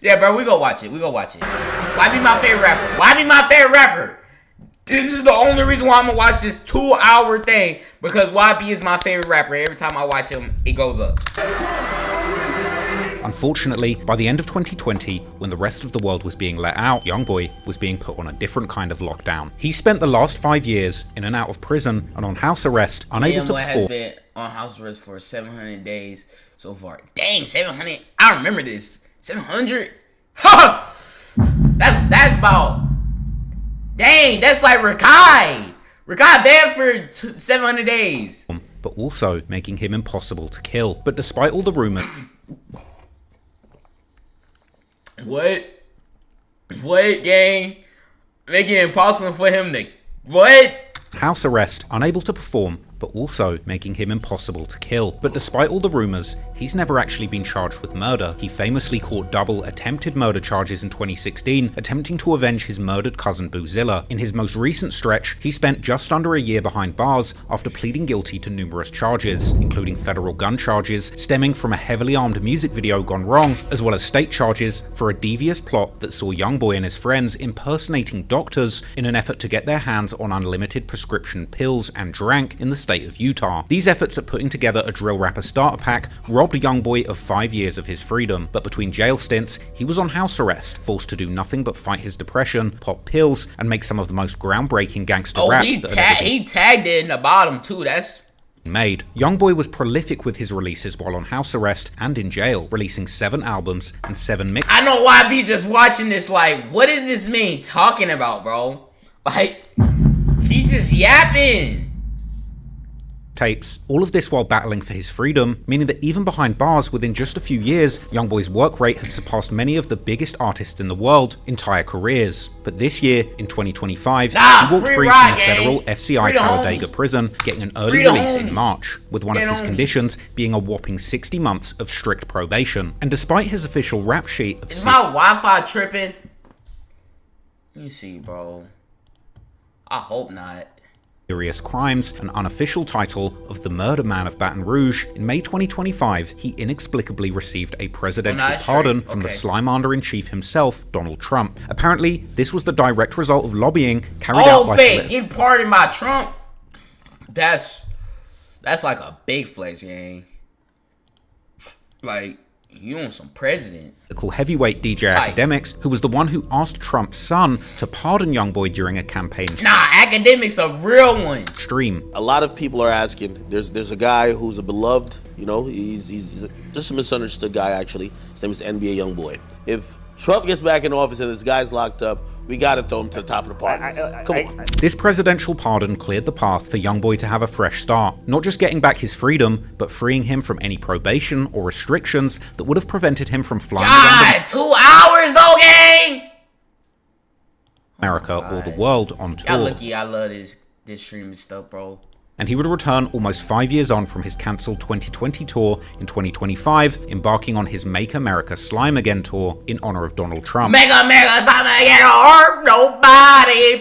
Yeah, bro, we go watch it. Why be my favorite rapper? This is the only reason why I'm gonna watch this 2-hour thing, because YB is my favorite rapper. Every time I watch him, it goes up. Unfortunately, by the end of 2020, when the rest of the world was being let out, YoungBoy was being put on a different kind of lockdown. He spent the last 5 years in and out of prison and on house arrest, unable to perform. Has been on house arrest for 700 days so far. Dang, 700. I remember this. 700? Ha! That's about... Dang, that's like Rakai. Rakai banned for 700 days. But also making him impossible to kill. But despite all the rumors... What, gang? Making it impossible for him to... What? House arrest, unable to perform, but also making him impossible to kill. But despite all the rumors, he's never actually been charged with murder. He famously caught double attempted murder charges in 2016, attempting to avenge his murdered cousin Boozilla. In his most recent stretch, he spent just under a year behind bars after pleading guilty to numerous charges, including federal gun charges stemming from a heavily armed music video gone wrong, as well as state charges for a devious plot that saw YoungBoy and his friends impersonating doctors in an effort to get their hands on unlimited prescription pills and drank in the state of Utah. These efforts at putting together a drill rapper starter pack robbed YoungBoy of 5 years of his freedom, but between jail stints, he was on house arrest, forced to do nothing but fight his depression, pop pills, and make some of the most groundbreaking gangster rap he tagged it in the bottom too. That's made. YoungBoy was prolific with his releases while on house arrest and in jail, releasing 7 albums and 7 mixtapes. I know YB just watching this like, what does this mean talking about, bro? Like, he just yapping. Tapes. All of this while battling for his freedom, meaning that even behind bars, within just a few years, YoungBoy's work rate had surpassed many of the biggest artists in the world entire careers. But this year, in 2025, he walked free from the federal FCI Talladega prison, getting an early release in March, with one of his conditions being a whopping 60 months of strict probation. And despite his official rap sheet of... Is my Wi-Fi tripping? Let me see, bro. I hope not. Serious crimes, an unofficial title of the Murder Man of Baton Rouge, in May 2025, he inexplicably received a presidential pardon from the slimander-in-chief himself, Donald Trump. Apparently, this was the direct result of lobbying carried out by... Getting pardoned by Trump? That's like a big flex, gang. Like, you on some president. Heavyweight DJ Academics, who was the one who asked Trump's son to pardon YoungBoy during a campaign. Nah, Academics a real one. Stream. A lot of people are asking. There's a guy who's a beloved. You know, he's just a misunderstood guy actually. His name is NBA YoungBoy. If Trump gets back in office and this guy's locked up, we gotta throw him to the top of the party. Come on. This presidential pardon cleared the path for YoungBoy to have a fresh start, not just getting back his freedom, but freeing him from any probation or restrictions that would have prevented him from flying around 2 hours though, gang! America or the world on tour. Y'all lucky I love this streaming stuff, bro. And he would return almost 5 years on from his cancelled 2020 tour in 2025, embarking on his Make America Slime Again tour in honor of Donald Trump. Make America Slime Again or hurt nobody.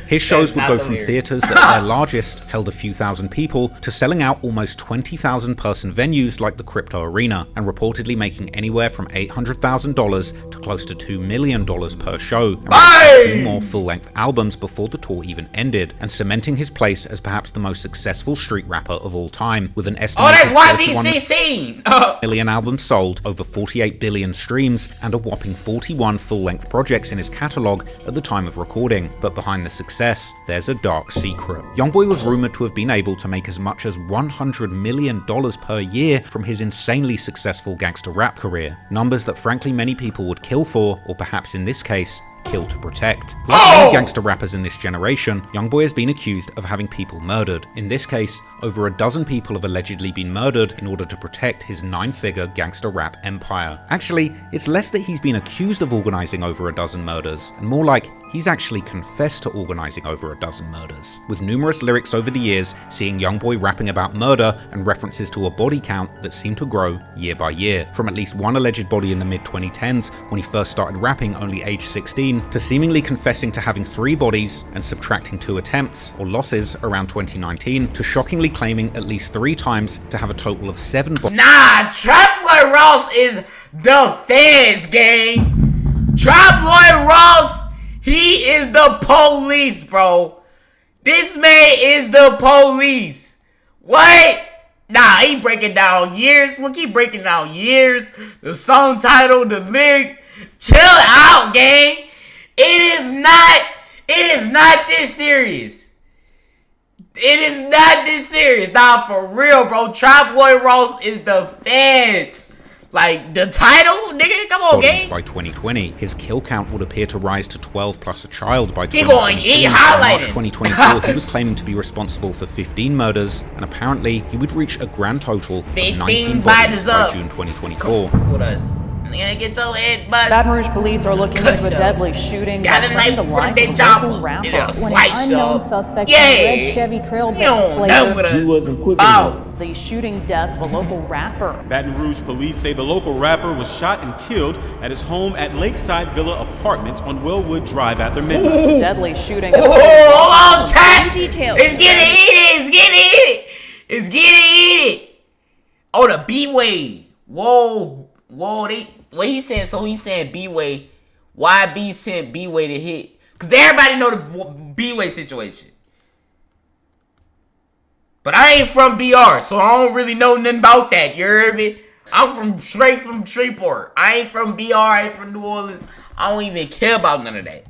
His shows would go from theaters that at their largest held a few thousand people to selling out almost 20,000 person venues like the Crypto Arena, and reportedly making anywhere from $800,000 to close to $2 million per show, and releasing 2 more full-length albums before the tour even ended, and cementing his place as perhaps the most successful street rapper of all time, with an estimated 41 million albums sold, over 48 billion streams, and a whopping 41 full-length projects in his catalog at the time of recording. But behind the success, there's a dark secret. YoungBoy was rumored to have been able to make as much as $100 million per year from his insanely successful gangster rap career, numbers that frankly many people would kill for, or perhaps in this case, kill to protect. Like many gangster rappers in this generation, YoungBoy has been accused of having people murdered. In this case, over a dozen people have allegedly been murdered in order to protect his 9-figure gangster rap empire. Actually, it's less that he's been accused of organizing over a dozen murders, and more like he's actually confessed to organizing over a dozen murders, with numerous lyrics over the years seeing YoungBoy rapping about murder and references to a body count that seemed to grow year by year, from at least one alleged body in the mid-2010s when he first started rapping only age 16, to seemingly confessing to having 3 bodies and subtracting 2 attempts or losses around 2019, to shockingly claiming at least 3 times to have a total of 7 bodies. Nah, Trap Boy Ross is the feds, gang. Trap Boy Ross, he is the police, bro. This man is the police. What? Nah, he breaking down years. Look, he breaking down years. The song title, the lyric. Chill out, gang. It is not this serious. It is not this serious. Nah, for real, bro. Trap Boy Ross is the feds. Like, the title, nigga, come on, gang. By 2020, his kill count would appear to rise to 12 plus a child by 2022. March 2024, he was claiming to be responsible for 15 murders, and apparently he would reach a grand total of 19 bodies by June 2024. Come with us. Nigga, get your head buzzed. Baton Rouge police are looking into a deadly shooting got a knife from the job. Did a slice unknown suspect in a red Chevy Trailblazer. He wasn't quick enough. The shooting death of a local rapper. Baton Rouge police say the local rapper was shot and killed at his home at Lakeside Villa Apartments on Wellwood Drive after midnight. Deadly shooting. Hold on, chat. Details. It's getting heated. It's getting heated. It's getting heated. Oh, the B-Way. Whoa. What he saying? So he saying B-Way. YB sent B-Way to hit. Because everybody know the B-Way situation. But I ain't from BR, so I don't really know nothing about that. You heard me? I'm straight from Shreveport. I ain't from BR, I ain't from New Orleans. I don't even care about none of that.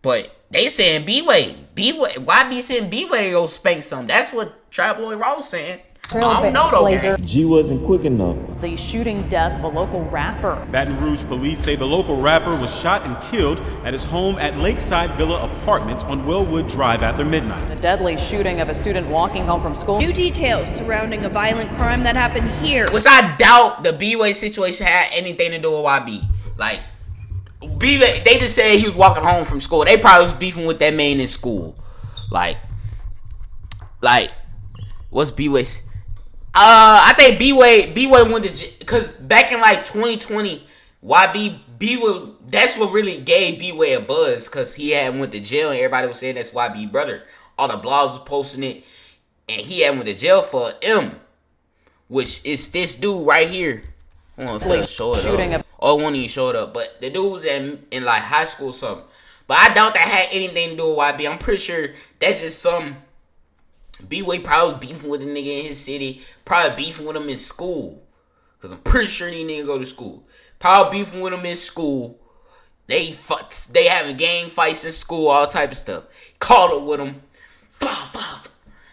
But they saying B-Way. YB saying B-Way to go spank something. That's what Trap Boy Ross saying. I don't know though. G wasn't quick enough. The shooting death of a local rapper. Baton Rouge police say the local rapper was shot and killed at his home at Lakeside Villa Apartments on Wellwood Drive after midnight. The deadly shooting of a student walking home from school. New details surrounding a violent crime that happened here. Which I doubt the B-Way situation had anything to do with YB. Like, B-Way, they just said he was walking home from school. They probably was beefing with that man in school. Like, what's B-Way's? I think B-Way went to, because back in like 2020, B-Way, that's what really gave B-Way a buzz, because he had went to jail and everybody was saying that's YB brother. All the blogs was posting it, and he had went to jail for M, which is this dude right here. I don't know if he'll show it up. Oh, it won't even show it up, but the dude was in like high school or something. But I doubt that had anything to do with YB. I'm pretty sure that's just some B-Way probably was beefing with a nigga in his city. Probably beefing with him in school. Because I'm pretty sure these niggas go to school. Probably beefing with him in school. They having gang fights in school. All type of stuff. Caught up with him.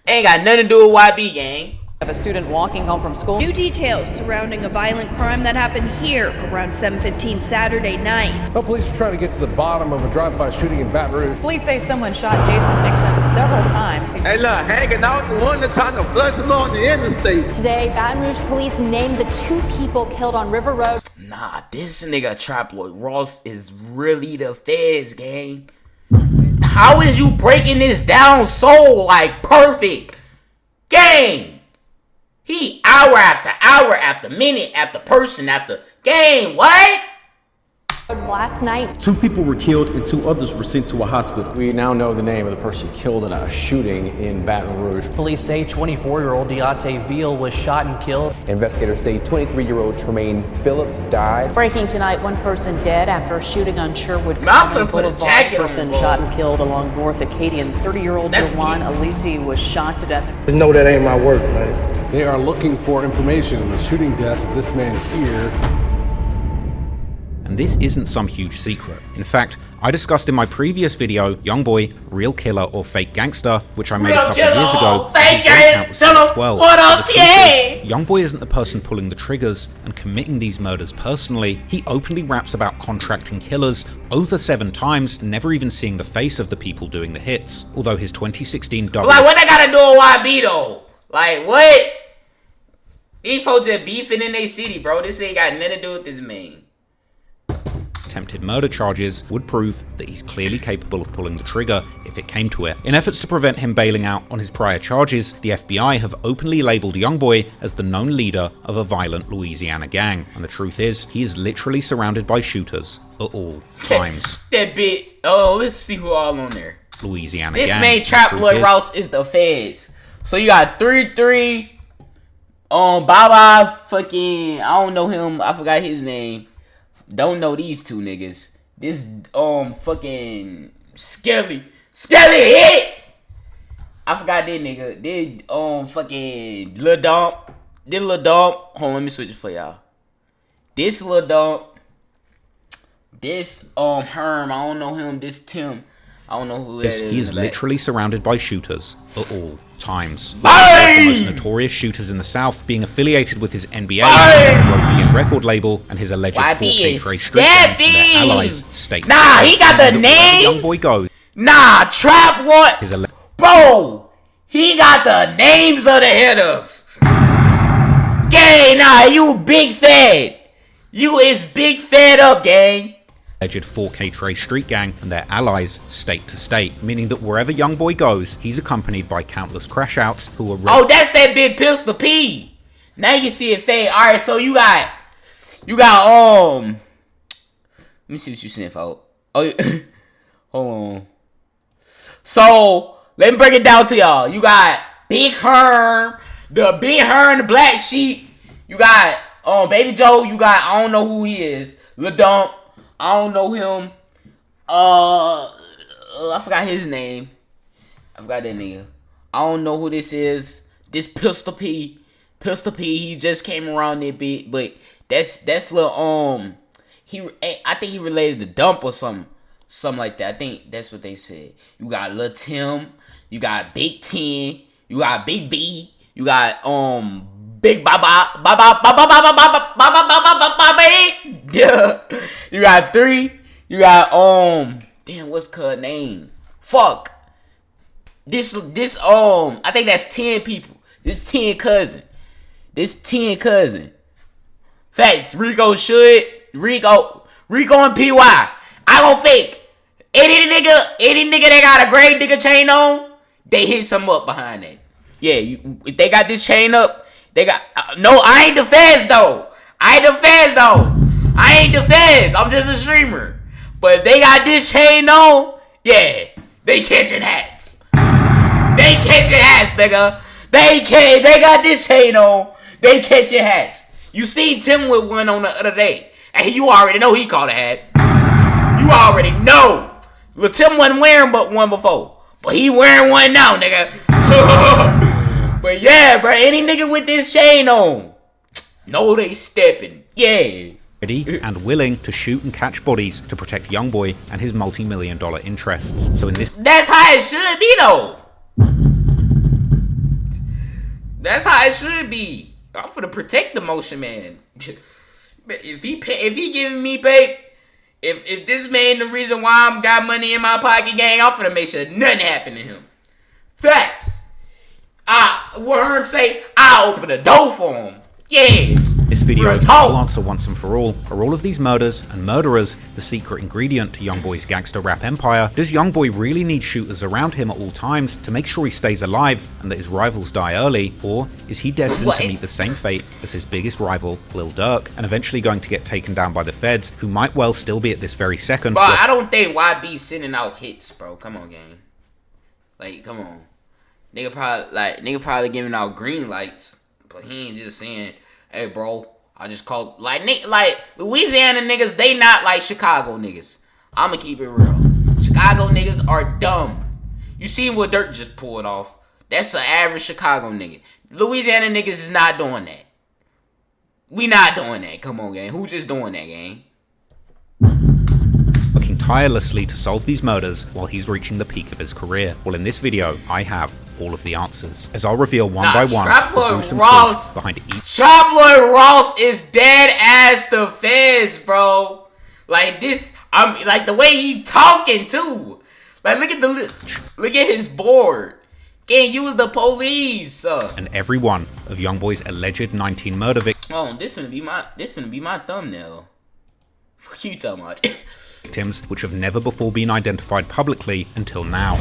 Ain't got nothing to do with YB, gang. Of a student walking home from school. New details surrounding a violent crime that happened here around 7:15 Saturday night. Well, police are trying to get to the bottom of a drive-by shooting in Baton Rouge. Police say someone shot Jason Nixon several times. Hey, look, hanging out the one that trying to flush along the interstate. Today, Baton Rouge police named the 2 people killed on River Road. Nah, this nigga Trap Boy Ross is really the feds, gang. How is you breaking this down so, like, perfect? Gang! He hour after minute after person after game. What? Last night, 2 people were killed and 2 others were sent to a hospital. We now know the name of the person killed in a shooting in Baton Rouge. Police say 24-year-old Deontay Veal was shot and killed. Investigators say 23-year-old Tremaine Phillips died. Breaking tonight, 1 person dead after a shooting on Sherwood Boulevard. Person shot and killed along North Acadian. 30-year-old Jawan Alisi was shot to death. No, that ain't my work, man. They are looking for information on the shooting death of this man here. And this isn't some huge secret. In fact, I discussed in my previous video, YoungBoy, Real Killer or Fake Gangster, which I made a couple of years ago. Fake Gangster, what else? Yeah. YoungBoy isn't the person pulling the triggers and committing these murders personally. He openly raps about contracting killers over 7 times, never even seeing the face of the people doing the hits. Although his 2016 Like, what they gotta do with YB though? Like, what? These folks just beefing in their city, bro. This ain't got nothing to do with this man. attempted murder charges would prove that he's clearly capable of pulling the trigger if it came to it. In efforts to prevent him bailing out on his prior charges, the FBI have openly labeled YoungBoy as the known leader of a violent Louisiana gang. And the truth is, he is literally surrounded by shooters at all times. That bit. Oh, let's see who all on there. Louisiana this gang. main Trap Lloyd Ross is the feds. So you got 3-3. Baba fucking, I don't know him. I forgot his name. Don't know these two niggas. This fucking Skelly hit. I forgot that nigga. Did fucking Lil Dump. Hold on, let me switch it for y'all. This Lil Dump. This Herm. I don't know him. This Tim. I don't know who that is. He is literally surrounded by shooters at all times. One of the most notorious shooters in the South, being affiliated with his NBA and record label and his alleged 4K trade street gang and their allies state. Nah, he got the names. YoungBoy goes. Nah, Trap Lloyd. Bro, he got the names of the hitters. Gang, nah, you big fed. You is big fed up, gang. Alleged 4K Trey Street Gang and their allies state to state, meaning that wherever YoungBoy goes, he's accompanied by countless crash outs who are... Oh, that's that big Pistol P. Now you can see it fade. Alright, so you got let me see what you saying, folks. Oh, hold on. So, let me break it down to y'all. You got Big Herm, the Black Sheep. You got Baby Joe. You got, I don't know who he is. Lil Dump. I don't know him. I forgot his name. I forgot that nigga. I don't know who this is. This Pistol P. He just came around that bit, but that's little I think he related to Dump or something like that. I think that's what they said. You got Lil Tim. You got Big 10. You got Big B. You got Big Baba. You got 3. You got damn, what's her name? Fuck. This I think that's 10 people. This 10 cousin. Facts. Rico and PY. I gon' fake. Any nigga that got a gray nigga chain on, they hit some up behind that. Yeah, if they got this chain up, they got no. I ain't the feds though. I ain't the feds. I'm just a streamer. But if they got this chain on, yeah, they catching hats. Nigga. They got this chain on. They catching hats. You see Tim with one on the other day, and you already know he caught a hat. You already know. Lil Tim wasn't wearing but one before, but he wearing one now, nigga. But yeah, bro, any nigga with this chain on, no, they stepping. Yeah. Ready and willing to shoot and catch bodies to protect YoungBoy and his multi-million-dollar interests. So in this, that's how it should be, though. That's how it should be. I'm finna protect the motion man. If he giving me pay, if this man the reason why I'm got money in my pocket, gang, I'm finna make sure nothing happen to him. Facts. What Herm say, I'll open the door for him. Yeah. This video will answer once and for all. Are all of these murders and murderers the secret ingredient to YoungBoy's gangster rap empire? Does YoungBoy really need shooters around him at all times to make sure he stays alive and that his rivals die early? Or is he destined to meet the same fate as his biggest rival, Lil Durk, and eventually going to get taken down by the feds, who might well still be at this very second? Bro, I don't think YB sending out hits, bro. Come on, gang. Like, come on. Nigga probably giving out green lights, but he ain't just saying, hey, bro, I just called. Like Louisiana niggas, they not like Chicago niggas. I'ma keep it real. Chicago niggas are dumb. You see what Dirk just pulled off. That's an average Chicago nigga. Louisiana niggas is not doing that. We not doing that. Come on, gang. Who just doing that, gang? Working tirelessly to solve these murders while he's reaching the peak of his career. Well, in this video, I have all of the answers, as I'll reveal one by one the gruesome truth behind each. Trap Lloyd Ross is dead ass the feds, bro. Like this, like the way he talking too. Like look at his board. Can't use the police. And every one of YoungBoy's alleged 19 murder victims. Oh, this finna be my thumbnail. Fuck you talking about? Victims which have never before been identified publicly until now.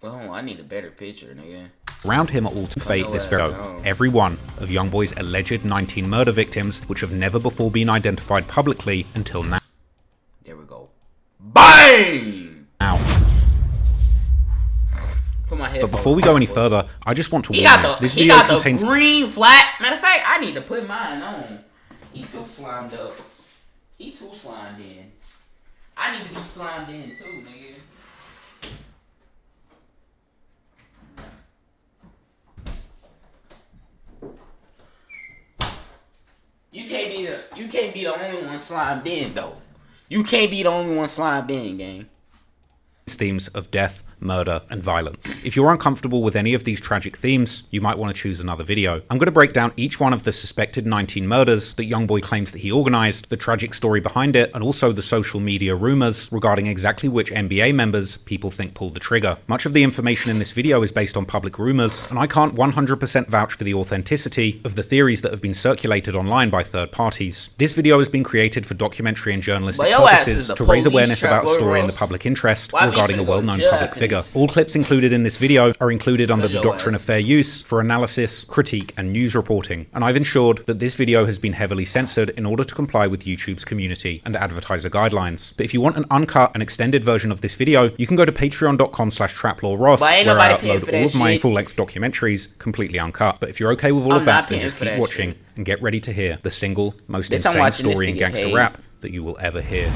Well, I need a better picture, nigga. Around him are all to fate this video. Every one of YoungBoy's alleged 19 murder victims which have never before been identified publicly until now. There we go. Bang! Now. Put my head. But before we go any further, I just want to warn you. This video contains the green flat. Matter of fact, I need to put mine on. He too slimed up. He too slimed in. I need to be slimed in too, nigga. You can't be the only one slimed in though. You can't be the only one slimed in, gang. Themes of death, murder, and violence. If you're uncomfortable with any of these tragic themes, you might want to choose another video. I'm going to break down each one of the suspected 19 murders that YoungBoy claims that he organized, the tragic story behind it, and also the social media rumors regarding exactly which NBA members people think pulled the trigger. Much of the information in this video is based on public rumors, and I can't 100% vouch for the authenticity of the theories that have been circulated online by third parties. This video has been created for documentary and journalistic purposes to raise awareness about a story in the public interest regarding a well-known public figure. All clips included in this video are included under the doctrine of fair use for analysis, critique, and news reporting, and I've ensured that this video has been heavily censored in order to comply with YouTube's community and advertiser guidelines. But if you want an uncut and extended version of this video, you can go to patreon.com/traplawross, where I upload all of my full-length documentaries completely uncut. But if you're okay with all of that, then just keep watching and get ready to hear the single most insane story in gangster rap that you will ever hear.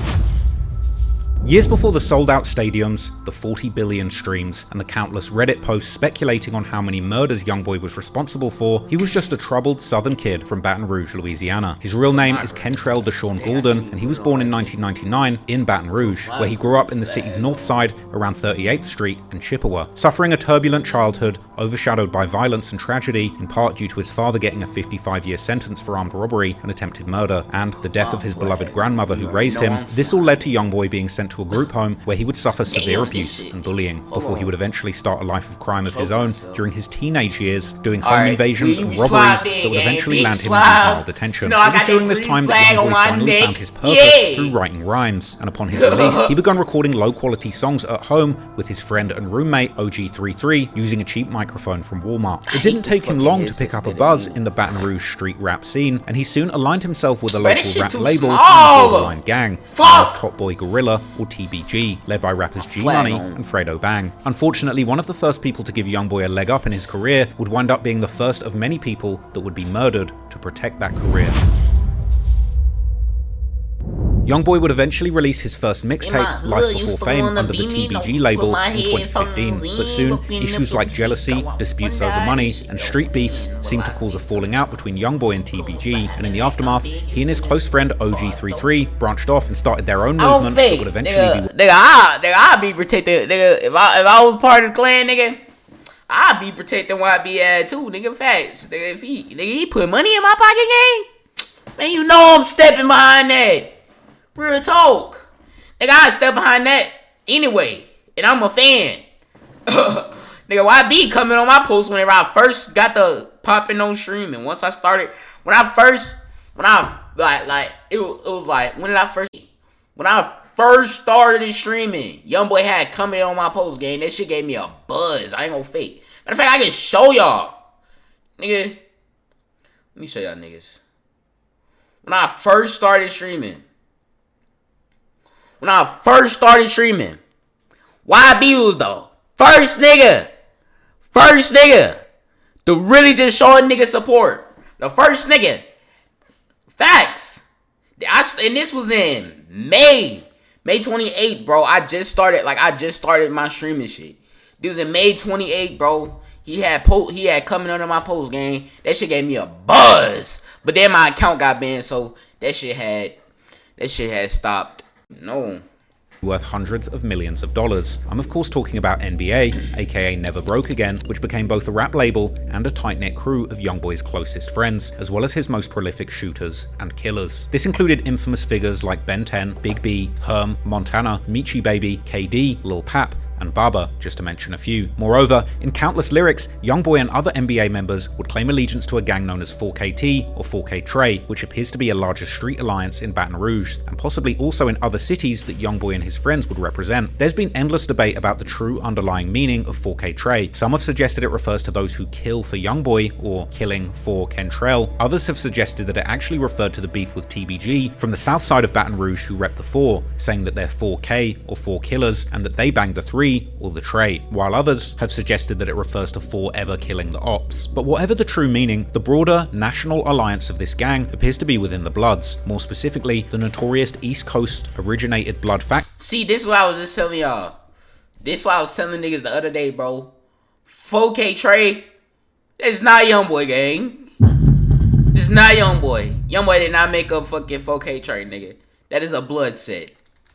Years before the sold-out stadiums, the 40 billion streams, and the countless Reddit posts speculating on how many murders YoungBoy was responsible for, he was just a troubled southern kid from Baton Rouge, Louisiana. His real name is Kentrell Deshaun Golden, and he was born in 1999 in Baton Rouge, where he grew up in the city's north side around 38th Street and Chippewa. Suffering a turbulent childhood, overshadowed by violence and tragedy, in part due to his father getting a 55-year sentence for armed robbery and attempted murder, and the death of his beloved grandmother who raised him, this all led to YoungBoy being sent to a group home where he would suffer severe abuse and bullying before he would eventually start a life of crime of his own during his teenage years, doing home invasions and robberies that would eventually land him in juvenile detention. It was during this time that YoungBoy finally found his purpose through writing rhymes, and upon his release, he began recording low-quality songs at home with his friend and roommate OG33 using a cheap microphone from Walmart. It didn't take him long to pick up a buzz in the Baton Rouge street rap scene, and he soon aligned himself with a local rap label and borderline gang, Top Boy Gorilla, or TBG, led by rappers G Money and Fredo Bang. Unfortunately, one of the first people to give YoungBoy a leg up in his career would wind up being the first of many people that would be murdered to protect that career. YoungBoy would eventually release his first mixtape, Life Before Fame, under the TBG label in 2015, but soon, issues like jealousy, disputes over money, and street beefs seemed to cause a falling out between YoungBoy and TBG, and in the aftermath, he and his close friend OG33 branched off and started their own movement that would eventually be... I'd be protected, nigga. If I was part of the clan, nigga, I'd be protecting YB too, nigga. Facts. Nigga, if he put money in my pocket, gang, man, you know I'm stepping behind that. Real talk. Nigga, I step behind that anyway. And I'm a fan. Nigga, YB coming on my post whenever I first got the popping on streaming. Once I started, when I first started streaming, YoungBoy had coming on my post game. That shit gave me a buzz. I ain't gonna fake. Matter of fact, I can show y'all. Nigga, let me show y'all niggas. When I first started streaming, YB was the first nigga to really just show a nigga support. The first nigga. Facts. And this was in May 28th, bro. I just started my streaming shit. This was in May 28th, bro. He had coming under my post game. That shit gave me a buzz. But then my account got banned, so that shit had stopped. No. Worth hundreds of millions of dollars. I'm of course talking about NBA, aka Never Broke Again, which became both a rap label and a tight-knit crew of YoungBoy's closest friends, as well as his most prolific shooters and killers. This included infamous figures like Ben 10, Big B, Herm, Montana, Michi Baby, KD, Lil Pap, and Baba, just to mention a few. Moreover, in countless lyrics, YoungBoy and other NBA members would claim allegiance to a gang known as 4KT or 4K Trey, which appears to be a larger street alliance in Baton Rouge, and possibly also in other cities that YoungBoy and his friends would represent. There's been endless debate about the true underlying meaning of 4K Trey. Some have suggested it refers to those who kill for YoungBoy, or killing for Kentrell. Others have suggested that it actually referred to the beef with TBG from the south side of Baton Rouge who rep the 4, saying that they're 4K or 4 killers and that they banged the 3 or the Trey, while others have suggested that it refers to 4 ever killing the Ops. But whatever the true meaning, the broader national alliance of this gang appears to be within the Bloods, more specifically the notorious East Coast originated Blood faction. See, this is what I was just telling y'all. This is what I was telling niggas the other day, bro. 4K Trey, it's not YoungBoy gang. It's not YoungBoy. YoungBoy did not make up fucking 4K Trey, nigga. That is a Blood set.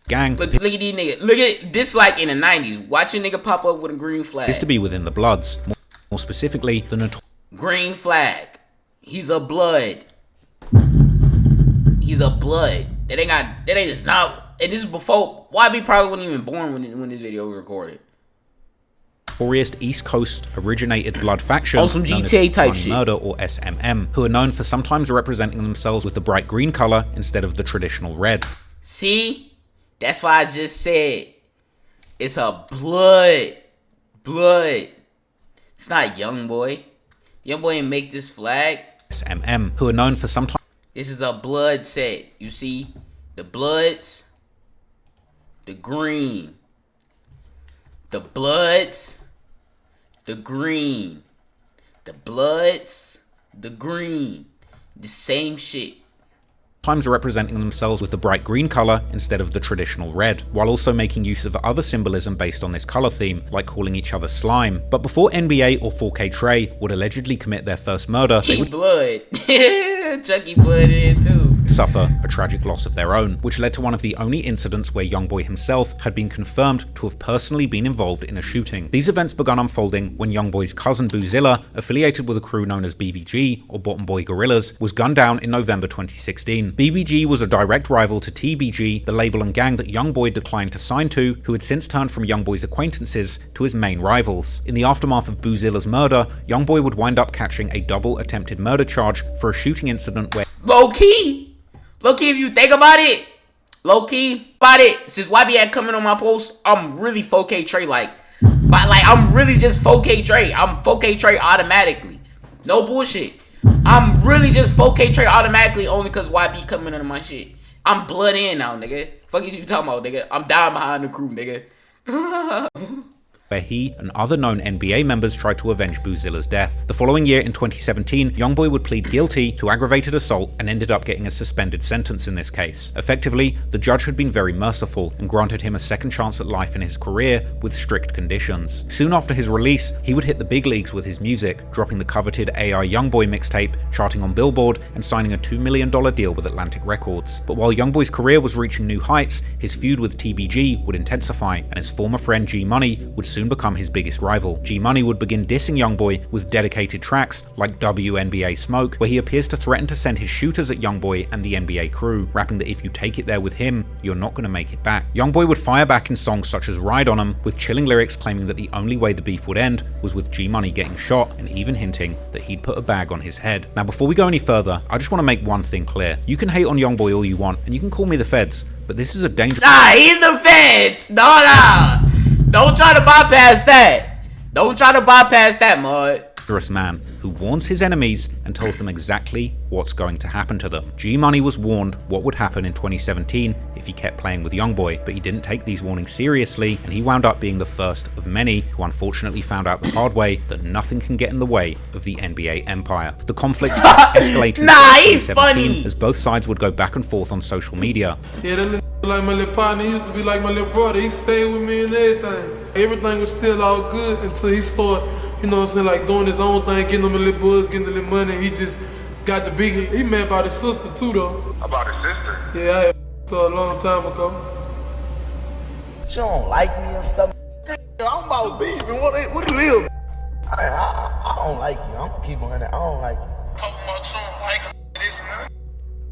Gang. Look at these niggas. Look at this, like in the 90s. Watch a nigga pop up with a green flag. Is to be within the Bloods, more specifically the green flag. He's a Blood. He's a Blood. That ain't just not. And this is before YB probably wasn't even born when this video was recorded. Notorious East Coast originated Blood faction on some GTA type shit, Murder or SMM, who are known for sometimes representing themselves with the bright green color instead of the traditional red. See, that's why I just said it's a Blood. It's not YoungBoy. YoungBoy didn't make this flag. SMM, who are known for sometimes. This is a Blood set. You see, the Bloods, the green, the Bloods. The green. The Bloods. The green. The same shit. Sometimes representing themselves with the bright green color instead of the traditional red, while also making use of other symbolism based on this color theme, like calling each other slime. But before NBA or 4K Trey would allegedly commit their first murder, they would Blood. Chucky Blood in too. Suffer a tragic loss of their own, which led to one of the only incidents where YoungBoy himself had been confirmed to have personally been involved in a shooting. These events began unfolding when YoungBoy's cousin Boozilla, affiliated with a crew known as BBG or Bottom Boy Gorillas, was gunned down in November 2016. BBG was a direct rival to TBG, the label and gang that YoungBoy declined to sign to, who had since turned from YoungBoy's acquaintances to his main rivals. In the aftermath of Boozilla's murder, YoungBoy would wind up catching a double attempted murder charge for a shooting incident where low-key, if you think about it, since YB had coming on my post, I'm really 4K Trey, I'm really just 4K Trey. I'm 4K Trey automatically. No bullshit. I'm really just 4K Trey automatically only because YB coming under my shit. I'm blood in now, nigga. Fuck you talking about, nigga. I'm dying behind the crew, nigga. Where he and other known NBA members tried to avenge Boozilla's death. The following year, in 2017, YoungBoy would plead guilty to aggravated assault and ended up getting a suspended sentence in this case. Effectively, the judge had been very merciful and granted him a second chance at life in his career with strict conditions. Soon after his release, he would hit the big leagues with his music, dropping the coveted AI YoungBoy mixtape, charting on Billboard, and signing a $2 million deal with Atlantic Records. But while YoungBoy's career was reaching new heights, his feud with TBG would intensify, and his former friend G Money would soon become his biggest rival. G Money would begin dissing YoungBoy with dedicated tracks like WNBA Smoke, where he appears to threaten to send his shooters at YoungBoy and the NBA crew, rapping that if you take it there with him, you're not going to make it back. YoungBoy would fire back in songs such as Ride On 'Em, with chilling lyrics claiming that the only way the beef would end was with G Money getting shot, and even hinting that he'd put a bag on his head. Now before we go any further, I just want to make one thing clear. You can hate on YoungBoy all you want, and you can call me the feds, but this is a dangerous— Nah, he's the feds! Nah. Don't try to bypass that. Don't try to bypass that, mud. Man who warns his enemies and tells them exactly what's going to happen to them. G Money was warned what would happen in 2017 if he kept playing with YoungBoy, but he didn't take these warnings seriously, and he wound up being the first of many who unfortunately found out the hard way that nothing can get in the way of the NBA empire. The conflict escalated in 2017 as both sides would go back and forth on social media. Yeah, that little like my little partner, he used to be like my little brother. He stayed with me and everything. Everything was still all good until he started, you know what I'm saying, like doing his own thing, getting them a little buzz, getting a little money. He just got the big— he mad about his sister too, though. About his sister? Yeah, I had her a long time ago. You don't like me or something? I'm about beefing. What it is? I don't like you. I'm gonna keep on it. I don't like you. Talking about you don't like this and that.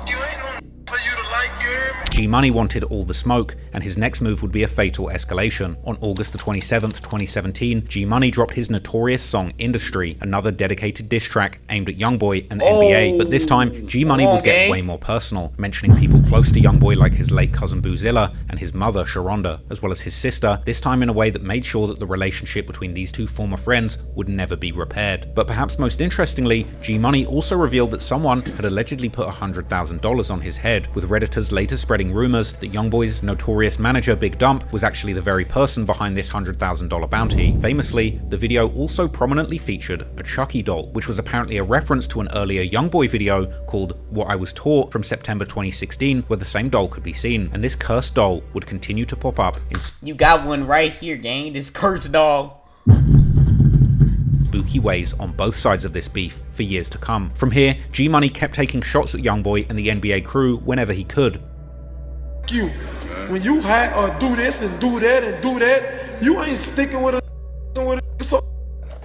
You ain't no for you to like, you hear me? G-Money wanted all the smoke, and his next move would be a fatal escalation. On August the 27th, 2017, G-Money dropped his notorious song Industry, another dedicated diss track aimed at YoungBoy and NBA, but this time, G-Money would get way more personal, mentioning people close to YoungBoy like his late cousin Boozilla and his mother Sharonda, as well as his sister, this time in a way that made sure that the relationship between these two former friends would never be repaired. But perhaps most interestingly, G-Money also revealed that someone had allegedly put $100,000 on his head, with Redditors later spreading rumors that YoungBoy's notorious manager Big Dump was actually the very person behind this $100,000 bounty. Famously, the video also prominently featured a Chucky doll, which was apparently a reference to an earlier YoungBoy video called What I Was Taught from September 2016, where the same doll could be seen, and this cursed doll would continue to pop up in You got one right here, gang. This cursed doll. spooky ways on both sides of this beef for years to come. From here, G-Money kept taking shots at YoungBoy and the NBA crew whenever he could. You, when you do this and do that and do that, you ain't sticking with a so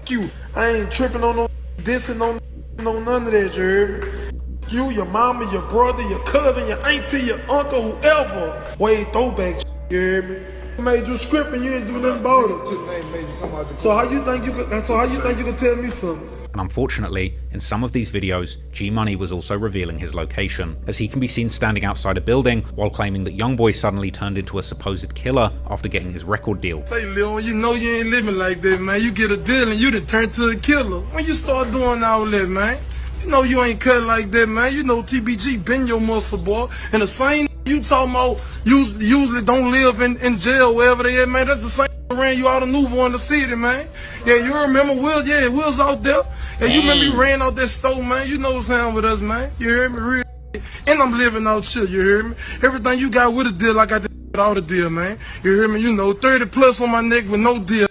you. I ain't tripping on no this and no none of that, you heard me? You, your mama, your brother, your cousin, your auntie, your uncle, whoever. Way throwback, you heard me? Made you script and you ain't do nothing about it. So how you think you could tell me something? And unfortunately, in some of these videos, G-Money was also revealing his location, as he can be seen standing outside a building while claiming that YoungBoy suddenly turned into a supposed killer after getting his record deal. Say, Lil, you know you ain't living like that, man. You get a deal and you done turn to a killer. When you start doing all that, man, you know you ain't cut like that, man. You know TBG been your muscle, boy. And the same you talking about usually don't live in jail, wherever they at, man. That's the same ran you out of Nouveau in the city, man. Yeah, you remember Will? Yeah, Will's out there. Yeah, you remember he ran out that store, man. You know what's happening with us, man. You hear me? Real. And I'm living out shit, you hear me? Everything you got with a deal, I got without a deal, man. You hear me? You know, 30 plus on my neck with no deal.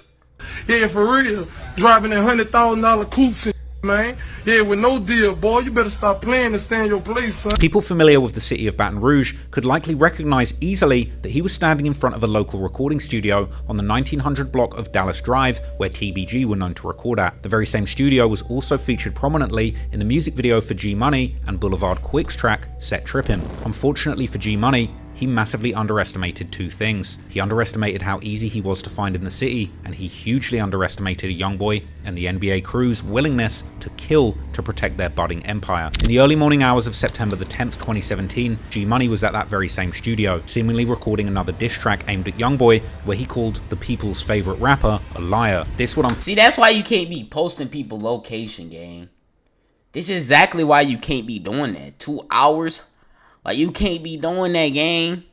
Yeah, for real. Driving in $100,000 coupes and man. Yeah, with no deal, boy. You better stop playing and stay in your place, son. People familiar with the city of Baton Rouge could likely recognize easily that he was standing in front of a local recording studio on the 1900 block of Dallas Drive, where TBG were known to record at. The very same studio was also featured prominently in the music video for G-Money and Boulevard Quick's track, Set Trippin'. Unfortunately for G-Money, he massively underestimated two things. He underestimated how easy he was to find in the city, and he hugely underestimated YoungBoy and the NBA crew's willingness to kill to protect their budding empire. In the early morning hours of September the 10th, 2017, G-Money was at that very same studio, seemingly recording another diss track aimed at YoungBoy, where he called the people's favorite rapper a liar. This would See, that's why you can't be posting people location, gang. This is exactly why you can't be doing that. 2 hours? Like, you can't be doing that, gang.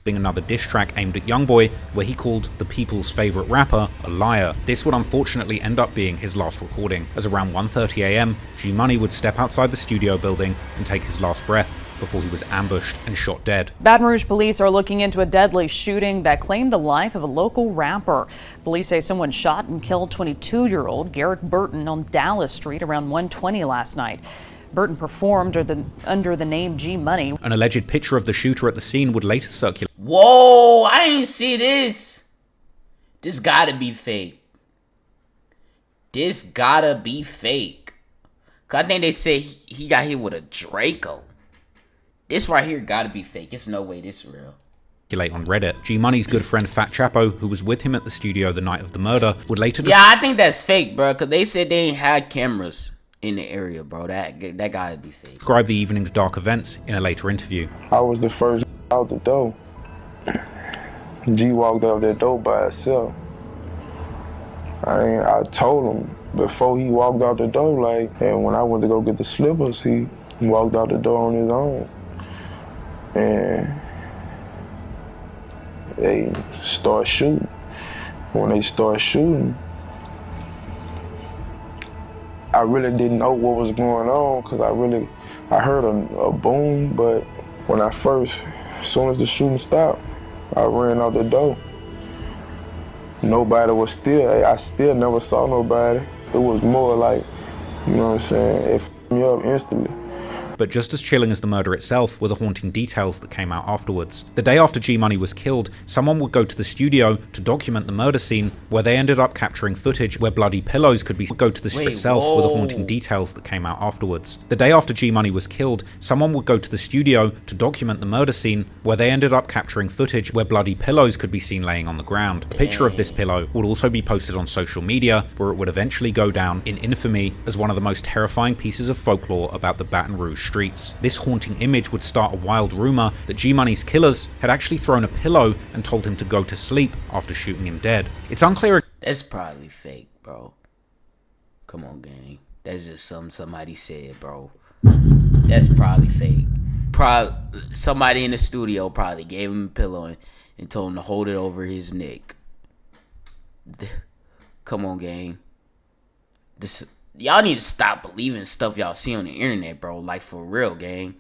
Another diss track aimed at YoungBoy, where he called the people's favorite rapper a liar. This would unfortunately end up being his last recording, as around 1:30 AM, G-Money would step outside the studio building and take his last breath before he was ambushed and shot dead. Baton Rouge police are looking into a deadly shooting that claimed the life of a local rapper. Police say someone shot and killed 22-year-old Garrett Burton on Dallas Street around 1:20 last night. Burton performed under the name G-Money. An alleged picture of the shooter at the scene would later circulate. Whoa, I ain't see this. This gotta be fake. This gotta be fake. Cause I think they said he got hit with a Draco. This right here gotta be fake. There's no way this is real. On Reddit, G-Money's good friend Fat Chapo, who was with him at the studio the night of the murder, would later... Yeah, I think that's fake, bro. Cause they said they ain't had cameras in the area, bro. That gotta be fake. Describe the evening's dark events in a later interview. I was the first out the door. G walked out that door by himself. I told him before he walked out the door, like, and when I went to go get the slippers, he walked out the door on his own. And they start shooting. When they start shooting, I really didn't know what was going on because I heard a boom, but when as soon as the shooting stopped, I ran out the door. Nobody was I still never saw nobody. It was more like, you know what I'm saying, it f***ed me up instantly. but just as chilling as the murder itself were the haunting details that came out afterwards. The day after G-Money was killed, someone would go to the studio to document the murder scene, where they ended up capturing footage where bloody pillows could be go to the strip itself were the haunting details that came out afterwards. The day after G-Money was killed, someone would go to the studio to document the murder scene, where they ended up capturing footage where bloody pillows could be seen laying on the ground. A picture of this pillow would also be posted on social media, where it would eventually go down in infamy as one of the most terrifying pieces of folklore about the Baton Rouge streets. This haunting image would start a wild rumor that G-Money's killers had actually thrown a pillow and told him to go to sleep after shooting him dead. It's unclear. That's probably fake, bro. Come on, gang. That's just something somebody said, bro. That's probably fake. Somebody in the studio probably gave him a pillow and told him to hold it over his neck. Come on, gang. Y'all need to stop believing stuff y'all see on the internet, bro. Like, for real, gang.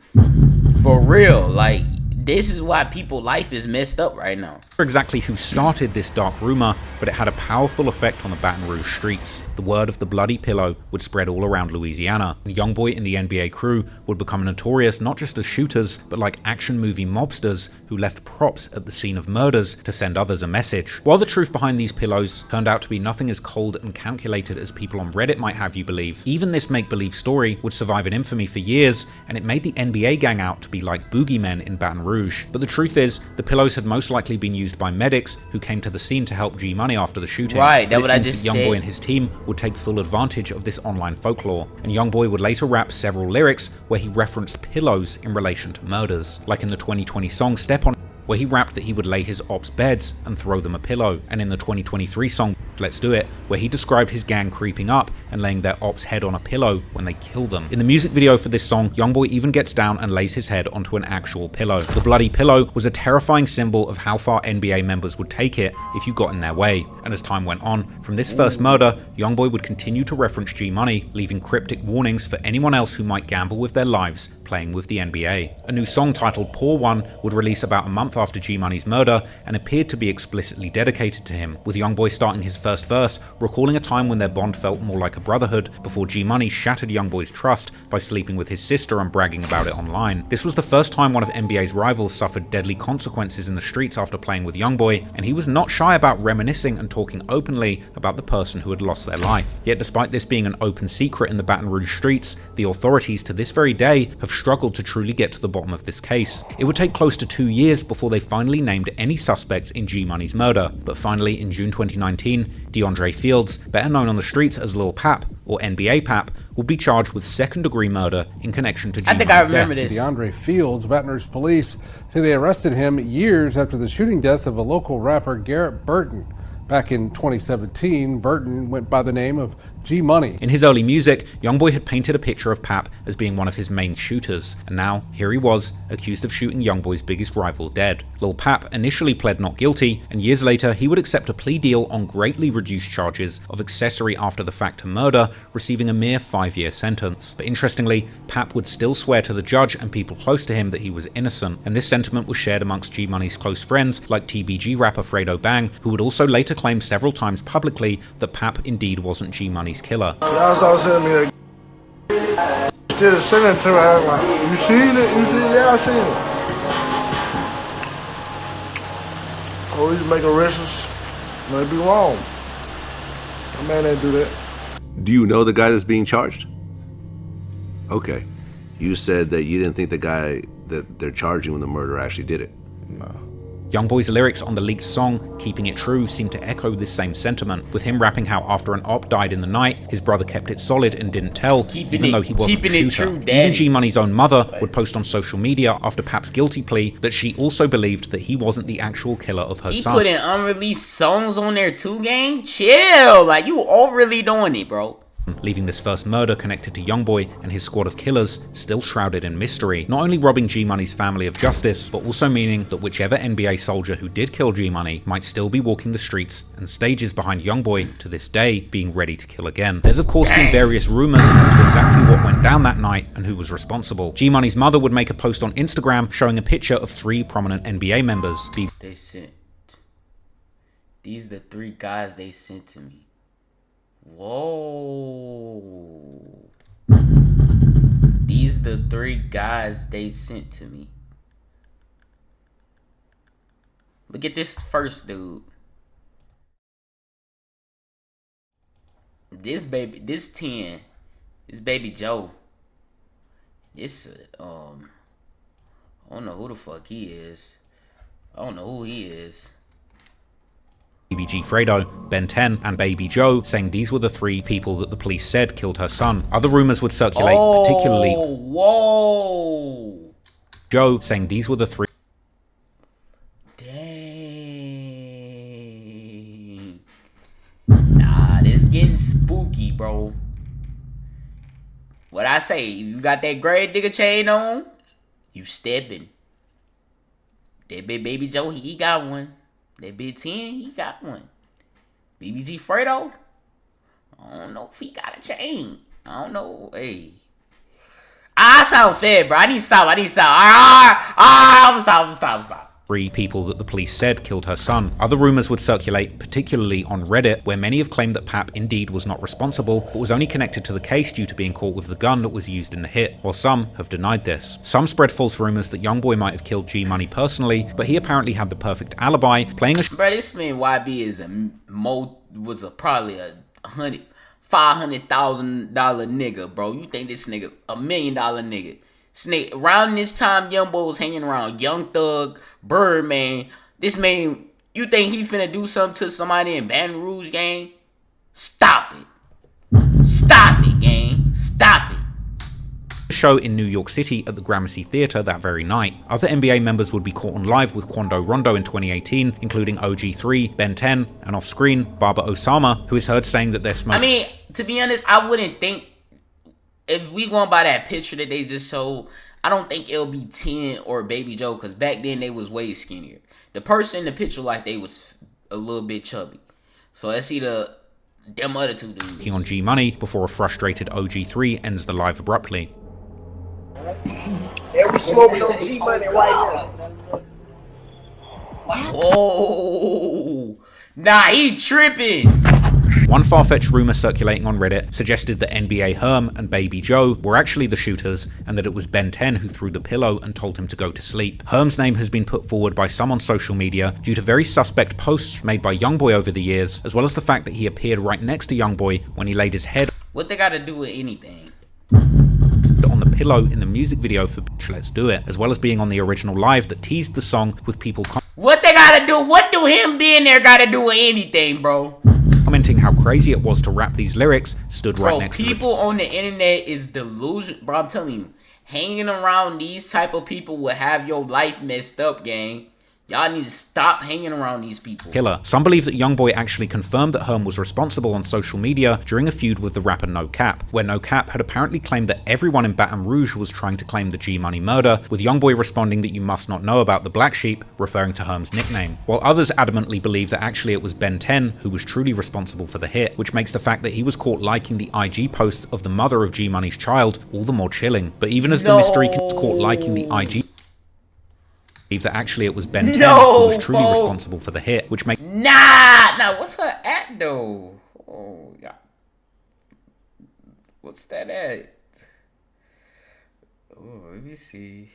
For real. Like, this is why people's life is messed up right now. Exactly who started this dark rumor, but it had a powerful effect on the Baton Rouge streets. The word of the bloody pillow would spread all around Louisiana. YoungBoy and the NBA crew would become notorious not just as shooters, but like action movie mobsters who left props at the scene of murders to send others a message. While the truth behind these pillows turned out to be nothing as cold and calculated as people on Reddit might have you believe, even this make-believe story would survive in infamy for years, and it made the NBA gang out to be like boogeymen in Baton Rouge. But the truth is, the pillows had most likely been used by medics who came to the scene to help G-Money after the shooting. Right, that's what I just said. YoungBoy and his team would take full advantage of this online folklore, and YoungBoy would later rap several lyrics where he referenced pillows in relation to murders, like in the 2020 song Step On, where he rapped that he would lay his ops' beds and throw them a pillow, and in the 2023 song Let's Do It, where he described his gang creeping up and laying their ops' head on a pillow when they kill them. In the music video for this song, YoungBoy even gets down and lays his head onto an actual pillow. The bloody pillow was a terrifying symbol of how far NBA members would take it if you got in their way, and as time went on, from this first murder, YoungBoy would continue to reference G-Money, leaving cryptic warnings for anyone else who might gamble with their lives playing with the NBA. A new song titled Poor One would release about a month after G-Money's murder and appeared to be explicitly dedicated to him, with YoungBoy starting his first verse recalling a time when their bond felt more like a brotherhood before G-Money shattered YoungBoy's trust by sleeping with his sister and bragging about it online. This was the first time one of NBA's rivals suffered deadly consequences in the streets after playing with YoungBoy, and he was not shy about reminiscing and talking openly about the person who had lost their life. Yet despite this being an open secret in the Baton Rouge streets, the authorities to this very day have struggled to truly get to the bottom of this case. It would take close to 2 years before they finally named any suspects in G-Money's murder, but finally in June 2019, DeAndre Fields, better known on the streets as Lil Pap, or NBA Pap, will be charged with second-degree murder in connection to G-Money's death. I think I remember this. DeAndre Fields, Baton Rouge police say they arrested him years after the shooting death of a local rapper, Garrett Burton. Back in 2017, Burton went by the name of G-Money. In his early music, YoungBoy had painted a picture of Pap as being one of his main shooters, and now here he was, accused of shooting YoungBoy's biggest rival dead. Lil Pap initially pled not guilty, and years later he would accept a plea deal on greatly reduced charges of accessory after the fact to murder, receiving a mere 5-year sentence. But interestingly, Pap would still swear to the judge and people close to him that he was innocent, and this sentiment was shared amongst G-Money's close friends like TBG rapper Fredo Bang, who would also later claim several times publicly that Pap indeed wasn't G-Money's killer. Y'all started sending me that. Still sending it to me. I was like, you seen it? You seen it? Yeah, I seen it. Oh, he's making arrests. Might be wrong. My man didn't do that. Do you know the guy that's being charged? Okay. You said that you didn't think the guy that they're charging with the murder actually did it. No. YoungBoy's lyrics on the leaked song, Keeping It True, seem to echo this same sentiment, with him rapping how after an op died in the night, his brother kept it solid and didn't tell, even though he wasn't the shooter. Even G-Money's own mother would post on social media after Pap's guilty plea that she also believed that he wasn't the actual killer of her son. He putting unreleased songs on there too, gang? Chill, like you all really doing it, bro. Leaving this first murder connected to YoungBoy and his squad of killers still shrouded in mystery, not only robbing G-Money's family of justice, but also meaning that whichever NBA soldier who did kill G-Money might still be walking the streets and stages behind YoungBoy to this day, being ready to kill again. There's of course been various rumors as to exactly what went down that night and who was responsible. G-Money's mother would make a post on Instagram showing a picture of 3 prominent NBA members. They sent. These are the 3 guys they sent to me. Whoa. These the 3 guys they sent to me. Look at this first dude. This baby Joe. This I don't know who the fuck he is. I don't know who he is. Baby G Fredo, Ben 10, and Baby Joe, saying these were the 3 people that the police said killed her son. Other rumors would circulate, particularly Joe, saying these were the 3. Dang. Nah, this getting spooky, bro. What I say, if you got that grave digger chain on, you stepping. That big Baby Joe, he got one. That big 10, he got one. BBG Fredo, I don't know if he got a chain. I don't know. Hey. I sound fair, bro. I need to stop. I'm stop. 3 people that the police said killed her son. Other rumors would circulate, particularly on Reddit, where many have claimed that Pap indeed was not responsible, but was only connected to the case due to being caught with the gun that was used in the hit, while some have denied this. Some spread false rumors that YoungBoy might have killed G Money personally, but he apparently had the perfect alibi, playing a bro, this man YB is probably a $500,000 nigga, bro. You think this nigga $1 million nigga? Snake around this time, YoungBoy was hanging around Young Thug, Birdman. This man, you think he finna do something to somebody in Baton Rouge, gang? Stop it. Stop it, gang. Stop it. Show in New York City at the Gramercy Theatre that very night. Other NBA members would be caught on live with Quando Rondo in 2018, including OG3, Ben 10, and off-screen, Baba Osama, who is heard saying that they're smoking. I mean, to be honest, I wouldn't think, if we going by that picture that they just showed, I don't think it'll be 10 or Baby Joe, because back then they was way skinnier. The person in the picture like they was a little bit chubby. So let's see them other 2 dudes. On G Money before a frustrated OG3 ends the live abruptly. Yeah, we smoking on G Money right now. Whoa. Nah, he tripping. One far-fetched rumor circulating on Reddit suggested that NBA Herm and Baby Joe were actually the shooters, and that it was Ben 10 who threw the pillow and told him to go to sleep. Herm's name has been put forward by some on social media due to very suspect posts made by YoungBoy over the years, as well as the fact that he appeared right next to YoungBoy when he laid his head what they gotta do with anything on the pillow in the music video for Bitch Let's Do It, as well as being on the original live that teased the song with people what they gotta do, what do him being there gotta do with anything, bro? Commenting how crazy it was to rap these lyrics, stood right next to people on the internet is delusion, bro. I'm telling you, hanging around these type of people will have your life messed up, gang. Y'all need to stop hanging around these people. Killer. Some believe that YoungBoy actually confirmed that Herm was responsible on social media during a feud with the rapper No Cap, where No Cap had apparently claimed that everyone in Baton Rouge was trying to claim the G Money murder, with YoungBoy responding that you must not know about the Black Sheep, referring to Herm's nickname. While others adamantly believe that actually it was Ben 10 who was truly responsible for the hit, which makes the fact that he was caught liking the IG posts of the mother of G Money's child all the more chilling. But even as the mystery gets caught liking the IG, that actually it was Ben 10 who was truly responsible for the hit, which makes nah, what's her at though? Oh yeah, what's that at? Oh, let me see.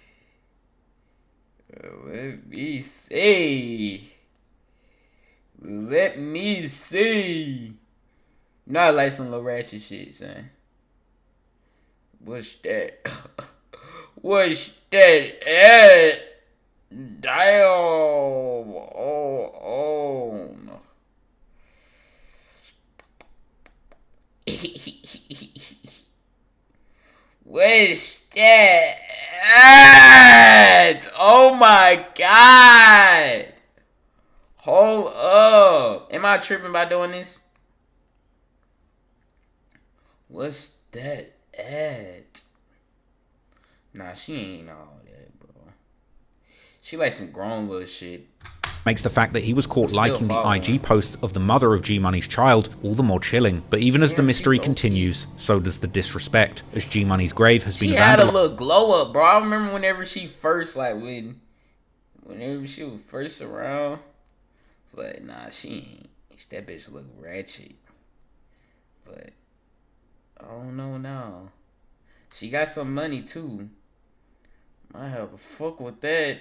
Let me see. Not like some little ratchet shit, son. What's that? What's that at? Damn. Oh no. Where's that at? Oh my god. Hold up. Am I tripping by doing this? What's that at? Nah, she ain't all that, bro. She like some grown little shit. Makes the fact that he was caught liking the IG posts of the mother of G Money's child all the more chilling. But even as the mystery continues, so does the disrespect, as G Money's grave has been vandalized. She had a little glow up, bro. I remember whenever she first, like, whenever she was first around, like, nah, she ain't. That bitch look ratchet. But, I don't know now. She got some money too. I have a fuck with that.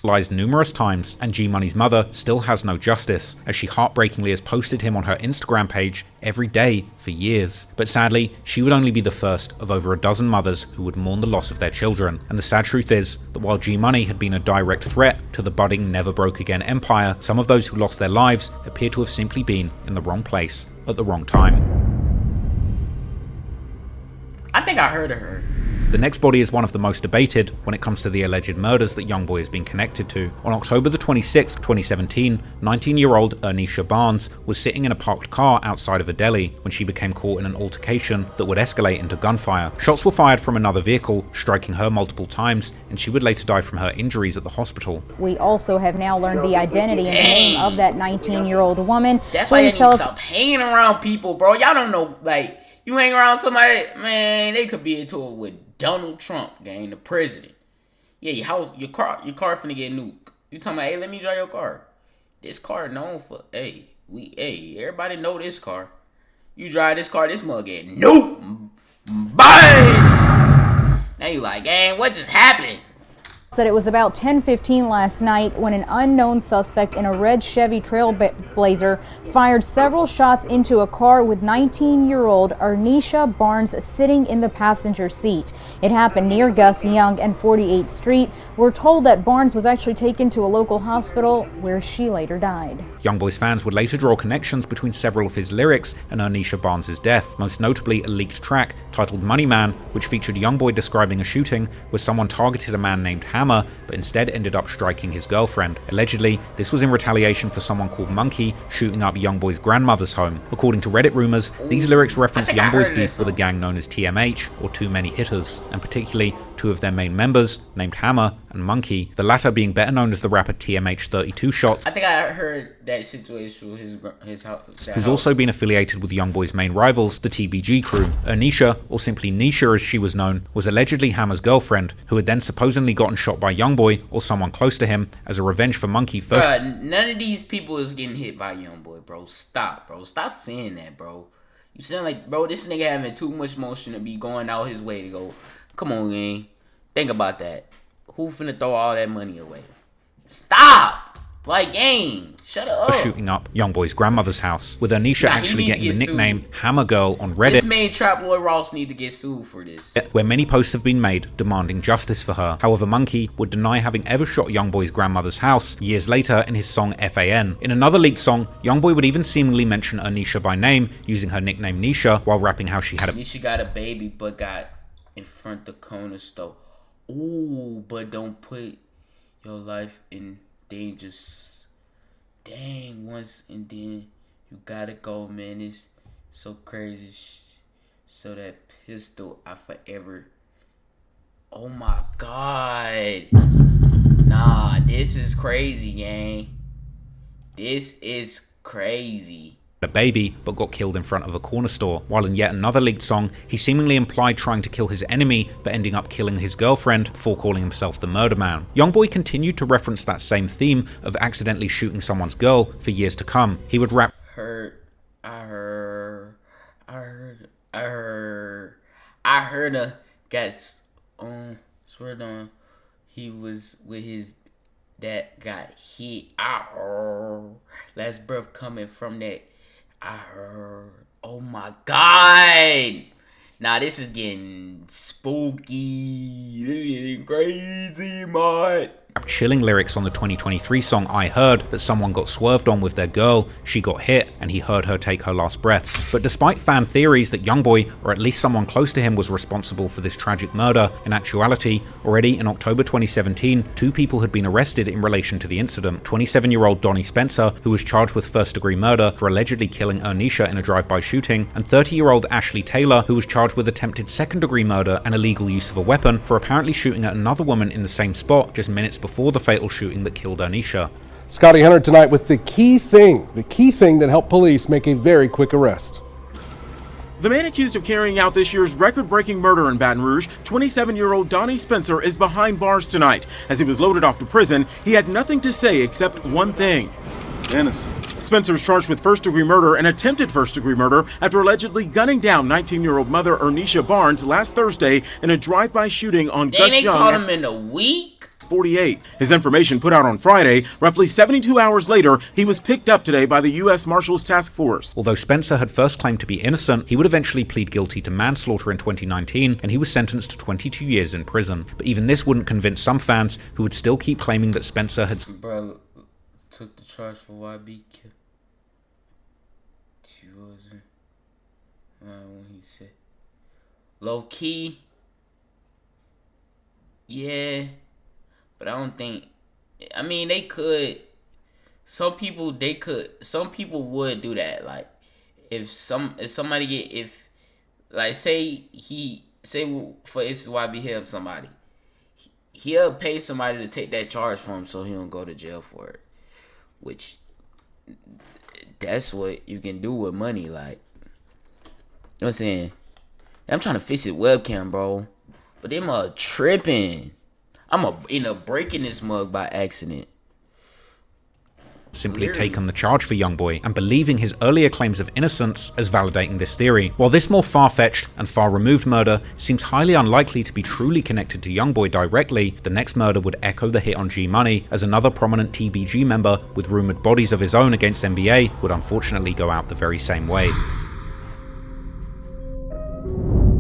Lies numerous times, and G-Money's mother still has no justice, as she heartbreakingly has posted him on her Instagram page every day for years. But sadly, she would only be the first of over a dozen mothers who would mourn the loss of their children. And the sad truth is that while G-Money had been a direct threat to the budding Never Broke Again empire, some of those who lost their lives appear to have simply been in the wrong place at the wrong time. I think I heard of her. The next body is one of the most debated when it comes to the alleged murders that YoungBoy has been connected to. On October the 26th, 2017, 19-year-old Ernisha Barnes was sitting in a parked car outside of a deli when she became caught in an altercation that would escalate into gunfire. Shots were fired from another vehicle, striking her multiple times, and she would later die from her injuries at the hospital. We also have now learned the identity and the name of that 19-year-old woman. That's why you need to stop hanging around people, bro. Y'all don't know, like, you hang around somebody, man, they could be into it with Donald Trump, gang, the president. Yeah, your car finna get nuked. You talking about, hey, let me drive your car. This car known for, everybody know this car. You drive this car, this mug get nuked. Bang! Now you like, gang, what just happened? That it was about 10:15 last night when an unknown suspect in a red Chevy Trailblazer fired several shots into a car with 19-year-old Ernisha Barnes sitting in the passenger seat. It happened near Gus Young and 48th Street. We're told that Barnes was actually taken to a local hospital where she later died. YoungBoy's fans would later draw connections between several of his lyrics and Ernisha Barnes' death, most notably a leaked track titled Money Man, which featured YoungBoy describing a shooting where someone targeted a man named Hammer, but instead ended up striking his girlfriend. Allegedly, this was in retaliation for someone called Monkey shooting up YoungBoy's grandmother's home. According to Reddit rumors, these lyrics reference YoungBoy's beef with a gang known as TMH, or Too Many Hitters, and particularly two of their main members, named Hammer and Monkey, the latter being better known as the rapper TMH 32 Shots. I think I heard that situation with his house. Who's also been affiliated with YoungBoy's main rivals, the TBG crew. Ernisha, or simply Nisha as she was known, was allegedly Hammer's girlfriend, who had then supposedly gotten shot by YoungBoy or someone close to him as a revenge for Monkey. Bruh, none of these people is getting hit by YoungBoy, bro. Stop, bro. Stop saying that, bro. You sound like, bro, this nigga having too much motion to be going out his way to go. Come on, gang. Think about that. Who finna throw all that money away? Stop! Like, gang, shut up. Shooting up YoungBoy's grandmother's house, with Ernisha actually getting the nickname Hammer Girl on Reddit. This man Trap Boy Ross need to get sued for this. Where many posts have been made demanding justice for her. However, Monkey would deny having ever shot YoungBoy's grandmother's house years later in his song FAN. In another leaked song, YoungBoy would even seemingly mention Ernisha by name, using her nickname Nisha, while rapping how she had a Nisha got a baby but got in front the corner store. Ooh, but don't put your life in danger. Dang, once and then you gotta go, man. It's so crazy. So that pistol, I forever. Oh my god. Nah, this is crazy, gang. This is crazy. A baby, but got killed in front of a corner store, while in yet another leaked song, he seemingly implied trying to kill his enemy, but ending up killing his girlfriend before calling himself the Murder Man. YoungBoy continued to reference that same theme of accidentally shooting someone's girl for years to come. He would rap, I heard a guess, swear on, he was with his that got hit. I heard last breath coming from that. I heard. Oh my god. Nah, this is getting spooky. This is getting crazy, man. Chilling lyrics on the 2023 song I Heard that someone got swerved on with their girl, she got hit, and he heard her take her last breaths. But despite fan theories that YoungBoy, or at least someone close to him, was responsible for this tragic murder, in actuality, already in October 2017, two people had been arrested in relation to the incident. 27-year-old Donnie Spencer, who was charged with first-degree murder for allegedly killing Ernisha in a drive-by shooting, and 30-year-old Ashley Taylor, who was charged with attempted second-degree murder and illegal use of a weapon for apparently shooting at another woman in the same spot just minutes before the fatal shooting that killed Ernisha. Scotty Hunter tonight with the key thing that helped police make a very quick arrest. The man accused of carrying out this year's record-breaking murder in Baton Rouge, 27-year-old Donnie Spencer, is behind bars tonight. As he was loaded off to prison, he had nothing to say except one thing. innocent. Spencer's charged with first-degree murder and attempted first-degree murder after allegedly gunning down 19-year-old mother Ernisha Barnes last Thursday in a drive-by shooting on Gus They Young. caught him in a week? 48. His information put out on Friday. Roughly 72 hours later, he was picked up today by the U.S. Marshals Task Force. Although Spencer had first claimed to be innocent, he would eventually plead guilty to manslaughter in 2019, and he was sentenced to 22 years in prison. But even this wouldn't convince some fans who would still keep claiming that Spencer had... Bro, took the charge for YB kill. She wasn't when he said low key. Yeah, but I don't think. I mean, they could. Some people would do that. Like, if somebody get like say for instance YB help somebody, he'll pay somebody to take that charge for him so he don't go to jail for it. Which that's what you can do with money, like, you know what I'm saying? I'm trying to fix it webcam, bro, but them tripping. I'm end up breaking this mug by accident. Simply taken the charge for YoungBoy and believing his earlier claims of innocence as validating this theory. While this more far-fetched and far-removed murder seems highly unlikely to be truly connected to YoungBoy directly, the next murder would echo the hit on G Money, as another prominent TBG member with rumored bodies of his own against NBA would unfortunately go out the very same way.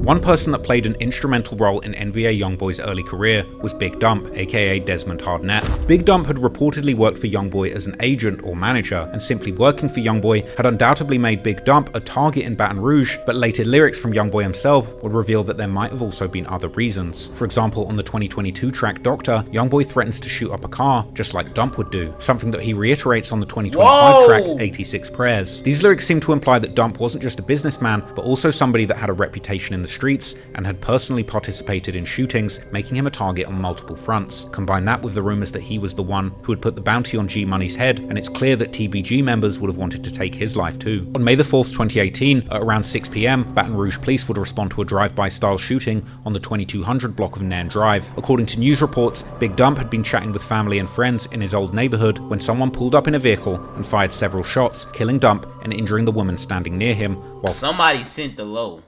One person that played an instrumental role in NBA YoungBoy's early career was Big Dump, aka Desmond Hardnett. Big Dump had reportedly worked for YoungBoy as an agent or manager, and simply working for YoungBoy had undoubtedly made Big Dump a target in Baton Rouge, but later lyrics from YoungBoy himself would reveal that there might have also been other reasons. For example, on the 2022 track Doctor, YoungBoy threatens to shoot up a car, just like Dump would do, something that he reiterates on the 2025 track 86 Prayers. These lyrics seem to imply that Dump wasn't just a businessman, but also somebody that had a reputation in the streets and had personally participated in shootings, making him a target on multiple fronts. Combine that with the rumors that he was the one who had put the bounty on G Money's head, and it's clear that TBG members would have wanted to take his life too. On May the 4th, 2018, at around 6 p.m, Baton Rouge police would respond to a drive-by style shooting on the 2200 block of Nairn Drive. According to news reports, Big Dump had been chatting with family and friends in his old neighborhood when someone pulled up in a vehicle and fired several shots, killing Dump and injuring the woman standing near him, while somebody sent the low.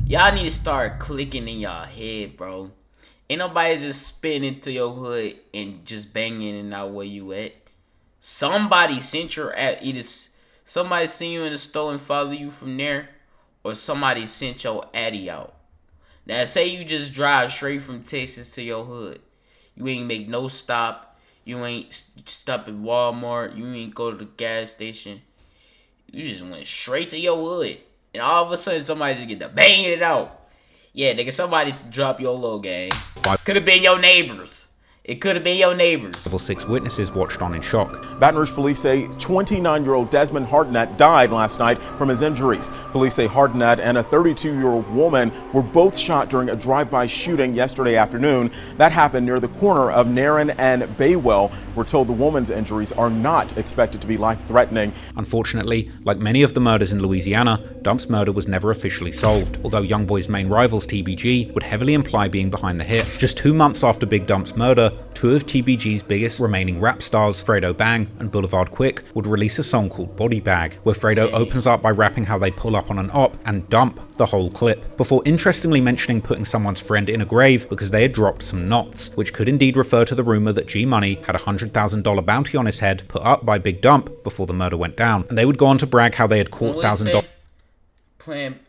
Y'all need to start clicking in y'all head, bro. Ain't nobody just spin into your hood and just banging and out where you at. Somebody sent your at either somebody seen you in the store and follow you from there, or somebody sent your addy out. Now say you just drive straight from Texas to your hood. You ain't make no stop. You ain't stop at Walmart. You ain't go to the gas station. You just went straight to your hood. And all of a sudden, somebody just get to banging it out. Yeah, nigga, somebody to drop your low game. Could have been your neighbors. It could have been your neighbors. Level 6 witnesses watched on in shock. Baton Rouge police say 29-year-old Desmond Hardnett died last night from his injuries. Police say Hardnett and a 32-year-old woman were both shot during a drive-by shooting yesterday afternoon. That happened near the corner of Nairn and Baywell. We're told the woman's injuries are not expected to be life-threatening. Unfortunately, like many of the murders in Louisiana, Dump's murder was never officially solved, although YoungBoy's main rivals TBG would heavily imply being behind the hit. Just 2 months after Big Dump's murder, two of TBG's biggest remaining rap stars, Fredo Bang and Boulevard Quick, would release a song called Body Bag, where Fredo opens up by rapping how they pull up on an op and dump the whole clip, before interestingly mentioning putting someone's friend in a grave because they had dropped some knots, which could indeed refer to the rumor that G Money had a $100,000 bounty on his head put up by Big Dump before the murder went down, and they would go on to brag how they had caught $1,000 plan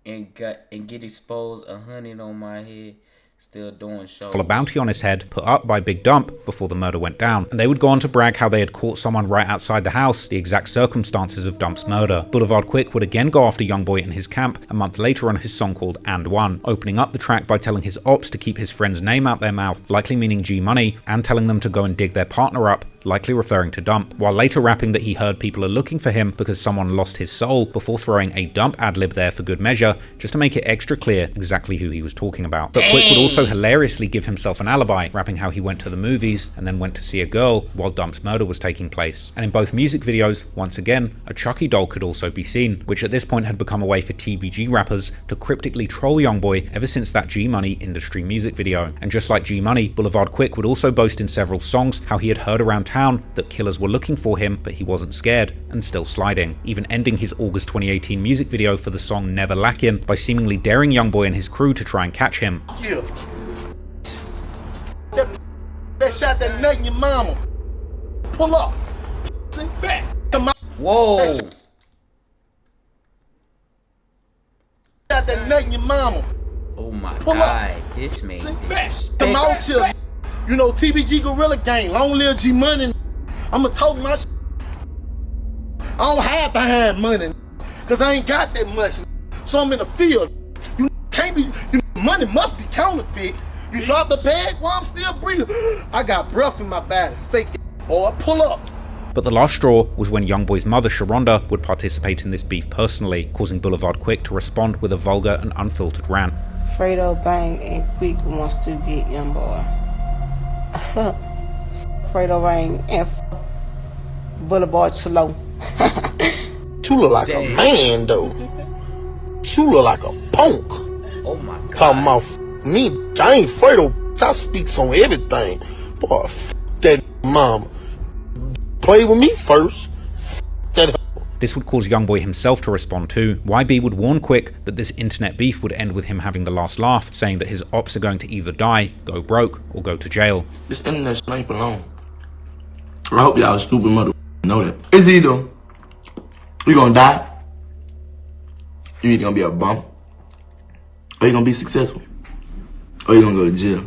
and get exposed 100 on my head. Still doing shows. A bounty on his head put up by Big Dump before the murder went down, and they would go on to brag how they had caught someone right outside the house, the exact circumstances of Dump's murder. Boulevard Quick would again go after YoungBoy in his camp a month later on his song called And One, opening up the track by telling his ops to keep his friend's name out their mouth, likely meaning G Money, and telling them to go and dig their partner up, likely referring to Dump, while later rapping that he heard people are looking for him because someone lost his soul, before throwing a Dump ad-lib there for good measure, just to make it extra clear exactly who he was talking about. But Quick would also hilariously give himself an alibi, rapping how he went to the movies and then went to see a girl while Dump's murder was taking place. And in both music videos, once again, a Chucky doll could also be seen, which at this point had become a way for TBG rappers to cryptically troll YoungBoy ever since that G-Money industry music video. And just like G-Money, Boulevard Quick would also boast in several songs how he had heard around town that killers were looking for him, but he wasn't scared and still sliding, even ending his August 2018 music video for the song Never Lackin' by seemingly daring YoungBoy and his crew to try and catch him. Yeah. That shot that nut in your mama. Pull up. Sit back. Come on. Whoa. Shot that nut in your mama. Oh my Pull God. Up. This man. Come out here. You know, TBG Gorilla Gang. Long live G Money. I'ma talk my shit. I don't hide behind money. Cause I ain't got that much. So I'm in the field. You can't be, money must be counterfeit. You drop the bag while I'm still breathing. I got breath in my body. Fake it, boy. Pull up. But the last straw was when YoungBoy's mother, Sharonda, would participate in this beef personally, causing Boulevard Quick to respond with a vulgar and unfiltered rant. Fredo Bang and Quick wants to get YoungBoy. Fredo Bang and Boulevard Slow. You look like a man, though. You look like a punk. Oh my God. Talking about me, I ain't Fredo. I speaks on everything. Boy, that mama. Play with me first. That. This would cause YoungBoy himself to respond too. YB would warn Quick that this internet beef would end with him having the last laugh, saying that his ops are going to either die, go broke, or go to jail. This internet shit ain't for long. I hope y'all stupid mother know that. It's either you gonna die, you either gonna be a bum, or you gonna be successful, or you gonna go to jail.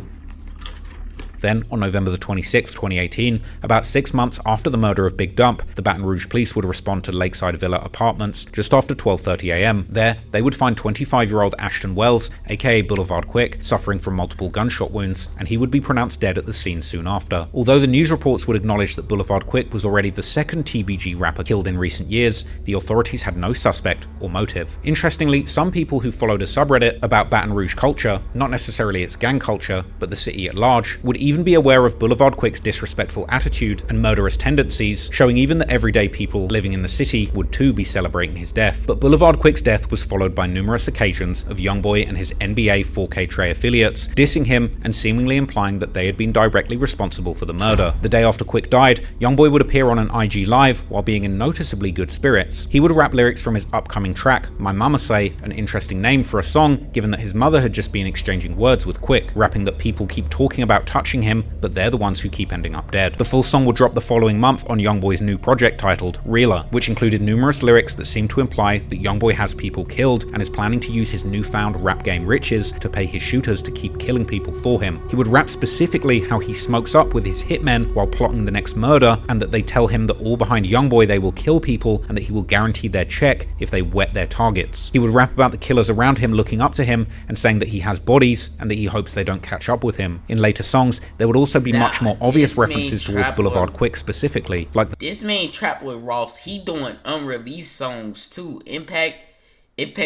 Then, on November the 26th, 2018, about 6 months after the murder of Big Dump, the Baton Rouge police would respond to Lakeside Villa Apartments just after 12:30 a.m. There, they would find 25-year-old Ashton Wells, aka Boulevard Quick, suffering from multiple gunshot wounds, and he would be pronounced dead at the scene soon after. Although the news reports would acknowledge that Boulevard Quick was already the second TBG rapper killed in recent years, the authorities had no suspect or motive. Interestingly, some people who followed a subreddit about Baton Rouge culture, not necessarily its gang culture, but the city at large, would even be aware of Boulevard Quick's disrespectful attitude and murderous tendencies, showing even that everyday people living in the city would too be celebrating his death. But Boulevard Quick's death was followed by numerous occasions of YoungBoy and his NBA 4K Trey affiliates dissing him and seemingly implying that they had been directly responsible for the murder. The day after Quick died, YoungBoy would appear on an IG Live while being in noticeably good spirits. He would rap lyrics from his upcoming track, My Mama Say, an interesting name for a song given that his mother had just been exchanging words with Quick, rapping that people keep talking about touching him, but they're the ones who keep ending up dead. The full song would drop the following month on YoungBoy's new project titled Realer, which included numerous lyrics that seem to imply that YoungBoy has people killed and is planning to use his newfound rap game riches to pay his shooters to keep killing people for him. He would rap specifically how he smokes up with his hitmen while plotting the next murder, and that they tell him that all behind YoungBoy they will kill people and that he will guarantee their check if they wet their targets. He would rap about the killers around him looking up to him and saying that he has bodies and that he hopes they don't catch up with him. In later songs, there would also be much more obvious references towards Boulevard Quick specifically, like this main trap with Ross. He doing unreleased songs too. Impact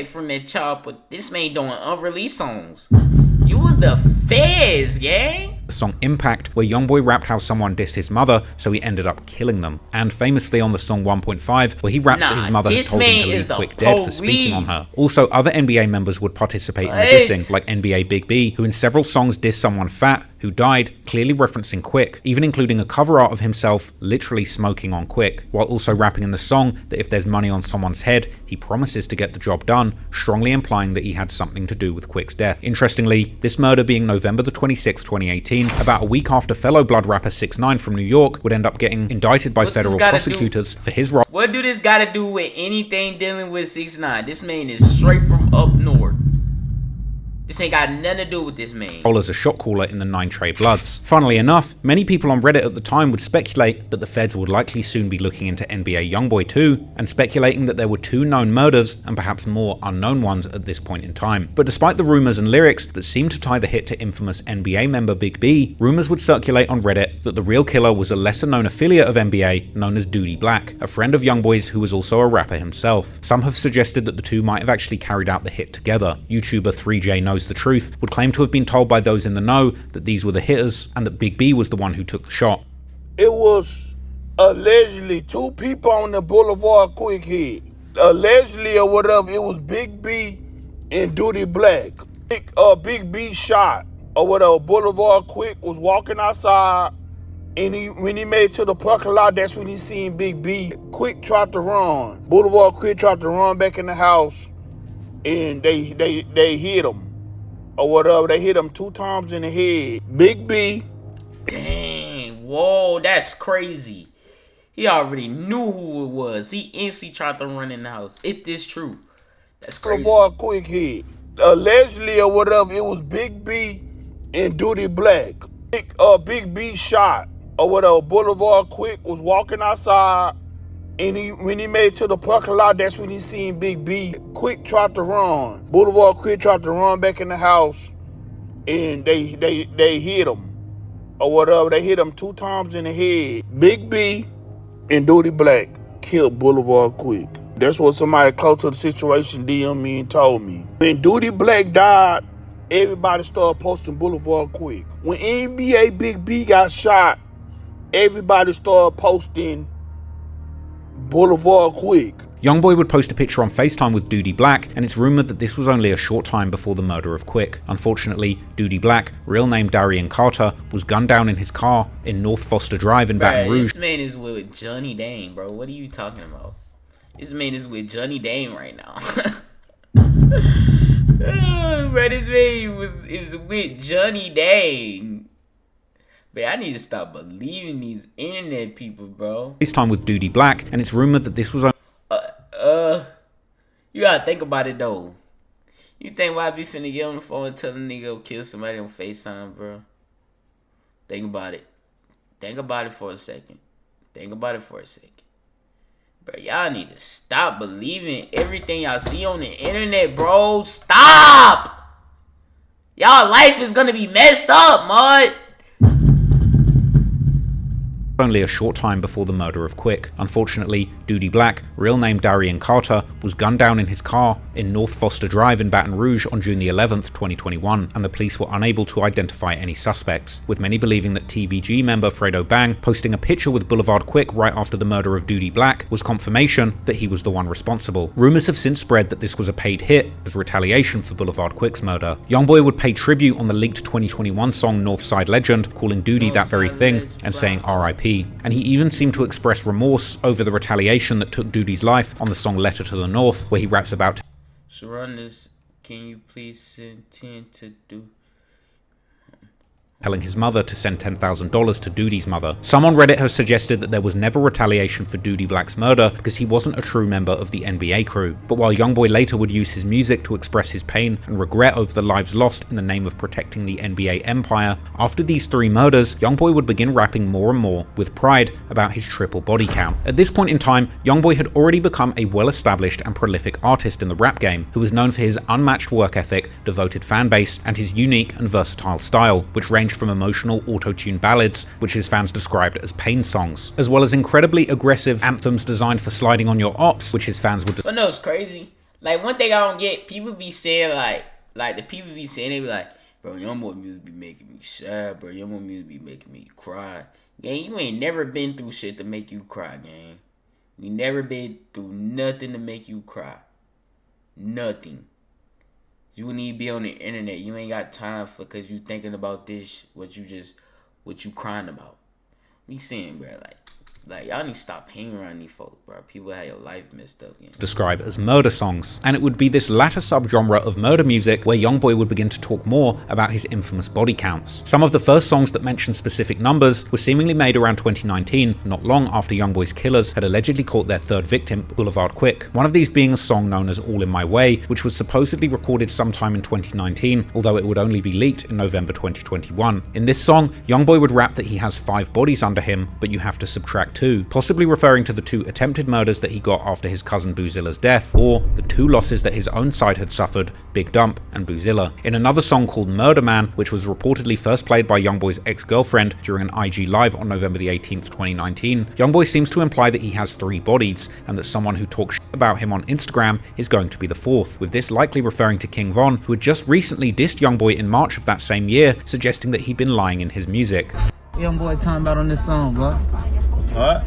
from that chop, but this man doing unreleased songs. You was the feds, gang. The song Impact, where YoungBoy rapped how someone dissed his mother, so he ended up killing them. And famously on the song 1.5, where he raps that his mother had told him to leave Quick dead for speaking on her. Also, other NBA members would participate in the dissing, like NBA Big B, who in several songs dissed someone fat who died, clearly referencing Quick, even including a cover art of himself literally smoking on Quick, while also rapping in the song that if there's money on someone's head, he promises to get the job done, strongly implying that he had something to do with Quick's death. Interestingly, this murder being November the 26th, 2018, about a week after fellow blood rapper 6ix9ine from New York would end up getting indicted by federal prosecutors for his role. What do this gotta do with anything dealing with 6ix9ine? This man is straight from up north. This ain't got nothing to do with this man. As a shot caller in the 9 Trey Bloods. Funnily enough, many people on Reddit at the time would speculate that the feds would likely soon be looking into NBA YoungBoy 2, and speculating that there were 2 known murders and perhaps more unknown ones at this point in time. But despite the rumors and lyrics that seemed to tie the hit to infamous NBA member Big B, rumors would circulate on Reddit that the real killer was a lesser known affiliate of NBA known as Duty Black, a friend of YoungBoy's who was also a rapper himself. Some have suggested that the two might have actually carried out the hit together. YouTuber 3J Knows the Truth would claim to have been told by those in the know that these were the hitters and that Big B was the one who took the shot. It was allegedly 2 people on the Boulevard Quick hit. Allegedly or whatever, it was Big B and Duty Black. Big B shot or whatever. Boulevard Quick was walking outside, and when he made it to the parking lot, that's when he seen Big B. Quick tried to run. Boulevard Quick tried to run back in the house, and they hit him. Or whatever, they hit him 2 times in the head. Big B. Dang, whoa, that's crazy. He already knew who it was. He instantly tried to run in the house. If this true, that's crazy. Boulevard Quick hit. Allegedly or whatever, it was Big B and Duty Black. Big B shot or whatever. Boulevard Quick was walking outside, and when he made it to the parking lot, that's when he seen Big B. Quick tried to run. Boulevard Quick tried to run back in the house, and they hit him. Or whatever, they hit him 2 times in the head. Big B and Duty Black killed Boulevard Quick. That's what somebody close to the situation DM'd me and told me. When Duty Black died, everybody started posting Boulevard Quick. When NBA Big B got shot, everybody started posting Boulevard Quick. YoungBoy would post a picture on FaceTime with Duty Black, and it's rumored that this was only a short time before the murder of Quick. Unfortunately, Duty Black, real name Darian Carter, was gunned down in his car in North Foster Drive in Baton Rouge. This man is with Johnny Dane, bro. What are you talking about? This man is with Johnny Dane right now. Bro, this man is with Johnny Dane. But I need to stop believing these internet people, bro. FaceTime with Duty Black, and it's rumored that this was you gotta think about it though. You think why I be finna get on the phone and tell a nigga go kill somebody on FaceTime, bro? Think about it. Think about it for a second. Think about it for a second. Bro, y'all need to stop believing everything y'all see on the internet, bro. Stop! Y'all life is gonna be messed up, mud. Only a short time before the murder of Quick. Unfortunately, Duty Black, real name Darian Carter, was gunned down in his car in North Foster Drive in Baton Rouge on June the 11th, 2021, and the police were unable to identify any suspects, with many believing that TBG member Fredo Bang posting a picture with Boulevard Quick right after the murder of Duty Black was confirmation that he was the one responsible. Rumors have since spread that this was a paid hit as retaliation for Boulevard Quick's murder. YoungBoy would pay tribute on the leaked 2021 song Northside Legend, calling Duty that very thing and saying RIP. And he even seemed to express remorse over the retaliation that took Duty's life on the song Letter to the North, where he raps about Surrenders, can you please intend to do telling his mother to send $10,000 to Duty's mother. Some on Reddit have suggested that there was never retaliation for Duty Black's murder because he wasn't a true member of the NBA crew. But while YoungBoy later would use his music to express his pain and regret over the lives lost in the name of protecting the NBA empire, after these 3 murders, YoungBoy would begin rapping more and more with pride about his triple body count. At this point in time, YoungBoy had already become a well-established and prolific artist in the rap game who was known for his unmatched work ethic, devoted fan base, and his unique and versatile style, which ranged from emotional auto-tune ballads, which his fans described as pain songs, as well as incredibly aggressive anthems designed for sliding on your ops, which his fans would. But no, it's crazy. Like, one thing I don't get, people be saying like the people be saying, they be like, bro, YoungBoy music be making me sad, bro. YoungBoy music be making me cry. Gang, you ain't never been through shit to make you cry, gang. You never been through nothing to make you cry. Nothing. You need to be on the internet. You ain't got time for, cause you thinking about this, what you crying about. Me saying, bro, like, Like, y'all need to stop hanging around these folks, bro. People have your life messed up. Describe as murder songs, and it would be this latter subgenre of murder music where YoungBoy would begin to talk more about his infamous body counts. Some of the first songs that mentioned specific numbers were seemingly made around 2019, not long after YoungBoy's killers had allegedly caught their third victim, Boulevard Quick. One of these being a song known as All in My Way, which was supposedly recorded sometime in 2019, although it would only be leaked in November 2021. In this song, YoungBoy would rap that he has 5 bodies under him, but you have to subtract 2, possibly referring to the 2 attempted murders that he got after his cousin Boozilla's death, or the 2 losses that his own side had suffered, Big Dump and Boozilla. In another song called Murder Man, which was reportedly first played by YoungBoy's ex-girlfriend during an IG Live on November the 18th, 2019, YoungBoy seems to imply that he has 3 bodies, and that someone who talks shit about him on Instagram is going to be the 4th, with this likely referring to King Von, who had just recently dissed YoungBoy in March of that same year, suggesting that he'd been lying in his music. YoungBoy talking about on this song, bro. What?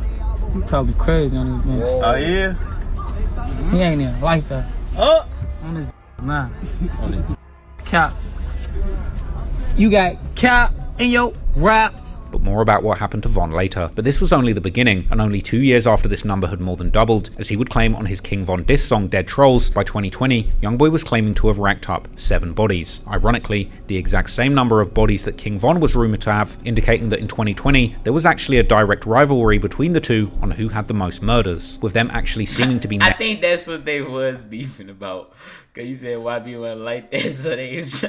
You talking crazy on this man. Oh, yeah? He ain't even like that. Oh! On this nah. On this cap. You got cap in your raps. But more about what happened to Von later. But this was only the beginning, and only 2 years after this number had more than doubled, as he would claim on his King Von diss song Dead Trolls. By 2020, YoungBoy was claiming to have racked up 7 bodies. Ironically, the exact same number of bodies that King Von was rumoured to have, indicating that in 2020, there was actually a direct rivalry between the two on who had the most murders, with them actually seeming to be I think that's what they was beefing about. Cause you said why be one like that, so they was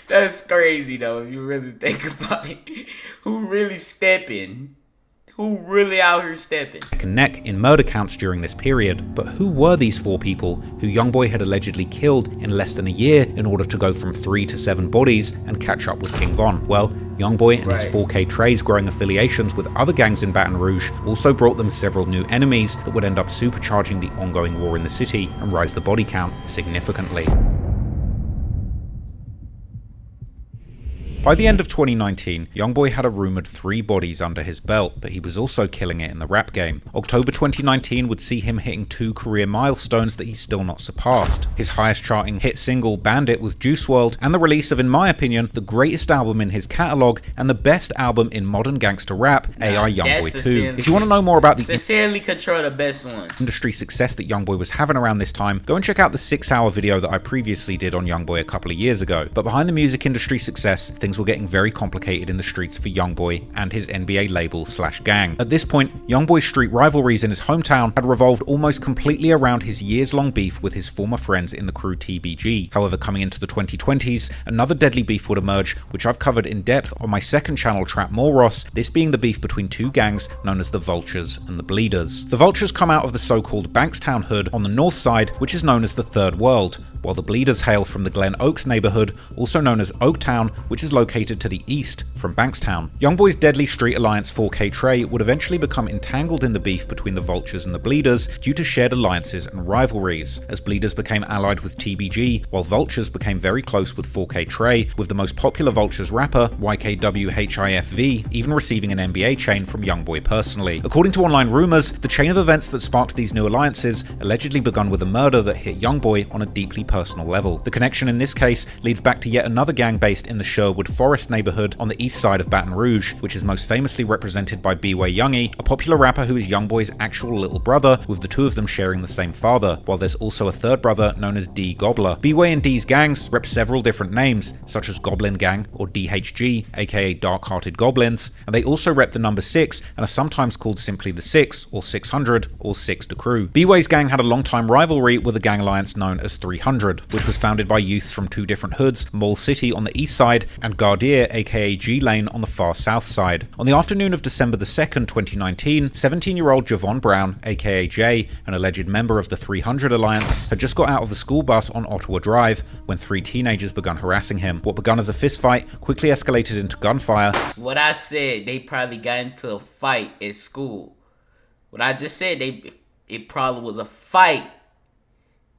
That's crazy though, if you really think about it. Who really stepping? Who really out here stepping? Neck and neck in murder counts during this period. But who were these 4 people who YoungBoy had allegedly killed in less than a year in order to go from 3 to 7 bodies and catch up with King Von? Well, YoungBoy and his 4K Trey's growing affiliations with other gangs in Baton Rouge also brought them several new enemies that would end up supercharging the ongoing war in the city and rise the body count significantly. By the end of 2019, YoungBoy had a rumoured 3 bodies under his belt, but he was also killing it in the rap game. October 2019 would see him hitting 2 career milestones that he's still not surpassed. His highest charting hit single, Bandit, with Juice WRLD, and the release of, in my opinion, the greatest album in his catalogue and the best album in modern gangster rap, AI YoungBoy 2. If you want to know more about the sincerely control the best one industry success that YoungBoy was having around this time, go and check out the 6-hour video that I previously did on YoungBoy a couple of years ago. But behind the music industry success, things were getting very complicated in the streets for YoungBoy and his NBA label/gang. At this point, YoungBoy's street rivalries in his hometown had revolved almost completely around his years-long beef with his former friends in the crew TBG. However, coming into the 2020s, another deadly beef would emerge, which I've covered in depth on my second channel, Trap More Ross, this being the beef between 2 gangs known as the Vultures and the Bleeders. The Vultures come out of the so-called Bankstown hood on the north side, which is known as the Third World, while the Bleeders hail from the Glen Oaks neighborhood, also known as Oaktown, which is located to the east from Bankstown. YoungBoy's deadly street alliance 4K Trey would eventually become entangled in the beef between the Vultures and the Bleeders due to shared alliances and rivalries, as Bleeders became allied with TBG, while Vultures became very close with 4K Trey, with the most popular Vultures rapper, YKWHIFV, even receiving an NBA chain from YoungBoy personally. According to online rumors, the chain of events that sparked these new alliances allegedly begun with a murder that hit YoungBoy on a deeply personal level. The connection in this case leads back to yet another gang based in the Sherwood Forest neighborhood on the east side of Baton Rouge, which is most famously represented by B-Way Youngie, a popular rapper who is YoungBoy's actual little brother, with the 2 of them sharing the same father, while there's also a third brother known as D Gobbler. B-Way and D's gangs rep several different names, such as Goblin Gang or DHG, aka Dark Hearted Goblins, and they also rep the number 6 and are sometimes called simply the 6 or 600 or 6 to Crew. B-Way's gang had a long-time rivalry with a gang alliance known as 300, which was founded by youths from 2 different hoods, Mall City on the east side and Gardier aka G-Lane on the far south side. On the afternoon of December the 2nd, 2019, 17-year-old Javon Brown, aka Jay, an alleged member of the 300 Alliance, had just got out of the school bus on Ottawa Drive when 3 teenagers begun harassing him. What begun as a fistfight quickly escalated into gunfire. What I said, they probably got into a fight at school. What I just said, it probably was a fight.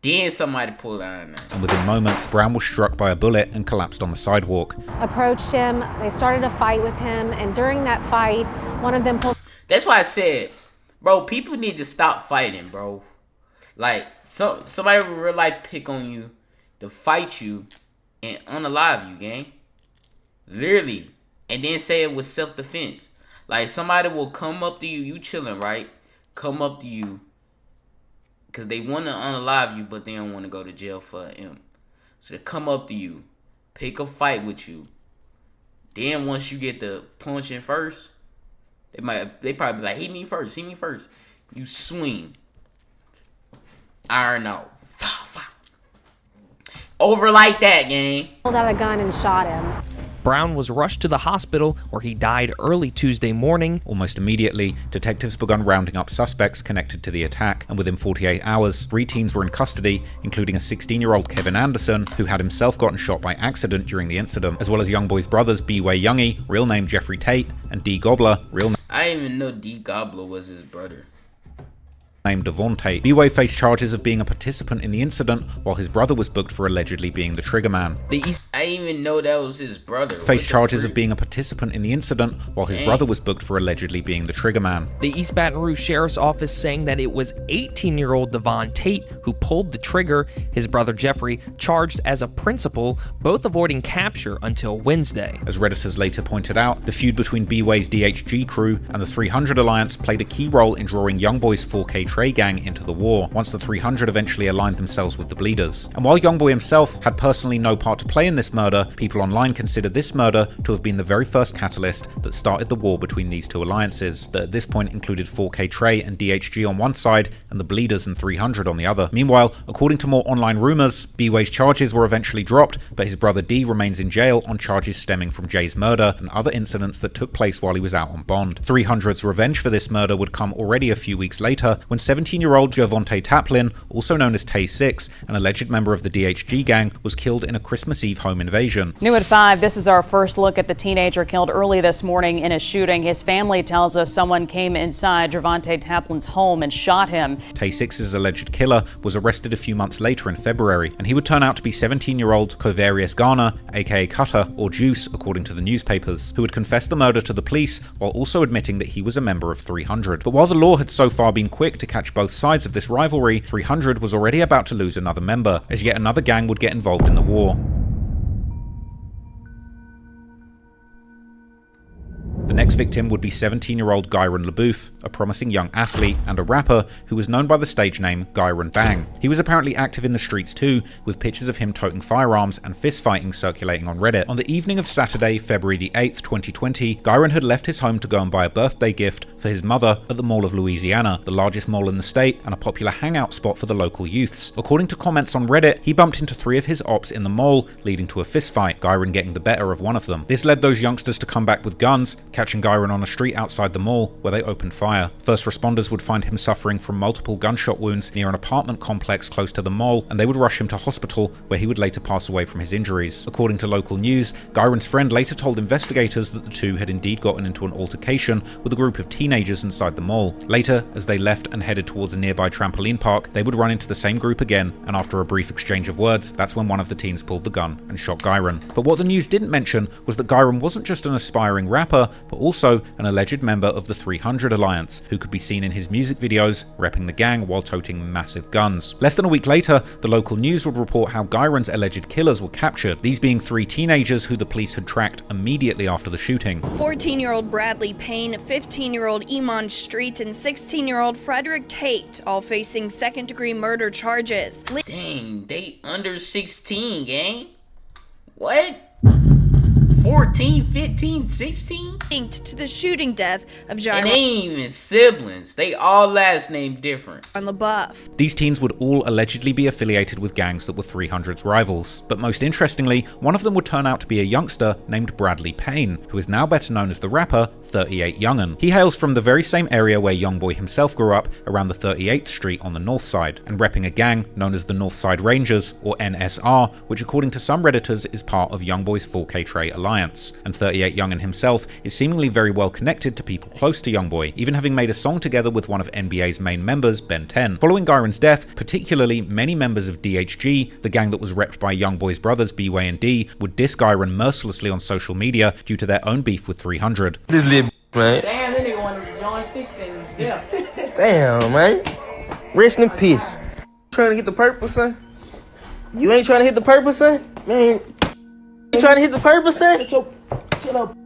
Then somebody pulled on him. And within moments, Brown was struck by a bullet and collapsed on the sidewalk. Approached him, they started a fight with him, and during that fight, one of them pulled... That's why I said, bro, people need to stop fighting, bro. Like, somebody will real life pick on you to fight you and unalive you, gang. Literally. And then say it was self-defense. Like, somebody will come up to you, you chilling, right? Come up to you, because they want to unalive you, but they don't want to go to jail for M. So they come up to you, pick a fight with you. Then once you get the punching first, they probably be like, hit me first. You swing. Iron out. Over like that, gang. Pulled out a gun and shot him. Brown was rushed to the hospital where he died early Tuesday morning. Almost immediately, detectives began rounding up suspects connected to the attack, and within 48 hours, 3 teens were in custody, including a 16-year-old Kevin Anderson, who had himself gotten shot by accident during the incident, as well as YoungBoy's brothers B-Way Youngie, real name Jeffrey Tate, and D Gobbler, real name... I didn't even know D Gobbler was his brother. Named Devontae. B-Way faced charges of being a participant in the incident, while his brother was booked for allegedly being the triggerman. I didn't even know that was his brother. Faced charges of being a participant in the incident, while his brother was booked for allegedly being the triggerman. The East Baton Rouge Sheriff's Office saying that it was 18-year-old Devon Tate who pulled the trigger, his brother Jeffrey charged as a principal, both avoiding capture until Wednesday. As Redditors later pointed out, the feud between B-Way's DHG crew and the 300 Alliance played a key role in drawing YoungBoy's 4K Trey gang into the war, once the 300 eventually aligned themselves with the Bleeders. And while YoungBoy himself had personally no part to play in this murder, people online consider this murder to have been the very first catalyst that started the war between these two alliances, that at this point included 4K Trey and DHG on one side, and the Bleeders and 300 on the other. Meanwhile, according to more online rumors, B-Way's charges were eventually dropped, but his brother D remains in jail on charges stemming from Jay's murder and other incidents that took place while he was out on bond. 300's revenge for this murder would come already a few weeks later, when 17-year-old Gervonta Taplin, also known as Tay 6, an alleged member of the DHG gang, was killed in a Christmas Eve home invasion. New at 5, this is our first look at the teenager killed early this morning in a shooting. His family tells us someone came inside Gervonta Taplin's home and shot him. Tay 6's alleged killer was arrested a few months later in February, and he would turn out to be 17-year-old Covarius Garner, aka Cutter, or Juice, according to the newspapers, who had confessed the murder to the police while also admitting that he was a member of 300. But while the law had so far been quick to catch both sides of this rivalry, 300 was already about to lose another member, as yet another gang would get involved in the war. The next victim would be 17-year-old Gyron LaBouffe, a promising young athlete and a rapper who was known by the stage name Gyron Bang. He was apparently active in the streets too, with pictures of him toting firearms and fistfighting circulating on Reddit. On the evening of Saturday, February the 8th, 2020, Gyron had left his home to go and buy a birthday gift for his mother at the Mall of Louisiana, the largest mall in the state and a popular hangout spot for the local youths. According to comments on Reddit, he bumped into 3 of his ops in the mall, leading to a fistfight, Gyron getting the better of one of them. This led those youngsters to come back with guns, catching Gyron on a street outside the mall, where they opened fire. First responders would find him suffering from multiple gunshot wounds near an apartment complex close to the mall, and they would rush him to hospital, where he would later pass away from his injuries. According to local news, Gyron's friend later told investigators that the two had indeed gotten into an altercation with a group of teenagers inside the mall. Later, as they left and headed towards a nearby trampoline park, they would run into the same group again, and after a brief exchange of words, that's when one of the teens pulled the gun and shot Gyron. But what the news didn't mention was that Gyron wasn't just an aspiring rapper, but also an alleged member of the 300 Alliance, who could be seen in his music videos, repping the gang while toting massive guns. Less than a week later, the local news would report how Gyron's alleged killers were captured, these being 3 teenagers who the police had tracked immediately after the shooting. 14-year-old Bradley Payne, 15-year-old Iman Street, and 16-year-old Frederick Tate, all facing second-degree murder charges. Dang, they under 16, gang? What? 14, 15, 16? Linked to the shooting death of Gyron. And they ain't even siblings. They all last name different. On LaBeouf. These teens would all allegedly be affiliated with gangs that were 300's rivals. But most interestingly, one of them would turn out to be a youngster named Bradley Payne, who is now better known as the rapper 38 Young'un. He hails from the very same area where YoungBoy himself grew up, around the 38th Street on the north side, and repping a gang known as the Northside Rangers, or NSR, which according to some Redditors is part of YoungBoy's 4K Trey Alliance. And 38 Young'un himself is seemingly very well connected to people close to YoungBoy, even having made a song together with one of NBA's main members, Ben 10. Following Gyron's death, particularly many members of DHG, the gang that was repped by YoungBoy's brothers B-Way and D, would diss Gyron mercilessly on social media due to their own beef with 300. This little man. Damn, that nigga wanted to join 16. Yeah. Damn, man. Rest in peace. Trying to hit the purple, son? You ain't trying to hit the purple, son? Man. You trying to hit the purple, son? Shut up.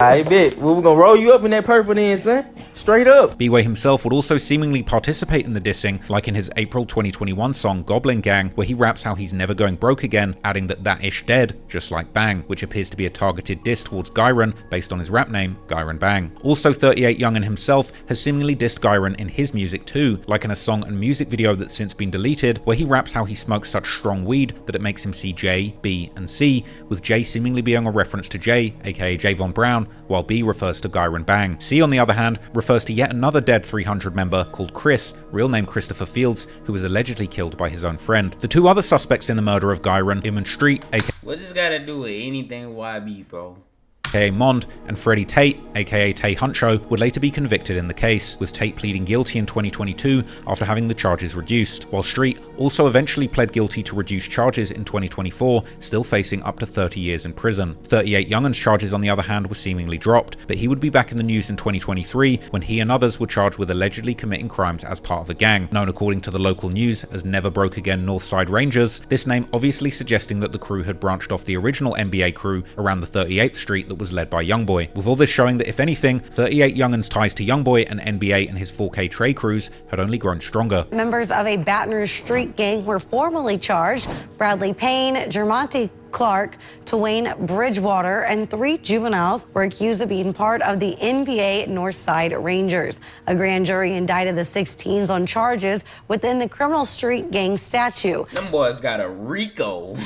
I bet. Well, we're gonna roll you up in that purple then, son. Straight up. B-Way himself would also seemingly participate in the dissing, like in his April 2021 song Goblin Gang, where he raps how he's never going broke again, adding that ish dead, just like Bang, which appears to be a targeted diss towards Gyron based on his rap name, Gyron Bang. Also, 38 Youngin himself has seemingly dissed Gyron in his music too, like in a song and music video that's since been deleted, where he raps how he smokes such strong weed that it makes him see J, B, and C, with J seemingly being a reference to J, aka Javon Brown, while B refers to Gyron Bang. C, on the other hand, refers to yet another dead 300 member called Chris, real name Christopher Fields, who was allegedly killed by his own friend. The two other suspects in the murder of Gyron, Iman Street, aka what this gotta do with anything YB, bro? Mond, and Freddie Tate, aka Tay Huncho, would later be convicted in the case, with Tate pleading guilty in 2022 after having the charges reduced, while Street also eventually pled guilty to reduced charges in 2024, still facing up to 30 years in prison. 38 Youngin's charges, on the other hand, were seemingly dropped, but he would be back in the news in 2023 when he and others were charged with allegedly committing crimes as part of a gang, known according to the local news as Never Broke Again Northside Rangers, this name obviously suggesting that the crew had branched off the original NBA crew around the 38th Street that was led by YoungBoy, with all this showing that if anything, 38 Youngin's ties to YoungBoy and NBA and his 4K Trey crews had only grown stronger. Members of a Baton Rouge street gang were formally charged. Bradley Payne, Jermonte Clark, Twain Bridgewater, and 3 juveniles were accused of being part of the NBA Northside Rangers. A grand jury indicted the 6 teens on charges within the criminal street gang statute. Them boys got a RICO.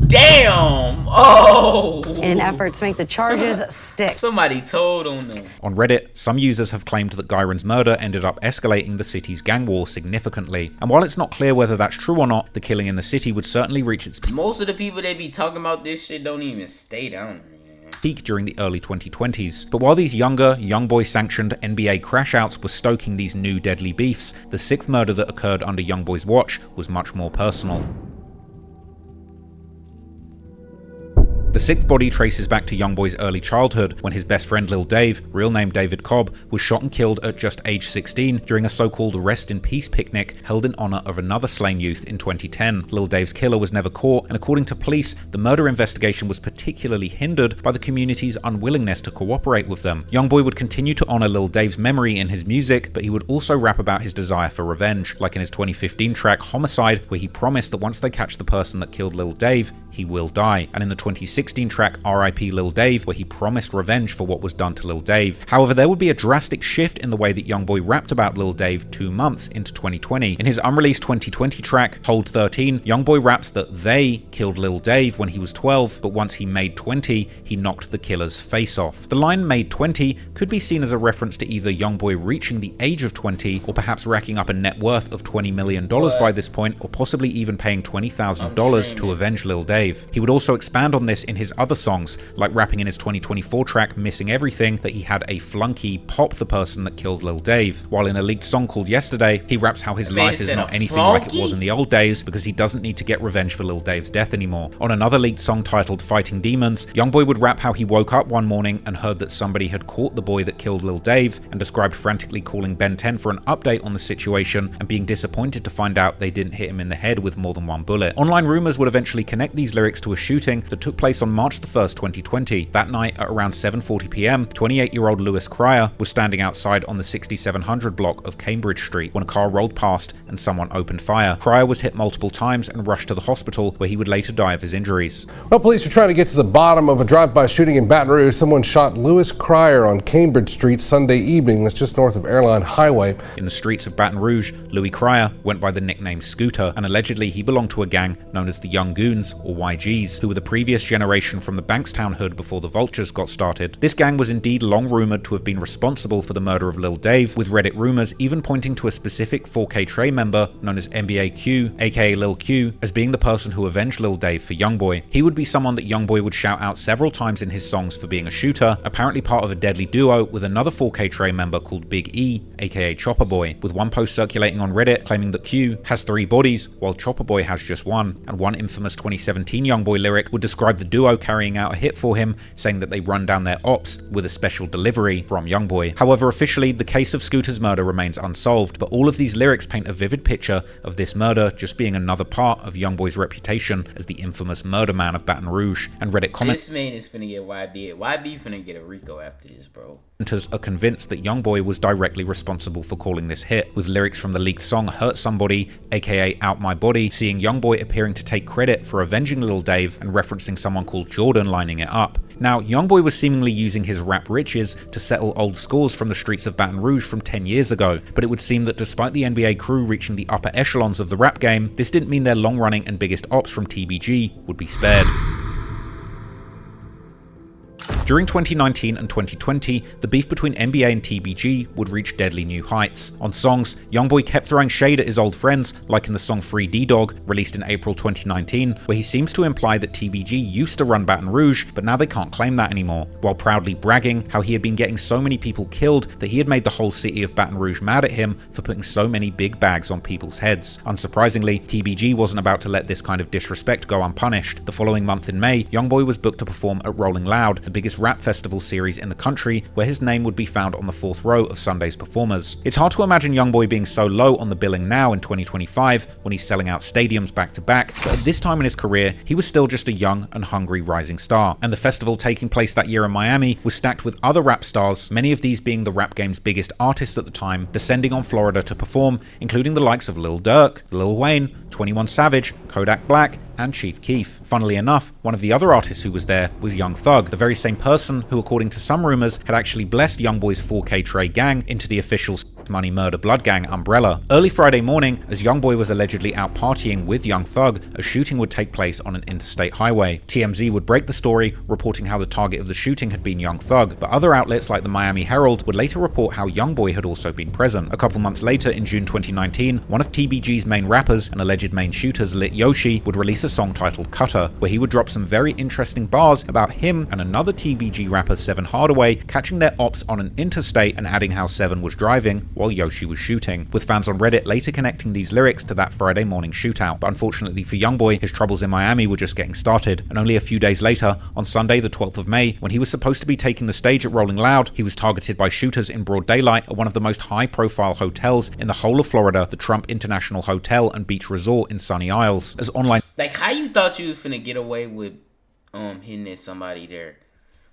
Damn! Oh! In an effort to make the charges stick. Somebody told on them. On Reddit, some users have claimed that Gyron's murder ended up escalating the city's gang war significantly. And while it's not clear whether that's true or not, the killing in the city would certainly reach its most of the people that be talking about this shit don't even stay down there. Peak during the early 2020s. But while these younger, YoungBoy sanctioned NBA crashouts were stoking these new deadly beefs, the 6th murder that occurred under YoungBoy's watch was much more personal. The 6th body traces back to YoungBoy's early childhood, when his best friend Lil Dave, real name David Cobb, was shot and killed at just age 16 during a so-called Rest in Peace picnic held in honor of another slain youth in 2010. Lil Dave's killer was never caught, and according to police, the murder investigation was particularly hindered by the community's unwillingness to cooperate with them. YoungBoy would continue to honor Lil Dave's memory in his music, but he would also rap about his desire for revenge, like in his 2015 track Homicide, where he promised that once they catch the person that killed Lil Dave, he will die, and in the 2016 track R.I.P. Lil Dave, where he promised revenge for what was done to Lil Dave. However, there would be a drastic shift in the way that YoungBoy rapped about Lil Dave 2 months into 2020. In his unreleased 2020 track, Hold 13, YoungBoy raps that they killed Lil Dave when he was 12, but once he made 20, he knocked the killer's face off. The line made 20 could be seen as a reference to either YoungBoy reaching the age of 20, or perhaps racking up a net worth of $20 million by this point, or possibly even paying $20,000 to avenge Lil Dave. He would also expand on this in his other songs, like rapping in his 2024 track Missing Everything that he had a flunky pop the person that killed Lil Dave, while in a leaked song called Yesterday, he raps how his life is not anything like it was in the old days because he doesn't need to get revenge for Lil Dave's death anymore. On another leaked song titled Fighting Demons, YoungBoy would rap how he woke up one morning and heard that somebody had caught the boy that killed Lil Dave, and described frantically calling Ben 10 for an update on the situation and being disappointed to find out they didn't hit him in the head with more than one bullet. Online rumors would eventually connect these lyrics to a shooting that took place on March 1st, 2020. That night, at around 7:40 p.m, 28-year-old Lewis Cryer was standing outside on the 6700 block of Cambridge Street when a car rolled past and someone opened fire. Cryer was hit multiple times and rushed to the hospital, where he would later die of his injuries. Well, police are trying to get to the bottom of a drive-by shooting in Baton Rouge. Someone shot Lewis Cryer on Cambridge Street Sunday evening. That's just north of Airline Highway. In the streets of Baton Rouge, Louis Cryer went by the nickname Scooter, and allegedly he belonged to a gang known as the Young Goons, or YGs, who were the previous generation from the Bankstown hood before the Vultures got started. This gang was indeed long rumored to have been responsible for the murder of Lil Dave, with Reddit rumors even pointing to a specific 4K Trey member known as NBA Q, aka Lil Q, as being the person who avenged Lil Dave for YoungBoy. He would be someone that YoungBoy would shout out several times in his songs for being a shooter, apparently part of a deadly duo with another 4K Trey member called Big E, aka Chopper Boy, with one post circulating on Reddit claiming that Q has 3 bodies while Chopper Boy has just one, and one infamous 2017 2019 YoungBoy lyric would describe the duo carrying out a hit for him, saying that they run down their ops with a special delivery from YoungBoy. However, officially, the case of Scooter's murder remains unsolved, but all of these lyrics paint a vivid picture of this murder just being another part of YoungBoy's reputation as the infamous murder man of Baton Rouge. And Reddit comments, this man is finna get YB. YB finna get a Rico after this, bro. Are convinced that YoungBoy was directly responsible for calling this hit, with lyrics from the leaked song Hurt Somebody, aka Out My Body, seeing YoungBoy appearing to take credit for avenging Lil Dave and referencing someone called Jordan lining it up. Now, YoungBoy was seemingly using his rap riches to settle old scores from the streets of Baton Rouge from 10 years ago, but it would seem that despite the NBA crew reaching the upper echelons of the rap game, this didn't mean their long-running and biggest ops from TBG would be spared. During 2019 and 2020, the beef between NBA and TBG would reach deadly new heights. On songs, YoungBoy kept throwing shade at his old friends, like in the song Free D-Dog, released in April 2019, where he seems to imply that TBG used to run Baton Rouge, but now they can't claim that anymore, while proudly bragging how he had been getting so many people killed that he had made the whole city of Baton Rouge mad at him for putting so many big bags on people's heads. Unsurprisingly, TBG wasn't about to let this kind of disrespect go unpunished. The following month in May, YoungBoy was booked to perform at Rolling Loud, the biggest rap festival series in the country, where his name would be found on the 4th row of Sunday's performers. It's hard to imagine YoungBoy being so low on the billing now in 2025 when he's selling out stadiums back to back, but at this time in his career, he was still just a young and hungry rising star. And the festival taking place that year in Miami was stacked with other rap stars, many of these being the rap game's biggest artists at the time, descending on Florida to perform, including the likes of Lil Durk, Lil Wayne, 21 Savage, Kodak Black, and Chief Keef. Funnily enough, one of the other artists who was there was Young Thug, the very same person who, according to some rumors, had actually blessed YoungBoy's 4K Trey gang into the official Money Murder Blood Gang umbrella. Early Friday morning, as YoungBoy was allegedly out partying with Young Thug, a shooting would take place on an interstate highway. TMZ would break the story, reporting how the target of the shooting had been Young Thug, but other outlets like the Miami Herald would later report how YoungBoy had also been present. A couple months later, in June 2019, one of TBG's main rappers and alleged main shooters, Lit Yoshi, would release a song titled Cutter, where he would drop some very interesting bars about him and another TBG rapper, Seven Hardaway, catching their ops on an interstate and adding how Seven was driving while Yoshi was shooting, with fans on Reddit later connecting these lyrics to that Friday morning shootout. But unfortunately for YoungBoy, his troubles in Miami were just getting started, and only a few days later, on Sunday the 12th of May, when he was supposed to be taking the stage at Rolling Loud, he was targeted by shooters in broad daylight at one of the most high-profile hotels in the whole of Florida, the Trump International Hotel and Beach Resort in Sunny Isles. As online, like, how you thought you was finna get away with hitting at somebody there?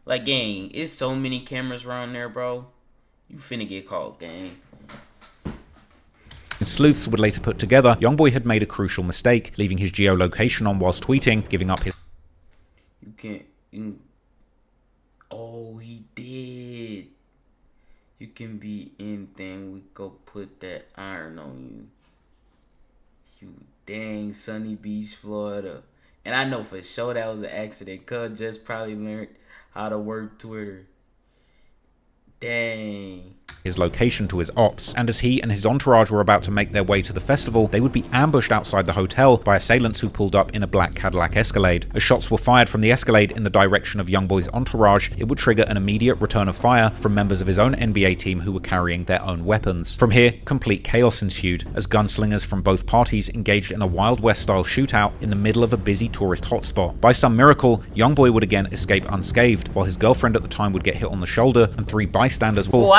Like, gang, it's so many cameras around there, bro. You finna get caught, gang. sleuths would later put together, YoungBoy had made a crucial mistake, leaving his geolocation on whilst tweeting, giving up his... You can't... Oh, he did. You can be anything. We go put that iron on you. You dang Sunny Beach, Florida. And I know for sure that was an accident. Cuz just probably learned how to work Twitter. Dang. His location to his ops, and as he and his entourage were about to make their way to the festival, they would be ambushed outside the hotel by assailants who pulled up in a black Cadillac Escalade. As shots were fired from the Escalade in the direction of YoungBoy's entourage, it would trigger an immediate return of fire from members of his own NBA team who were carrying their own weapons. From here, complete chaos ensued, as gunslingers from both parties engaged in a Wild West-style shootout in the middle of a busy tourist hotspot. By some miracle, YoungBoy would again escape unscathed, while his girlfriend at the time would get hit on the shoulder, and 3 bystanders were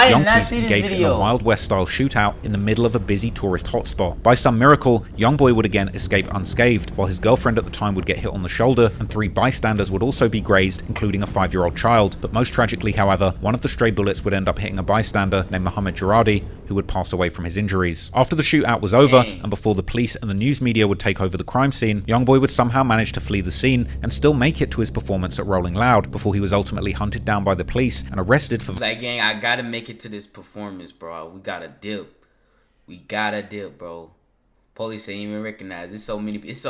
engaged in a Wild West-style shootout in the middle of a busy tourist hotspot. By some miracle, YoungBoy would again escape unscathed, while his girlfriend at the time would get hit on the shoulder, and 3 bystanders would also be grazed, including a 5-year-old child. But most tragically, however, one of the stray bullets would end up hitting a bystander named Mohammed Girardi, who would pass away from his injuries. After the shootout was over, and before the police and the news media would take over the crime scene, YoungBoy would somehow manage to flee the scene and still make it to his performance at Rolling Loud, before he was ultimately hunted down by the police and arrested for... Like, gang, I gotta make it to this performance, bro. We gotta dip. We gotta dip, bro. Police ain't even recognize. It's so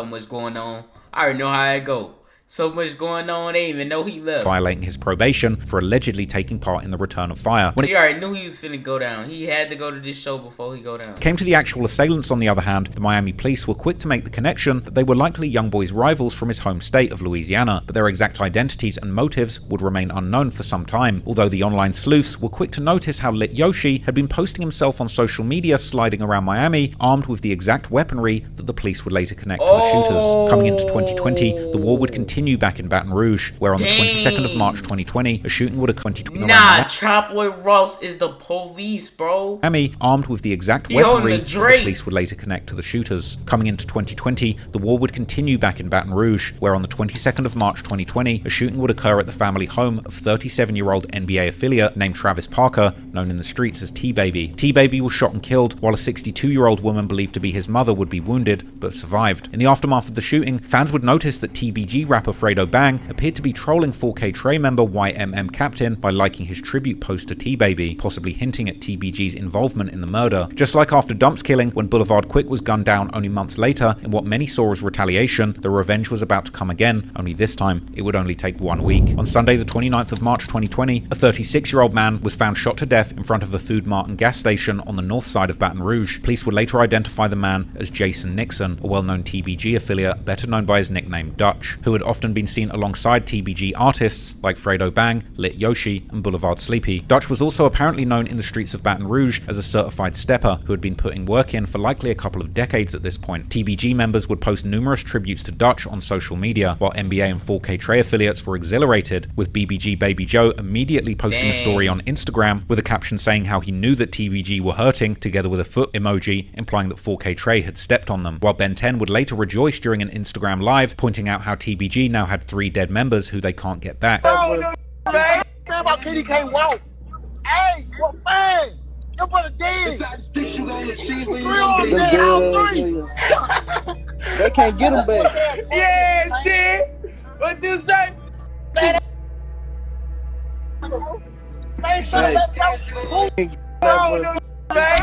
much going on. I already know how it go. So much going on, they didn't even know he left. Violating his probation for allegedly taking part in the return of fire. When He already knew he was finna go down. He had to go to this show before he go down. came to the actual assailants, on the other hand, the Miami police were quick to make the connection that they were likely YoungBoy's rivals from his home state of Louisiana, but their exact identities and motives would remain unknown for some time, although the online sleuths were quick to notice how Lit Yoshi had been posting himself on social media sliding around Miami, armed with the exact weaponry that the police would later connect to the shooters. Coming into 2020, the war would continue back in Baton Rouge, where on the 22nd of March 2020, a shooting would occur. Nah, Chopwood Ross is the police, bro. Miami, armed with the exact weaponry that the police would later connect to the shooters. Coming into 2020, the war would continue back in Baton Rouge, where on the 22nd of March 2020, a shooting would occur at the family home of 37-year-old NBA affiliate named Travis Parker, known in the streets as T-Baby. T-Baby was shot and killed, while a 62-year-old woman believed to be his mother would be wounded, but survived. In the aftermath of the shooting, fans would notice that TBG rapper Fredo Bang appeared to be trolling 4K Trey member YMM Captain by liking his tribute post to T-Baby, possibly hinting at TBG's involvement in the murder. Just like after Dump's killing, when Boulevard Quick was gunned down only months later in what many saw as retaliation, the revenge was about to come again, only this time it would only take 1 week. On Sunday the 29th of March 2020, a 36-year-old man was found shot to death in front of a Food Mart and gas station on the north side of Baton Rouge. Police would later identify the man as Jason Nixon, a well-known TBG affiliate better known by his nickname Dutch, who had often been seen alongside TBG artists like Fredo Bang, Lit Yoshi, and Boulevard Sleepy. Dutch was also apparently known in the streets of Baton Rouge as a certified stepper who had been putting work in for likely a couple of decades at this point. TBG members would post numerous tributes to Dutch on social media, while NBA and 4K Trey affiliates were exhilarated, with BBG Baby Joe immediately posting a story on Instagram with a caption saying how he knew that TBG were hurting, together with a foot emoji implying that 4K Trey had stepped on them, while Ben 10 would later rejoice during an Instagram live, pointing out how TBG now had 3 dead members who they can't get back. My kitty can't walk. Hey, what fan? Your brother dead. 3 on dead, I'm 3. They can't get him back. Yeah, shit. What you say?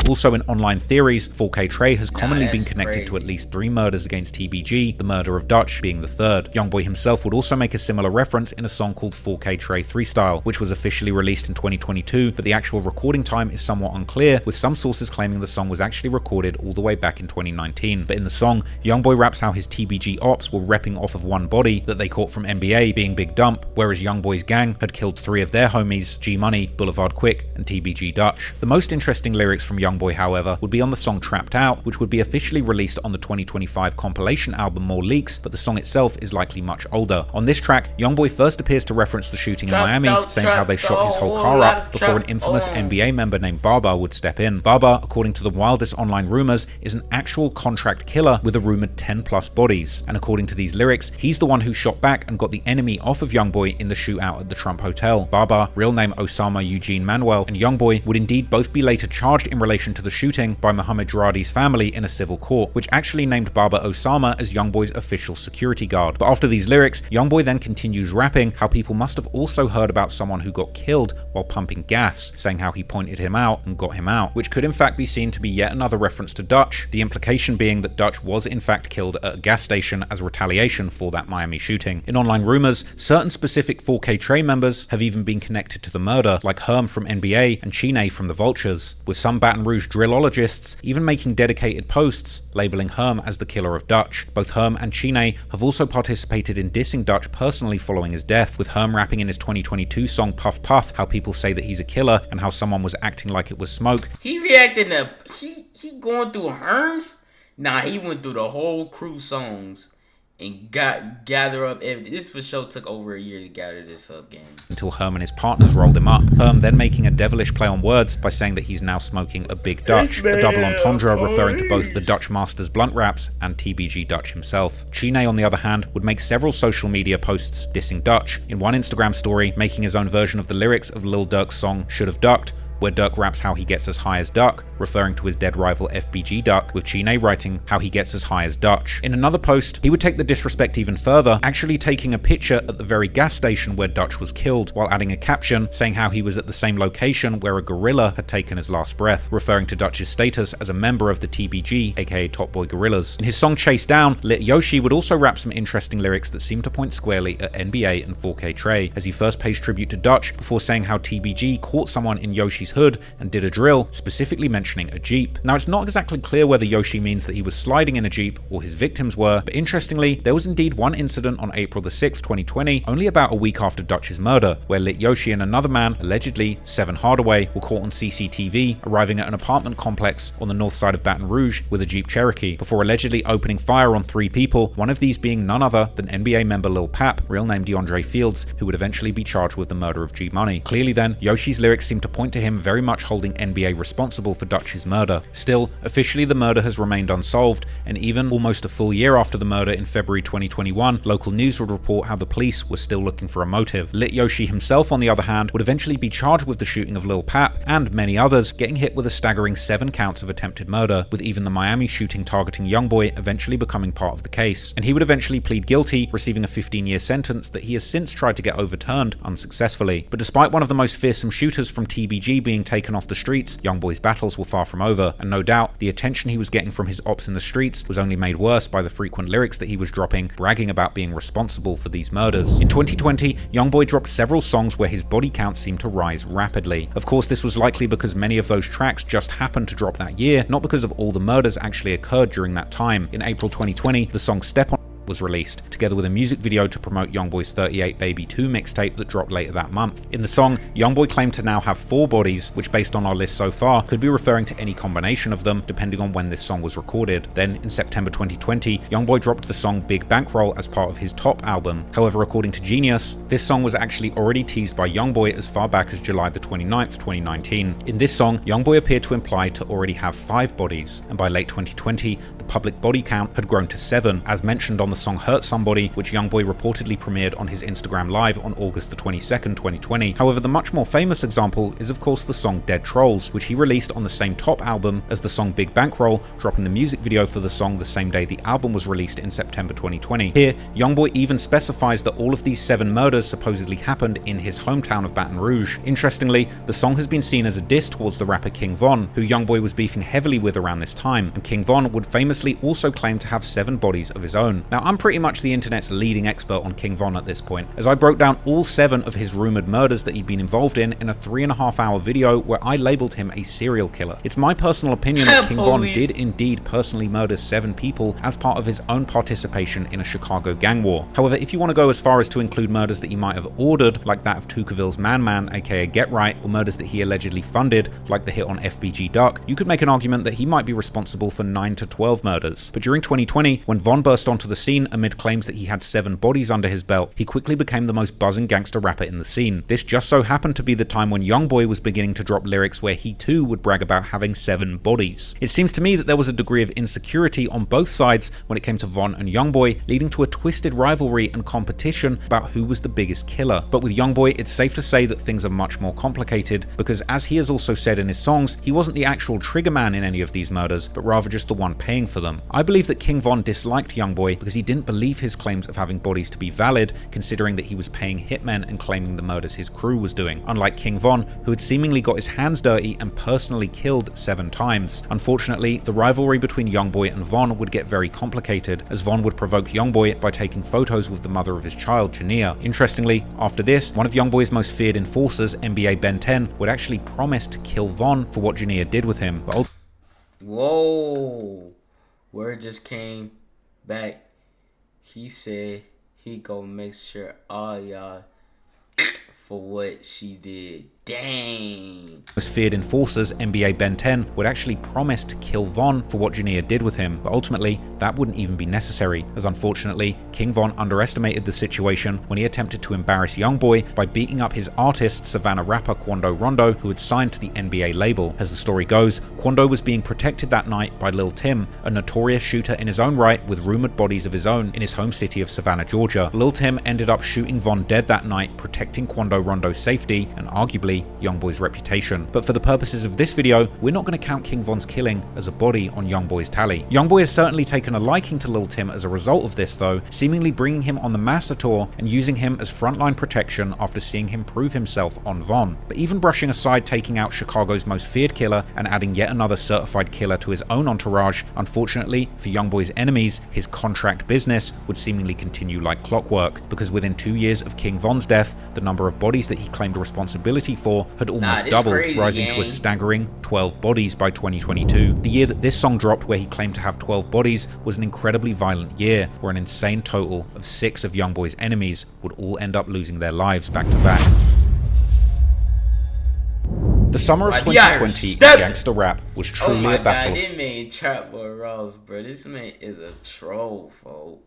Also in online theories, 4K Trey has commonly been connected to at least 3 murders against TBG, the murder of Dutch being the 3rd. YoungBoy himself would also make a similar reference in a song called 4K Trey 3-Style, which was officially released in 2022, but the actual recording time is somewhat unclear, with some sources claiming the song was actually recorded all the way back in 2019. But in the song, YoungBoy raps how his TBG ops were repping off of one body that they caught from NBA being Big Dump, whereas YoungBoy's gang had killed 3 of their homies, G Money, Boulevard Quick, and TBG Dutch. The most interesting lyrics from YoungBoy, however, would be on the song Trapped Out, which would be officially released on the 2025 compilation album More Leaks, but the song itself is likely much older. On this track, YoungBoy first appears to reference the shooting in Miami, saying how they shot his whole car up before an infamous NBA member named Baba would step in. Baba, according to the wildest online rumors, is an actual contract killer with a rumored 10+ bodies, and according to these lyrics, he's the one who shot back and got the enemy off of YoungBoy in the shootout at the Trump Hotel. Baba, real name Osama Eugene Manuel, and YoungBoy would indeed both be later charged in relation to the shooting by Mohammed Jaradi's family in a civil court, which actually named Baba Osama as YoungBoy's official security guard. But after these lyrics, YoungBoy then continues rapping how people must have also heard about someone who got killed while pumping gas, saying how he pointed him out and got him out, which could in fact be seen to be yet another reference to Dutch, the implication being that Dutch was in fact killed at a gas station as retaliation for that Miami shooting. In online rumors, certain specific 4K Trey members have even been connected to the murder, like Herm from NBA and Chine from the Vultures, with some Baton Rouge drillologists even making dedicated posts labeling Herm as the killer of Dutch. Both Herm and Chine have also participated in dissing Dutch personally following his death, with Herm rapping in his 2022 song Puff Puff how people say that he's a killer and how someone was acting like it was smoke. He reacting to he going through Herm's? Nah, he went through the whole crew songs and gather up evidence. This for sure took over a year to gather this up, gang. Until Herm and his partners rolled him up. Herm then making a devilish play on words by saying that he's now smoking a big Dutch, a double entendre referring to both the Dutch Master's blunt raps and TBG Dutch himself. Chine, on the other hand, would make several social media posts dissing Dutch. In one Instagram story, making his own version of the lyrics of Lil Durk's song Should've Ducked, where Durk raps how he gets as high as Duck, referring to his dead rival FBG Duck, with Chine writing how he gets as high as Dutch. In another post, he would take the disrespect even further, actually taking a picture at the very gas station where Dutch was killed, while adding a caption saying how he was at the same location where a gorilla had taken his last breath, referring to Dutch's status as a member of the TBG, aka Top Boy Gorillas. In his song Chase Down, Lit Yoshi would also rap some interesting lyrics that seem to point squarely at NBA and 4K Trey, as he first pays tribute to Dutch before saying how TBG caught someone in Yoshi's hood and did a drill, specifically mentioning a Jeep. Now, it's not exactly clear whether Yoshi means that he was sliding in a Jeep or his victims were, but interestingly, there was indeed one incident on April the 6th, 2020, only about a week after Dutch's murder, where Lit Yoshi and another man, allegedly Seven Hardaway, were caught on CCTV arriving at an apartment complex on the north side of Baton Rouge with a Jeep Cherokee, before allegedly opening fire on 3 people, one of these being none other than NBA member Lil Pap, real name DeAndre Fields, who would eventually be charged with the murder of G Money. Clearly then, Yoshi's lyrics seem to point to him very much holding NBA responsible for Dutch's murder. Still, officially the murder has remained unsolved, and even almost a full year after the murder in February 2021, local news would report how the police were still looking for a motive. Lit Yoshi himself, on the other hand, would eventually be charged with the shooting of Lil Pap, and many others, getting hit with a staggering 7 counts of attempted murder, with even the Miami shooting targeting YoungBoy eventually becoming part of the case. And he would eventually plead guilty, receiving a 15-year sentence that he has since tried to get overturned unsuccessfully. But despite one of the most fearsome shooters from TBG being taken off the streets, YoungBoy's battles were far from over, and no doubt the attention he was getting from his ops in the streets was only made worse by the frequent lyrics that he was dropping, bragging about being responsible for these murders. In 2020, YoungBoy dropped several songs where his body count seemed to rise rapidly. Of course, this was likely because many of those tracks just happened to drop that year, not because of all the murders actually occurred during that time. In April 2020, the song Step On was released, together with a music video to promote YoungBoy's 38 Baby 2 mixtape that dropped later that month. In the song, YoungBoy claimed to now have 4 bodies, which based on our list so far, could be referring to any combination of them, depending on when this song was recorded. Then, in September 2020, YoungBoy dropped the song Big Bankroll as part of his Top album. However, according to Genius, this song was actually already teased by YoungBoy as far back as July the 29th, 2019. In this song, YoungBoy appeared to imply to already have 5 bodies, and by late 2020, the public body count had grown to 7, as mentioned on the song Hurt Somebody, which YoungBoy reportedly premiered on his Instagram Live on August the 22nd, 2020. However, the much more famous example is of course the song Dead Trolls, which he released on the same Top album as the song Big Bankroll, dropping the music video for the song the same day the album was released in September 2020. Here, YoungBoy even specifies that all of these 7 murders supposedly happened in his hometown of Baton Rouge. Interestingly, the song has been seen as a diss towards the rapper King Von, who YoungBoy was beefing heavily with around this time, and King Von would famously also claim to have 7 bodies of his own. Now, I'm pretty much the internet's leading expert on King Von at this point, as I broke down all 7 of his rumored murders that he'd been involved in a 3.5-hour video where I labeled him a serial killer. It's my personal opinion that King Von did indeed personally murder 7 people as part of his own participation in a Chicago gang war. However, if you want to go as far as to include murders that he might have ordered, like that of Tuckerville's Man Man, aka Get Right, or murders that he allegedly funded, like the hit on FBG Duck, you could make an argument that he might be responsible for 9 to 12 murders. But during 2020, when Von burst onto the scene amid claims that he had 7 bodies under his belt, he quickly became the most buzzing gangster rapper in the scene. This just so happened to be the time when YoungBoy was beginning to drop lyrics where he too would brag about having 7 bodies. It seems to me that there was a degree of insecurity on both sides when it came to Von and YoungBoy, leading to a twisted rivalry and competition about who was the biggest killer. But with YoungBoy, it's safe to say that things are much more complicated, because as he has also said in his songs, he wasn't the actual trigger man in any of these murders, but rather just the one paying for them. I believe that King Von disliked YoungBoy because he didn't believe his claims of having bodies to be valid, considering that he was paying hitmen and claiming the murders his crew was doing, unlike King Von, who had seemingly got his hands dirty and personally killed 7 times. Unfortunately, the rivalry between YoungBoy and Von would get very complicated, as Von would provoke YoungBoy by taking photos with the mother of his child, Jania. Interestingly, after this, one of YoungBoy's most feared enforcers, NBA Ben 10, would actually promise to kill Von for what Jania did with him. But whoa, word just came back. He said he gonna make sure all y'all for what she did. Dang. Most feared enforcers, NBA Ben 10, would actually promise to kill Von for what Jania did with him, but ultimately that wouldn't even be necessary, as unfortunately King Von underestimated the situation when he attempted to embarrass YoungBoy by beating up his artist, Savannah rapper Quando Rondo, who had signed to the NBA label. As the story goes, Quando was being protected that night by Lil Tim, a notorious shooter in his own right with rumored bodies of his own in his home city of Savannah, Georgia. Lil Tim ended up shooting Von dead that night, protecting Quando Rondo's safety and arguably sully YoungBoy's reputation. But for the purposes of this video, we're not going to count King Von's killing as a body on YoungBoy's tally. YoungBoy has certainly taken a liking to Lil Tim as a result of this though, seemingly bringing him on the Massa tour and using him as frontline protection after seeing him prove himself on Von. But even brushing aside taking out Chicago's most feared killer and adding yet another certified killer to his own entourage, unfortunately for YoungBoy's enemies, his contract business would seemingly continue like clockwork, because within 2 years of King Von's death, the number of bodies that he claimed responsibility for had almost doubled, rising to a staggering 12 bodies by 2022. The year that this song dropped, where he claimed to have 12 bodies, was an incredibly violent year, where an insane total of 6 of YoungBoy's enemies would all end up losing their lives back to back. The summer of 2020 in gangster rap was truly a battle. This man Trap Boy Ross, bro. This man is a troll, folks.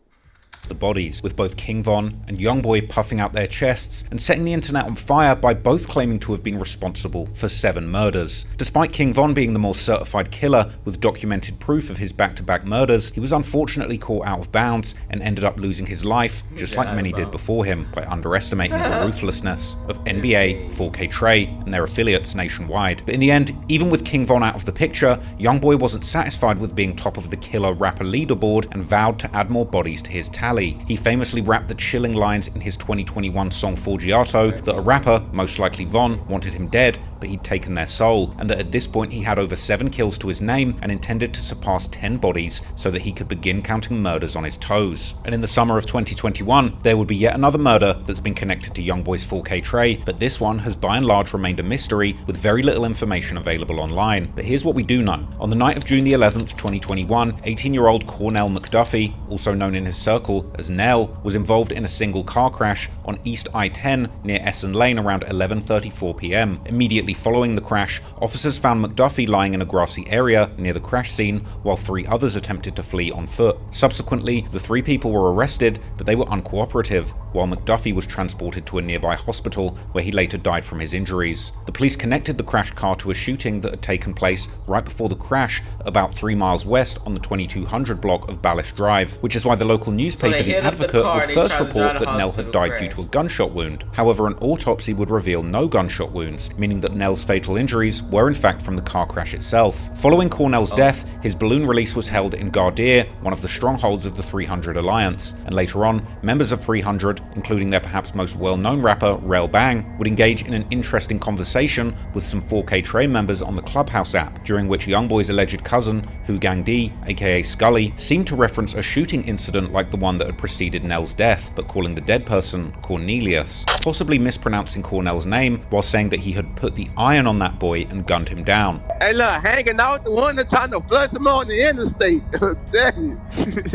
The bodies, with both King Von and YoungBoy puffing out their chests and setting the internet on fire by both claiming to have been responsible for 7 murders. Despite King Von being the more certified killer with documented proof of his back-to-back murders, he was unfortunately caught out of bounds and ended up losing his life, just like many did before him, by underestimating the ruthlessness of NBA, 4K Trey, and their affiliates nationwide. But in the end, even with King Von out of the picture, YoungBoy wasn't satisfied with being top of the killer rapper leaderboard and vowed to add more bodies to his tally. He famously rapped the chilling lines in his 2021 song Forgiato that a rapper, most likely Von, wanted him dead, but he'd taken their soul, and that at this point he had over 7 kills to his name and intended to surpass 10 bodies so that he could begin counting murders on his toes. And in the summer of 2021, there would be yet another murder that's been connected to YoungBoy's 4K Trey, but this one has by and large remained a mystery with very little information available online. But here's what we do know. On the night of June the 11th, 2021, 18-year-old Cornell McDuffie, also known in his circle as Nell, was involved in a single car crash on East I-10 near Essen Lane around 11:34 p.m. Immediately following the crash, officers found McDuffie lying in a grassy area near the crash scene, while 3 others attempted to flee on foot. Subsequently, the 3 people were arrested, but they were uncooperative, while McDuffie was transported to a nearby hospital where he later died from his injuries. The police connected the crashed car to a shooting that had taken place right before the crash, about 3 miles west on the 2200 block of Ballish Drive, which is why the local newspaper The Advocate would first report that Nell had died due to a gunshot wound. However, an autopsy would reveal no gunshot wounds, meaning that Nell's fatal injuries were in fact from the car crash itself. Following Cornell's death, his balloon release was held in Gardeer, one of the strongholds of the 300 Alliance, and later on, members of 300, including their perhaps most well-known rapper, Rel Bang, would engage in an interesting conversation with some 4K Trey members on the Clubhouse app, during which YoungBoy's alleged cousin, Hu Gang D, aka Scully, seemed to reference a shooting incident like the one that had preceded Nell's death, but calling the dead person Cornelius, possibly mispronouncing Cornell's name while saying that he had put the iron on that boy and gunned him down. Hey look, hanging out the one that's trying to flush him on the interstate. I'm telling you.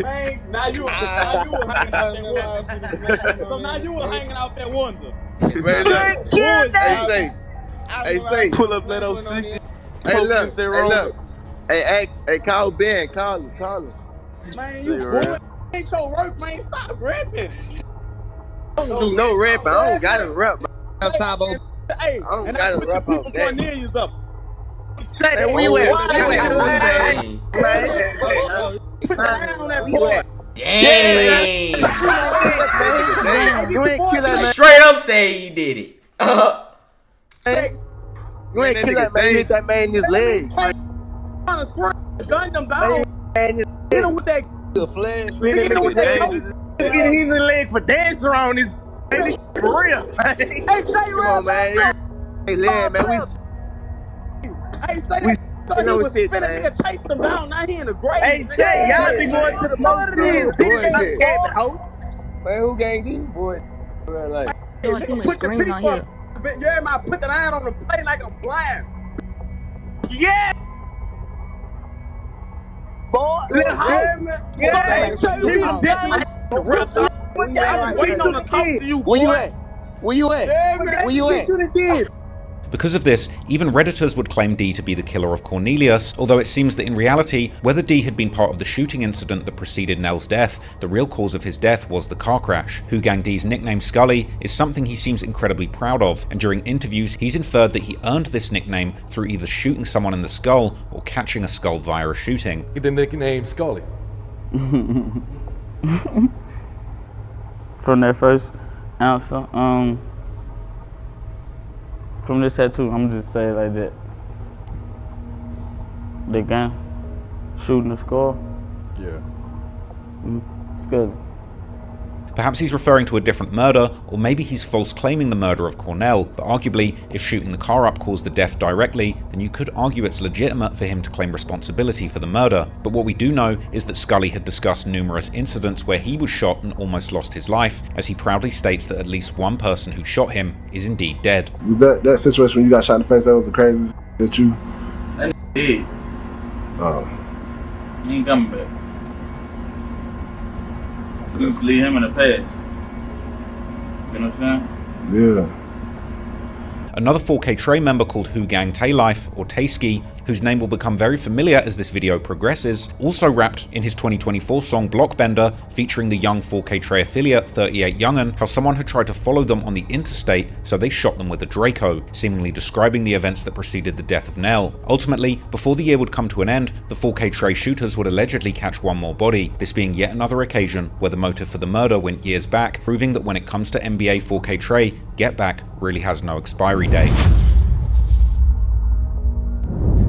Hey, now you were hanging out that window. Man, look. Hey, say. Pull up that 06. Hey, look. Hey, call Ben. Call him. Man, you boy. Ain't your work, man. Stop rapping. I don't do no rapping. I don't gotta rap. Hey, and I put your people Cornelius up. Hey, where you at? Put the hand on that boy. Dang. You ain't kill that man. Straight up say he did it. You ain't kill that man. You hit that man in his leg. Gun them down. Hit him with that flash. Hit him with that. He's in the leg for dancing around this. This for real, man. Hey, say come on, man. Hey, Lynn, man. Hey, say that. Thought he was spinning there, chasing them down. Now he in the grave. Hey, say y'all be going to the most man, who gang these boys? Like, doing too much screaming on here. You heard me? I put the iron on the plate like I'm blind. Yeah. Boy, yeah. Waiting on the talk to you, boy. Where you at? Because of this, even Redditors would claim D to be the killer of Cornelius, although it seems that in reality, whether D had been part of the shooting incident that preceded Nell's death, the real cause of his death was the car crash. Hu Gang D's nickname Scully is something he seems incredibly proud of, and during interviews he's inferred that he earned this nickname through either shooting someone in the skull or catching a skull via a shooting. The nickname Scully. From that first answer, From this tattoo, I'm just saying like that. The gun, shooting the skull. Yeah. It's good. Perhaps he's referring to a different murder, or maybe he's false claiming the murder of Cornell, but arguably, if shooting the car up caused the death directly, then you could argue it's legitimate for him to claim responsibility for the murder. But what we do know is that Scully had discussed numerous incidents where he was shot and almost lost his life, as he proudly states that at least one person who shot him is indeed dead. That situation when you got shot in the face, that was the craziest that you... That dead. He ain't coming back. You just leave him in the past. You know what I'm saying? Yeah. Another 4K Trey member called Who Gang Tay Life, or Tayski, whose name will become very familiar as this video progresses, also rapped in his 2024 song Blockbender, featuring the young 4K Trey affiliate 38 Young'un, how someone had tried to follow them on the interstate, so they shot them with a Draco, seemingly describing the events that preceded the death of Nell. Ultimately, before the year would come to an end, the 4K Trey shooters would allegedly catch one more body, this being yet another occasion where the motive for the murder went years back, proving that when it comes to NBA 4K Trey, Get Back really has no expiry date.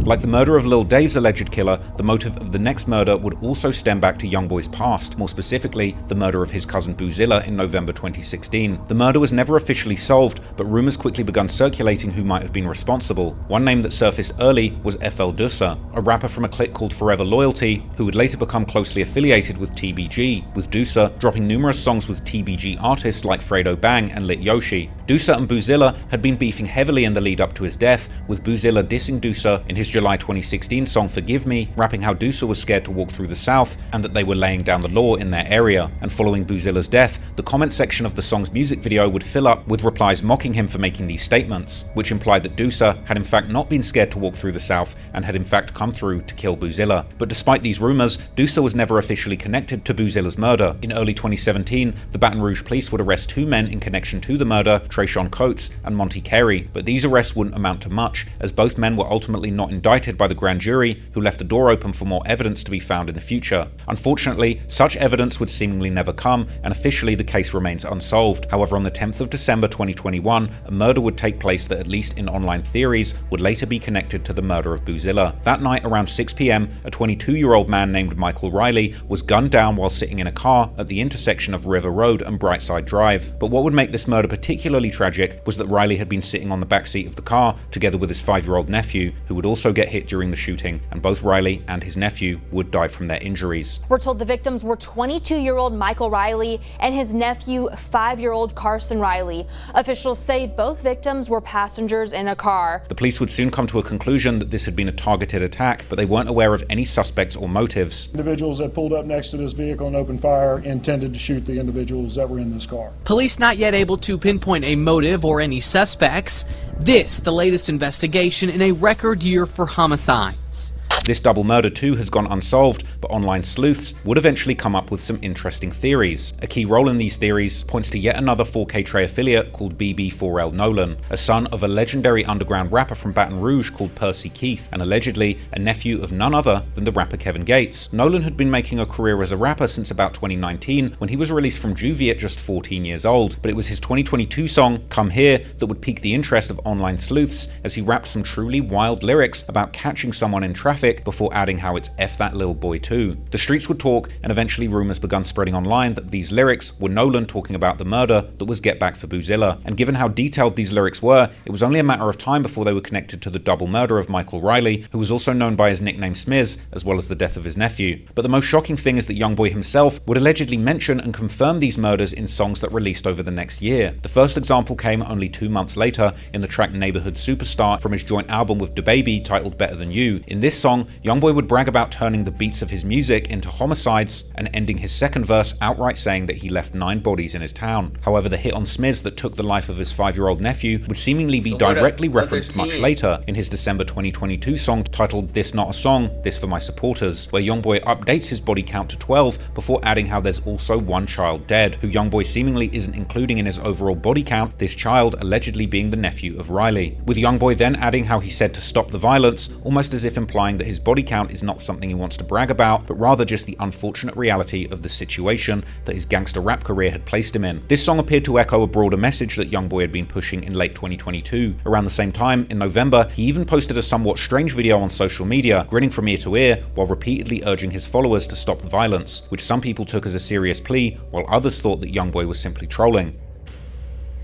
Like the murder of Lil Dave's alleged killer, the motive of the next murder would also stem back to YoungBoy's past, more specifically, the murder of his cousin Boozilla in November 2016. The murder was never officially solved, but rumors quickly began circulating who might have been responsible. One name that surfaced early was FRNKTOOFUNNY, a rapper from a clique called Forever Loyalty, who would later become closely affiliated with TBG, with Doosa dropping numerous songs with TBG artists like Fredo Bang and Lit Yoshi. Doosa and Boozilla had been beefing heavily in the lead up to his death, with Boozilla dissing Doosa in his July 2016 song Forgive Me, rapping how Doosa was scared to walk through the South and that they were laying down the law in their area. And following Boozilla's death, the comment section of the song's music video would fill up with replies mocking him for making these statements, which implied that Doosa had in fact not been scared to walk through the South and had in fact come through to kill Boozilla. But despite these rumors, Doosa was never officially connected to Boozilla's murder. In early 2017, the Baton Rouge police would arrest two men in connection to the murder, Trayshawn Coates and Monty Carey, but these arrests wouldn't amount to much, as both men were ultimately not indicted by the grand jury, who left the door open for more evidence to be found in the future. Unfortunately, such evidence would seemingly never come, and officially the case remains unsolved. However, on the 10th of December 2021, a murder would take place that, at least in online theories, would later be connected to the murder of Boozilla. That night, around 6 p.m, a 22-year-old man named Michael Riley was gunned down while sitting in a car at the intersection of River Road and Brightside Drive. But what would make this murder particularly tragic was that Riley had been sitting on the backseat of the car together with his 5-year-old nephew, who would also get hit during the shooting, and both Riley and his nephew would die from their injuries. We're told the victims were 22-year-old Michael Riley and his nephew, 5-year-old Carson Riley. Officials say both victims were passengers in a car. The police would soon come to a conclusion that this had been a targeted attack, but they weren't aware of any suspects or motives. Individuals that pulled up next to this vehicle and opened fire intended to shoot the individuals that were in this car. Police not yet able to pinpoint a motive or any suspects. This, the latest investigation in a record year for homicides. This double murder too has gone unsolved, but online sleuths would eventually come up with some interesting theories. A key role in these theories points to yet another 4K Trey affiliate called BB4L Nolan, a son of a legendary underground rapper from Baton Rouge called Percy Keith, and allegedly a nephew of none other than the rapper Kevin Gates. Nolan had been making a career as a rapper since about 2019, when he was released from juvie at just 14 years old, but it was his 2022 song, Come Here, that would pique the interest of online sleuths, as he rapped some truly wild lyrics about catching someone in traffic before adding how it's F that little boy too. The streets would talk, and eventually rumors begun spreading online that these lyrics were Nolan talking about the murder that was Get Back for Boozilla. And given how detailed these lyrics were, it was only a matter of time before they were connected to the double murder of Michael Riley, who was also known by his nickname Smiz, as well as the death of his nephew. But the most shocking thing is that YoungBoy himself would allegedly mention and confirm these murders in songs that released over the next year. The first example came only 2 months later in the track Neighborhood Superstar from his joint album with DaBaby titled Better Than You. In this song, YoungBoy would brag about turning the beats of his music into homicides and ending his second verse outright saying that he left 9 bodies in his town. However, the hit on Smiz that took the life of his 5-year-old nephew would seemingly be directly referenced much later in his December 2022 song titled This Not a Song, This For My Supporters, where YoungBoy updates his body count to 12 before adding how there's also 1 child dead, who YoungBoy seemingly isn't including in his overall body count, this child allegedly being the nephew of Riley. With YoungBoy then adding how he said to stop the violence, almost as if implying that his body count is not something he wants to brag about, but rather just the unfortunate reality of the situation that his gangster rap career had placed him in. This song appeared to echo a broader message that YoungBoy had been pushing in late 2022. Around the same time, in November, he even posted a somewhat strange video on social media, grinning from ear to ear while repeatedly urging his followers to stop the violence, which some people took as a serious plea, while others thought that YoungBoy was simply trolling.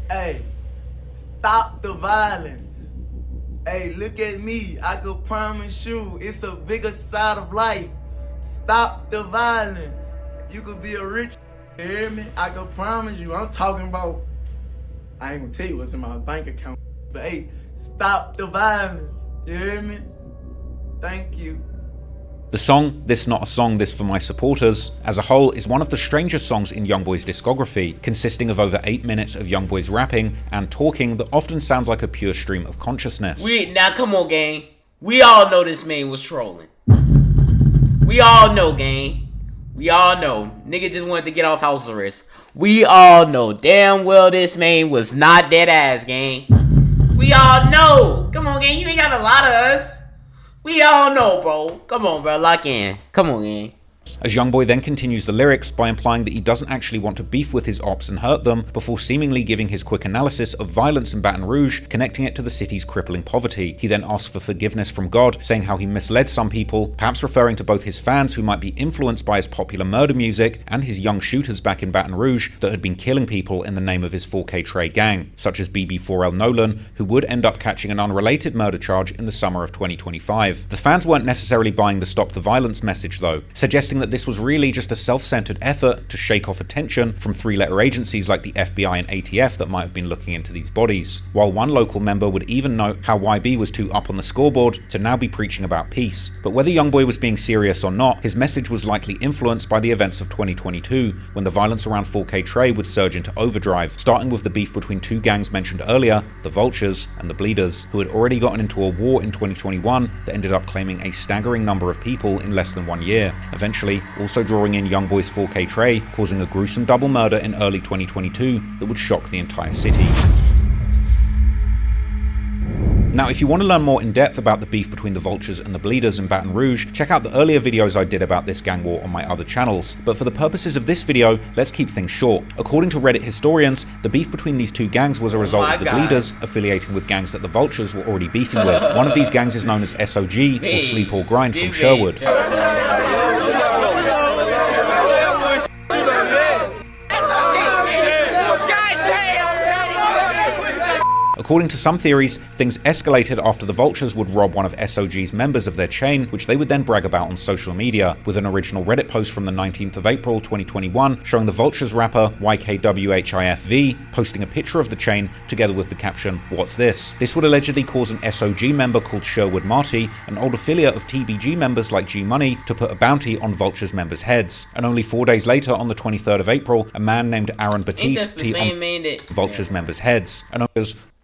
Hey, stop the violence. Hey, look at me. I could promise you it's a bigger side of life. Stop the violence. You could be a rich, you hear me? I could promise you. I'm talking about, I ain't gonna tell you what's in my bank account, but hey, stop the violence. You hear me? Thank you. The song, This Not a Song, This For My Supporters, as a whole is one of the strangest songs in YoungBoy's discography, consisting of over 8 minutes of YoungBoy's rapping and talking that often sounds like a pure stream of consciousness. Now come on, gang. We all know this man was trolling. We all know, gang. We all know. Nigga just wanted to get off house arrest. We all know damn well this man was not dead ass, gang. We all know. Come on, gang. You ain't got a lot of us. We all know, bro. Come on, bro. Lock in. Come on, gang. As YoungBoy then continues the lyrics by implying that he doesn't actually want to beef with his ops and hurt them, before seemingly giving his quick analysis of violence in Baton Rouge, connecting it to the city's crippling poverty. He then asks for forgiveness from God, saying how he misled some people, perhaps referring to both his fans who might be influenced by his popular murder music and his young shooters back in Baton Rouge that had been killing people in the name of his 4K Trey gang, such as BB4L Nolan, who would end up catching an unrelated murder charge in the summer of 2025. The fans weren't necessarily buying the stop the violence message though, suggesting that this was really just a self-centered effort to shake off attention from three-letter agencies like the FBI and ATF that might have been looking into these bodies. While one local member would even note how YB was too up on the scoreboard to now be preaching about peace. But whether YoungBoy was being serious or not, his message was likely influenced by the events of 2022, when the violence around 4K Trey would surge into overdrive, starting with the beef between two gangs mentioned earlier, the Vultures and the Bleeders, who had already gotten into a war in 2021 that ended up claiming a staggering number of people in less than 1 year. Eventually, also drawing in YoungBoy's 4K Trey, causing a gruesome double murder in early 2022 that would shock the entire city. Now, if you want to learn more in depth about the beef between the Vultures and the Bleeders in Baton Rouge, check out the earlier videos I did about this gang war on my other channels. But for the purposes of this video, let's keep things short. According to Reddit historians, the beef between these two gangs was a result of the Bleeders affiliating with gangs that the Vultures were already beefing with. One of these gangs is known as SOG, or Sleep or Grind, from Sherwood. According to some theories, things escalated after the Vultures would rob one of SOG's members of their chain, which they would then brag about on social media, with an original Reddit post from the 19th of April 2021 showing the Vultures rapper YKWHIFV posting a picture of the chain together with the caption, "What's this?" This would allegedly cause an SOG member called Sherwood Marty, an old affiliate of TBG members like G Money, to put a bounty on Vultures members' heads. And only 4 days later, on the 23rd of April, a man named Aaron Batiste on Vultures members' heads. And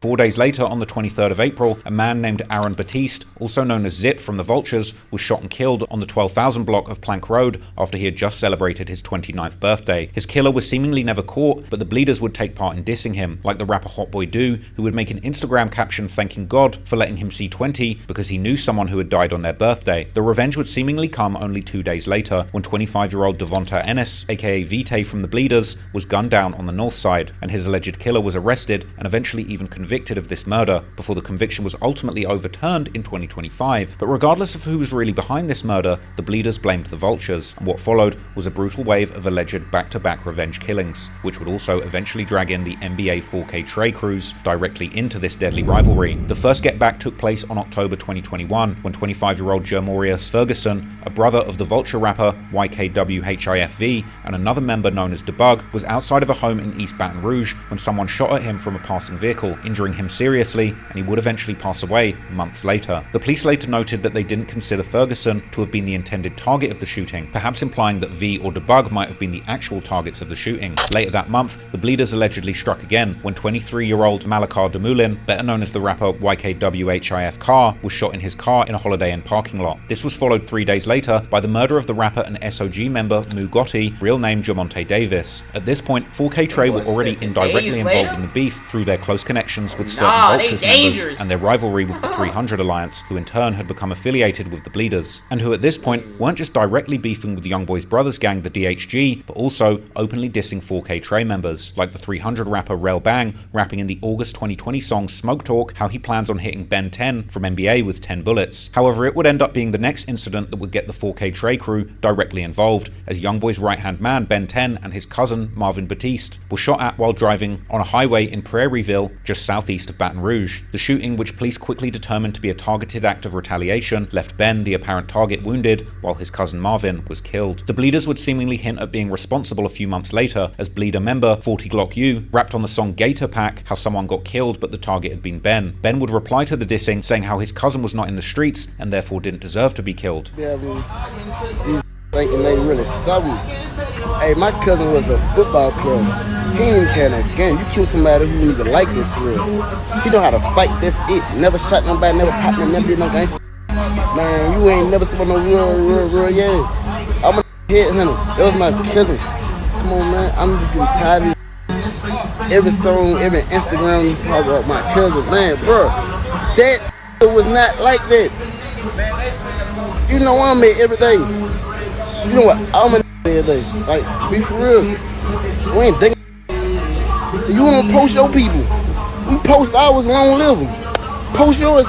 4 days later, on the 23rd of April, a man named Aaron Batiste, also known as Zip from the Vultures, was shot and killed on the 12,000 block of Plank Road after he had just celebrated his 29th birthday. His killer was seemingly never caught, but the Bleeders would take part in dissing him, like the rapper Hotboy Do, who would make an Instagram caption thanking God for letting him see 20 because he knew someone who had died on their birthday. The revenge would seemingly come only 2 days later, when 25-year-old Devonta Ennis, aka Vitae from the Bleeders, was gunned down on the north side, and his alleged killer was arrested and eventually even convicted of this murder, before the conviction was ultimately overturned in 2025. But regardless of who was really behind this murder, the Bleeders blamed the Vultures, and what followed was a brutal wave of alleged back-to-back revenge killings, which would also eventually drag in the NBA 4K Trey crews directly into this deadly rivalry. The first get back took place on October 2021, when 25-year-old Jermorius Ferguson, a brother of the Vulture rapper YKWHIFV, and another member known as Debug, was outside of a home in East Baton Rouge when someone shot at him from a passing vehicle, injuring him seriously, and he would eventually pass away months later. The police later noted that they didn't consider Ferguson to have been the intended target of the shooting, perhaps implying that V or Debug might have been the actual targets of the shooting. Later that month, the Bleeders allegedly struck again when 23-year-old Malakar Demoulin, better known as the rapper YKWHIF Car, was shot in his car in a Holiday Inn parking lot. This was followed 3 days later by the murder of the rapper and SOG member Mu Gotti, real name Jamonte Davis. At this point, 4K Trey were already indirectly involved in the beef through their close connections connections with certain Vultures members and their rivalry with the 300 Alliance, who in turn had become affiliated with the Bleeders, and who at this point weren't just directly beefing with the YoungBoy's brothers gang, the DHG, but also openly dissing 4K Trey members, like the 300 rapper Rel Bang rapping in the August 2020 song Smoke Talk how he plans on hitting Ben 10 from NBA with 10 bullets. However, it would end up being the next incident that would get the 4K Trey crew directly involved, as YoungBoy's right-hand man Ben 10 and his cousin Marvin Batiste were shot at while driving on a highway in Prairieville, just southeast of Baton Rouge. The shooting, which police quickly determined to be a targeted act of retaliation, left Ben, the apparent target, wounded, while his cousin Marvin was killed. The Bleeders would seemingly hint at being responsible a few months later, as Bleeder member 40 Glock U rapped on the song Gator Pack how someone got killed but the target had been Ben. Ben would reply to the dissing, saying how his cousin was not in the streets and therefore didn't deserve to be killed. Yeah, these thinking they really something. Hey, my cousin was a football player. He ain't even carry no gun. You kill somebody who even like this real. He know how to fight, that's it. Never shot nobody, never popped no, never did no gangster. Man, you ain't never seen no real, yeah. I'm a headhunters. That was my cousin. Come on, man, I'm just getting tired of it. Every song, every Instagram, talk about my cousin. Man, bro, that was not like that. You know I'm at every day. You know what? I'm in every day. Like, be for real. We ain't thinking. You wanna post your people. We post ours, long live them. Post yours.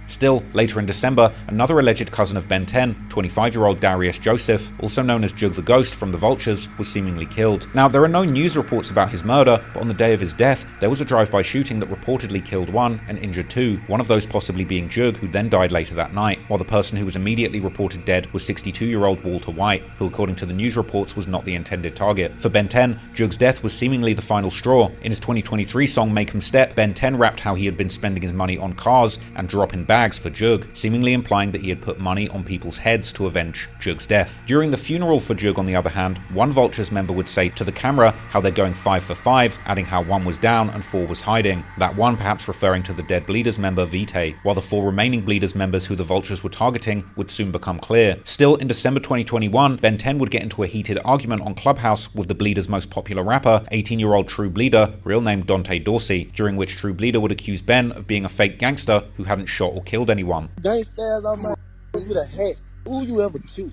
Still, later in December, another alleged cousin of Ben 10, 25-year-old Darius Joseph, also known as Jug the Ghost from the Vultures, was seemingly killed. Now, there are no news reports about his murder, but on the day of his death, there was a drive-by shooting that reportedly killed one and injured two, one of those possibly being Jug, who then died later that night, while the person who was immediately reported dead was 62-year-old Walter White, who according to the news reports was not the intended target. For Ben 10, Jug's death was seemingly the final straw. In his 2023 song Make 'Em Step, Ben 10 rapped how he had been spending his money on cars and dropping bags for Jug, seemingly implying that he had put money on people's heads to avenge Jug's death. During the funeral for Jug, on the other hand, one Vultures member would say to the camera how they're going 5 for 5, adding how 1 was down and 4 was hiding, that 1 perhaps referring to the dead Bleeders member Vitae, while the 4 remaining Bleeders members who the Vultures were targeting would soon become clear. Still, in December 2021, Ben 10 would get into a heated argument on Clubhouse with the Bleeders' most popular rapper, 18-year-old True Bleeder, real name Dante Dorsey, during which True Bleeder would accuse Ben of being a fake gangster who hadn't shot or killed anyone. Gangsters on my you the heck. Who you ever shoot?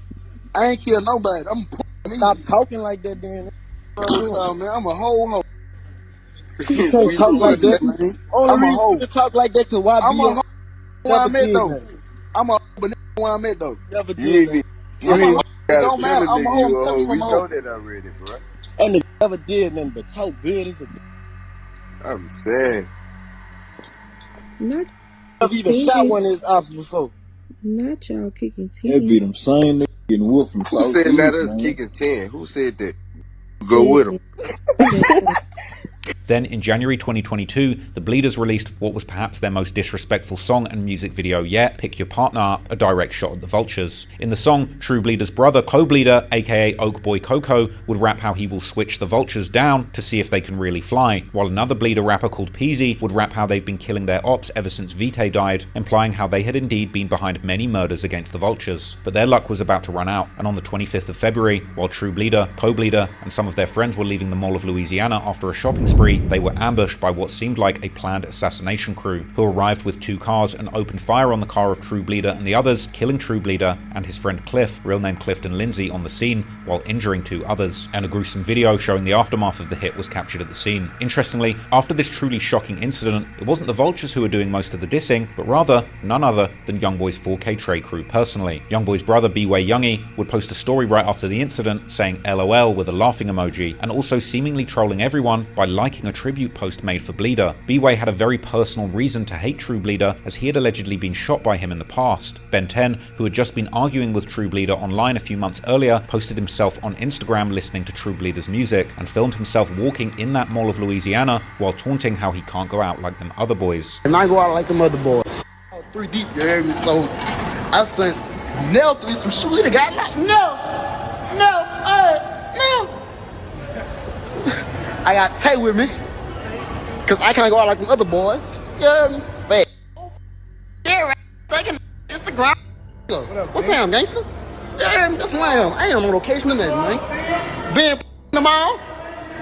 I ain't kill nobody. Stop talking like that, then. Man, I'm a whole hoe. You can't talk like that, man. Only reason you talk like that, cause why I'm a hoe where I'm at, though. I'm a but where I'm at, though. Never did that. It don't matter. I'm a hoe. We know that already, bro. And the never did nothing but talk good as a bitch. I'm saying. Not I've even shot one of his ops before. Not y'all kicking 10. That be them same niggas getting whooped from South. Who said East, that us man? kicking 10? Who said that? Go with him. Then, in January 2022, the Bleeders released what was perhaps their most disrespectful song and music video yet, Pick Your Partner Up, a direct shot at the Vultures. In the song, True Bleeder's brother, Co-Bleeder, aka Oak Boy Coco, would rap how he will switch the Vultures down to see if they can really fly, while another Bleeder rapper called Peasy would rap how they've been killing their ops ever since Vitae died, implying how they had indeed been behind many murders against the Vultures. But their luck was about to run out, and on the 25th of February, while True Bleeder, Co-Bleeder, and some of their friends were leaving the Mall of Louisiana after a shopping spree, they were ambushed by what seemed like a planned assassination crew, who arrived with 2 cars and opened fire on the car of True Bleeder and the others, killing True Bleeder and his friend Cliff, real name Clifton Lindsay, on the scene, while injuring 2 others, and a gruesome video showing the aftermath of the hit was captured at the scene. Interestingly, after this truly shocking incident, it wasn't the Vultures who were doing most of the dissing, but rather none other than YoungBoy's 4K Trey crew personally. YoungBoy's brother B-Way Youngie would post a story right after the incident saying LOL with a laughing emoji, and also seemingly trolling everyone by liking a tribute post made for Bleeder. B-Way had a very personal reason to hate True Bleeder, as he had allegedly been shot by him in the past. Ben 10, who had just been arguing with True Bleeder online a few months earlier, posted himself on Instagram listening to True Bleeder's music, and filmed himself walking in that Mall of Louisiana while taunting how he can't go out like them other boys. And I go out like them other boys. 3 deep, you heard me? So I sent Nell 3 some shoes. He got like, no. I got Tay with me, cause I can't go out like them other boys. Yeah, fat. Yeah, right. Thinking it's the ground. What's that, gangster? Yeah, that's who I am. I ain't on location or nothing, man. Being in the mall.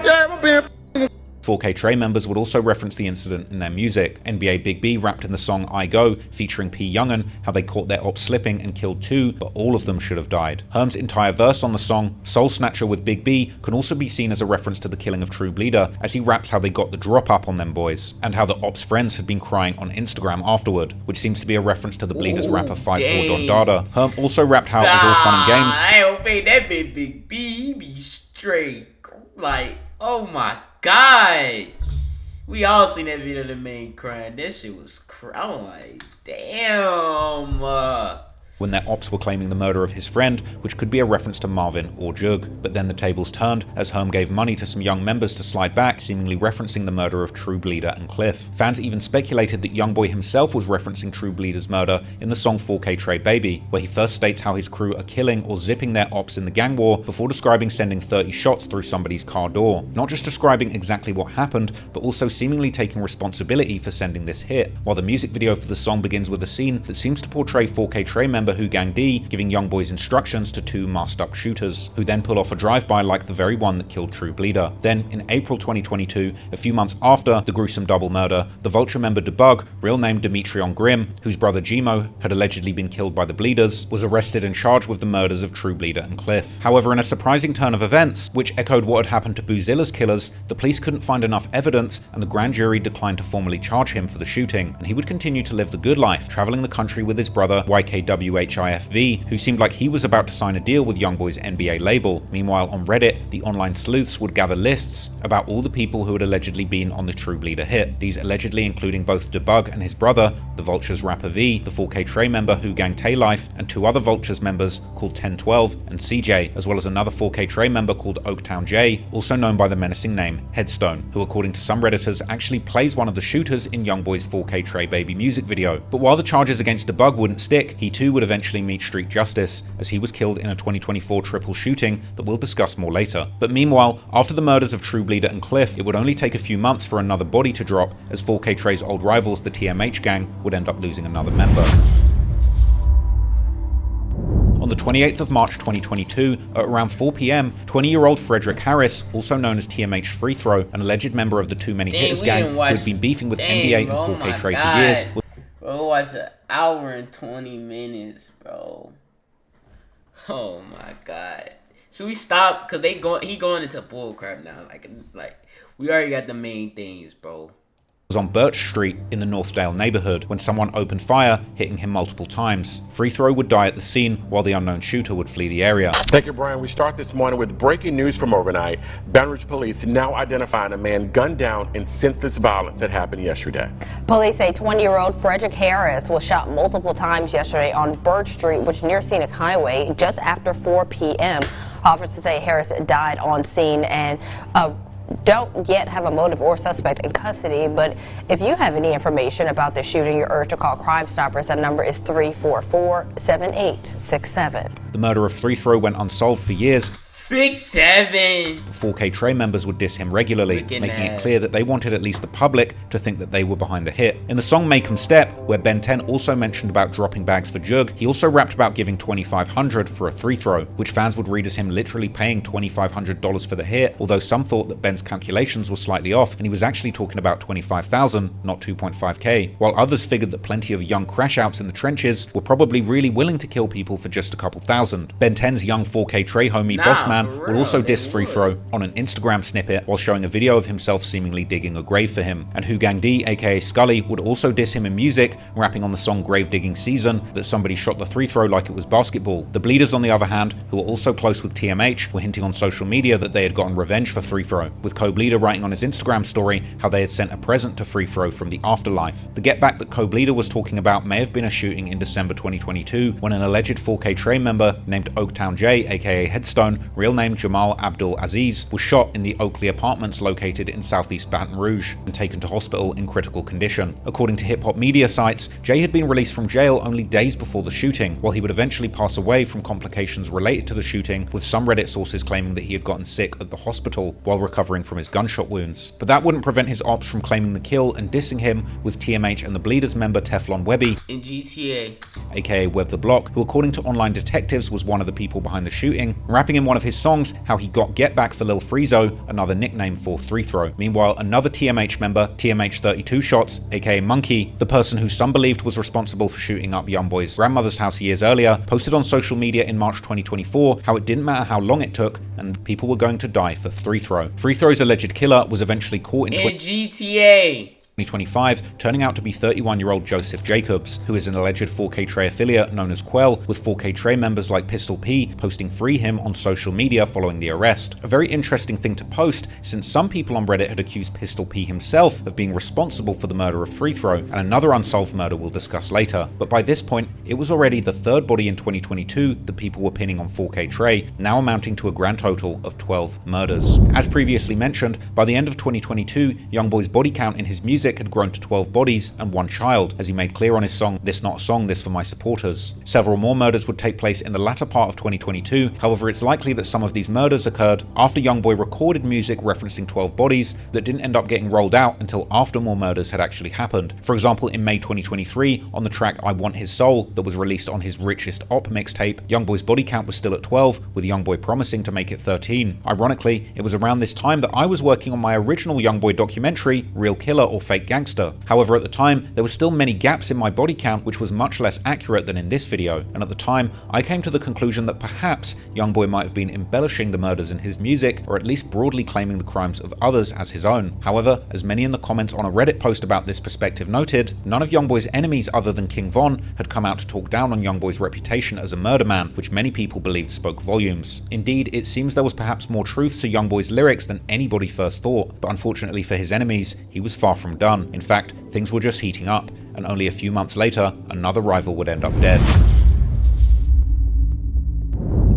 Yeah, I'm being. 4K Trey members would also reference the incident in their music. NBA Big B rapped in the song I Go, featuring P. Youngin, how they caught their ops slipping and killed 2, but all of them should have died. Herm's entire verse on the song, Soul Snatcher with Big B, can also be seen as a reference to the killing of True Bleeder, as he raps how they got the drop up on them boys, and how the ops' friends had been crying on Instagram afterward, which seems to be a reference to the Bleeders rapper 5'4" Don Dada. Herm also rapped how it was all fun and games. I don't think that Big B, he be straight. Like, oh my God. We all seen that video of the man crying. That shit was I'm like, damn. When their ops were claiming the murder of his friend, which could be a reference to Marvin or Jug. But then the tables turned as Herm gave money to some young members to slide back, seemingly referencing the murder of True Bleeder and Cliff. Fans even speculated that YoungBoy himself was referencing True Bleeder's murder in the song 4K Trey Baby, where he first states how his crew are killing or zipping their ops in the gang war before describing sending 30 shots through somebody's car door. Not just describing exactly what happened, but also seemingly taking responsibility for sending this hit, while the music video for the song begins with a scene that seems to portray 4K Trey member Who Gang D giving YoungBoy's instructions to 2 masked up shooters, who then pull off a drive-by like the very one that killed True Bleeder. Then, in April 2022, a few months after the gruesome double murder, the Vulture member Debug, real name Demetrion Grimm, whose brother Gmo had allegedly been killed by the Bleeders, was arrested and charged with the murders of True Bleeder and Cliff. However, in a surprising turn of events, which echoed what had happened to Boozilla's killers, the police couldn't find enough evidence and the grand jury declined to formally charge him for the shooting, and he would continue to live the good life, traveling the country with his brother YKWHIFV, who seemed like he was about to sign a deal with YoungBoy's NBA label. Meanwhile, on Reddit, the online sleuths would gather lists about all the people who had allegedly been on the True Bleeder hit, these allegedly including both Debug and his brother, the Vulture's rapper V, the 4K Trey member Who Gang Tay-Life, and 2 other Vultures members called 1012 and CJ, as well as another 4K Trey member called Oaktown J, also known by the menacing name Headstone, who according to some Redditors actually plays one of the shooters in YoungBoy's 4K Trey Baby music video. But while the charges against Debug wouldn't stick, he too would eventually meet street justice, as he was killed in a 2024 triple shooting that we'll discuss more later. But meanwhile, after the murders of True Bleeder and Cliff, it would only take a few months for another body to drop, as 4K Trey's old rivals, the TMH gang, would end up losing another member. On the 28th of March 2022, at around 4 PM, 20-year-old Frederick Harris, also known as TMH Free Throw, an alleged member of the Too Many Hitters gang, who had been beefing with NBA and 4K Trey for years. Bro, watch an hour and 20 minutes, bro. Oh my God. Should we stop? Cause he going into bull crap now. Like we already got the main things, bro. Was on Birch Street in the Northdale neighborhood when someone opened fire, hitting him multiple times. Free Throw would die at the scene, while the unknown shooter would flee the area. Thank you, Brian. We start this morning with breaking news from overnight. Baton Rouge police now identifying a man gunned down in senseless violence that happened yesterday. Police say 20-year-old Frederick Harris was shot multiple times yesterday on Birch Street, which near Scenic Highway, just after 4 p.m. Officers say Harris died on scene and don't yet have a motive or suspect in custody, but if you have any information about the shooting, you're urged to call Crime Stoppers. That number is 344-7867. The murder of Free Throw went unsolved for years. 6'7". 4K Trey members would diss him regularly, making it clear that they wanted at least the public to think that they were behind the hit. In the song Make 'Em Step, where Ben 10 also mentioned about dropping bags for Jug, he also rapped about giving $2,500 for a free throw, which fans would read as him literally paying $2,500 for the hit, although some thought that Ben's calculations were slightly off and he was actually talking about $25,000, not $2.5K, while others figured that plenty of young crash outs in the trenches were probably really willing to kill people for just a couple thousand. Ben 10's young 4K Trey homie Bossman will also diss Free Throw on an Instagram snippet while showing a video of himself seemingly digging a grave for him. And Who Gang D, aka Scully, would also diss him in music, rapping on the song Grave Digging Season that somebody shot the free throw like it was basketball. The Bleeders, on the other hand, who were also close with TMH, were hinting on social media that they had gotten revenge for Free Throw, with Co-Bleeder writing on his Instagram story how they had sent a present to Free Throw from the afterlife. The get back that Co-Bleeder was talking about may have been a shooting in December 2022 when an alleged 4K Trey member named Oaktown J, aka Headstone, real name Jamal Abdul Aziz, was shot in the Oakley Apartments located in southeast Baton Rouge and taken to hospital in critical condition. According to hip-hop media sites, Jay had been released from jail only days before the shooting, while he would eventually pass away from complications related to the shooting, with some Reddit sources claiming that he had gotten sick at the hospital while recovering from his gunshot wounds. But that wouldn't prevent his ops from claiming the kill and dissing him, with TMH and the Bleeders member Teflon Webby in GTA, aka Web the Block, who according to online detectives was one of the people behind the shooting, rapping in one of his his songs how he got Get Back for Lil Friezo, another nickname for 3 Throw. Meanwhile, another TMH member, TMH32 Shots, aka Monkey, the person who some believed was responsible for shooting up YoungBoy's grandmother's house years earlier, posted on social media in March 2024 how it didn't matter how long it took and people were going to die for 3 Throw. 3 Throw's alleged killer was eventually caught in GTA 2025, turning out to be 31-year-old Joseph Jacobs, who is an alleged 4K Trey affiliate known as Quell, with 4K Trey members like Pistol P posting free him on social media following the arrest. A very interesting thing to post, since some people on Reddit had accused Pistol P himself of being responsible for the murder of 3 Throw, and another unsolved murder we'll discuss later. But by this point, it was already the third body in 2022 that people were pinning on 4K Trey, now amounting to a grand total of 12 murders. As previously mentioned, by the end of 2022, YoungBoy's body count in his music had grown to 12 bodies and 1 child, as he made clear on his song This Not a Song, This For My Supporters. Several more murders would take place in the latter part of 2022, however it's likely that some of these murders occurred after YoungBoy recorded music referencing 12 bodies that didn't end up getting rolled out until after more murders had actually happened. For example, in May 2023, on the track I Want His Soul that was released on his Richest Op mixtape, YoungBoy's body count was still at 12, with YoungBoy promising to make it 13. Ironically, it was around this time that I was working on my original YoungBoy documentary, Real Killer or Fake Gangster. However, at the time, there were still many gaps in my body count which was much less accurate than in this video, and at the time, I came to the conclusion that perhaps YoungBoy might have been embellishing the murders in his music, or at least broadly claiming the crimes of others as his own. However, as many in the comments on a Reddit post about this perspective noted, none of YoungBoy's enemies other than King Von had come out to talk down on YoungBoy's reputation as a murder man, which many people believed spoke volumes. Indeed, it seems there was perhaps more truth to YoungBoy's lyrics than anybody first thought, but unfortunately for his enemies, he was far from done. In fact, things were just heating up, and only a few months later, another rival would end up dead.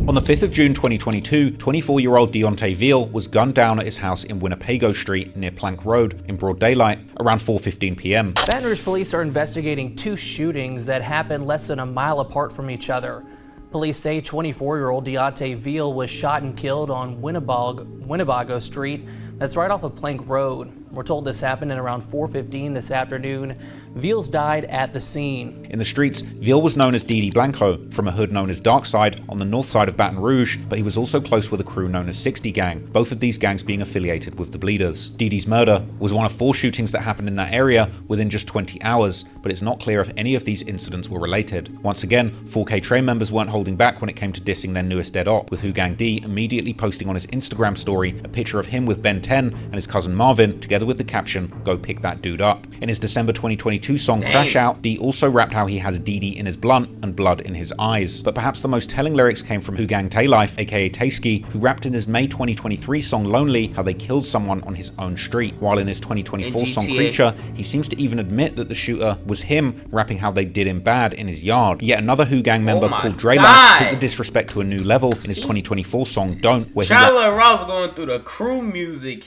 On the 5th of June 2022, 24-year-old Deontay Veal was gunned down at his house in Winnebago Street near Plank Road in broad daylight around 4:15 p.m. Baton Rouge police are investigating 2 shootings that happened less than a mile apart from each other. Police say 24-year-old Deontay Veal was shot and killed on Winnebago Street. That's right off of Plank Road. We're told this happened at around 4:15 this afternoon. Veals died at the scene. In the streets, Veal was known as Didi Blanco, from a hood known as Darkside on the north side of Baton Rouge, but he was also close with a crew known as 60 Gang, both of these gangs being affiliated with the Bleeders. Didi's murder was one of 4 shootings that happened in that area within just 20 hours, but it's not clear if any of these incidents were related. Once again, 4K Trey members weren't holding back when it came to dissing their newest dead op, with Who Gang D immediately posting on his Instagram story a picture of him with Ben 10 and his cousin Marvin, together with the caption, "Go pick that dude up." In his December 2022 song Crash Out, D also rapped how he has DD in his blunt and blood in his eyes. But perhaps the most telling lyrics came from Who Gang Tay Life, aka Taysky, who rapped in his May 2023 song Lonely how they killed someone on his own street. While in his 2024 song Creature, he seems to even admit that the shooter was him, rapping how they did him bad in his yard. Yet another Who Gang member called Dre Life took the disrespect to a new level in his 2024 song Don't, where Charlie Ross going through the crew music.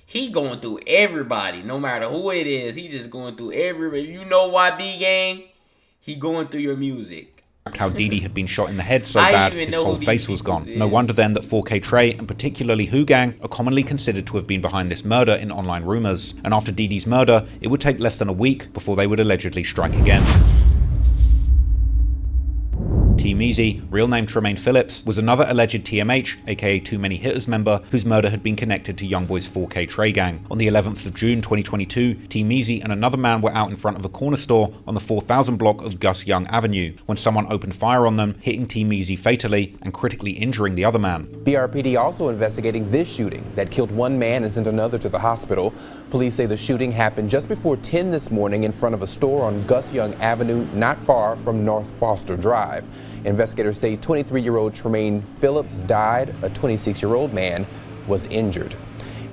He going through everybody, no matter who it is. He just going through everybody. You know why, B Gang? He going through your music. How Didi had been shot in the head so bad his whole face was gone. No wonder then that 4K Trey, and particularly Who Gang, are commonly considered to have been behind this murder in online rumors. And after Didi's murder, it would take less than a week before they would allegedly strike again. T Measy, real name Tremaine Phillips, was another alleged TMH, aka Too Many Hitters member, whose murder had been connected to YoungBoy's 4K Trey gang. On the 11th of June 2022, T Measy and another man were out in front of a corner store on the 4000 block of Gus Young Avenue when someone opened fire on them, hitting T Measy fatally and critically injuring the other man. BRPD also investigating this shooting that killed one man and sent another to the hospital. Police say the shooting happened just before 10 this morning in front of a store on Gus Young Avenue, not far from North Foster Drive. Investigators say 23-year-old Tremaine Phillips died. A 26-year-old man was injured.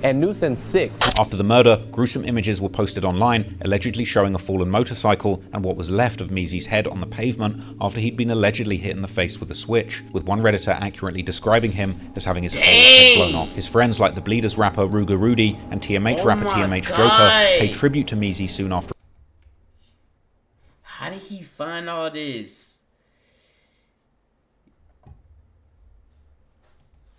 And news in 6. After the murder, gruesome images were posted online, allegedly showing a fallen motorcycle and what was left of Measy's head on the pavement after he'd been allegedly hit in the face with a switch, with one Redditor accurately describing him as having his whole head blown off. His friends like the Bleeders rapper Ruger Rudy and TMH rapper TMH Joker paid tribute to Measy soon after. How did he find all this?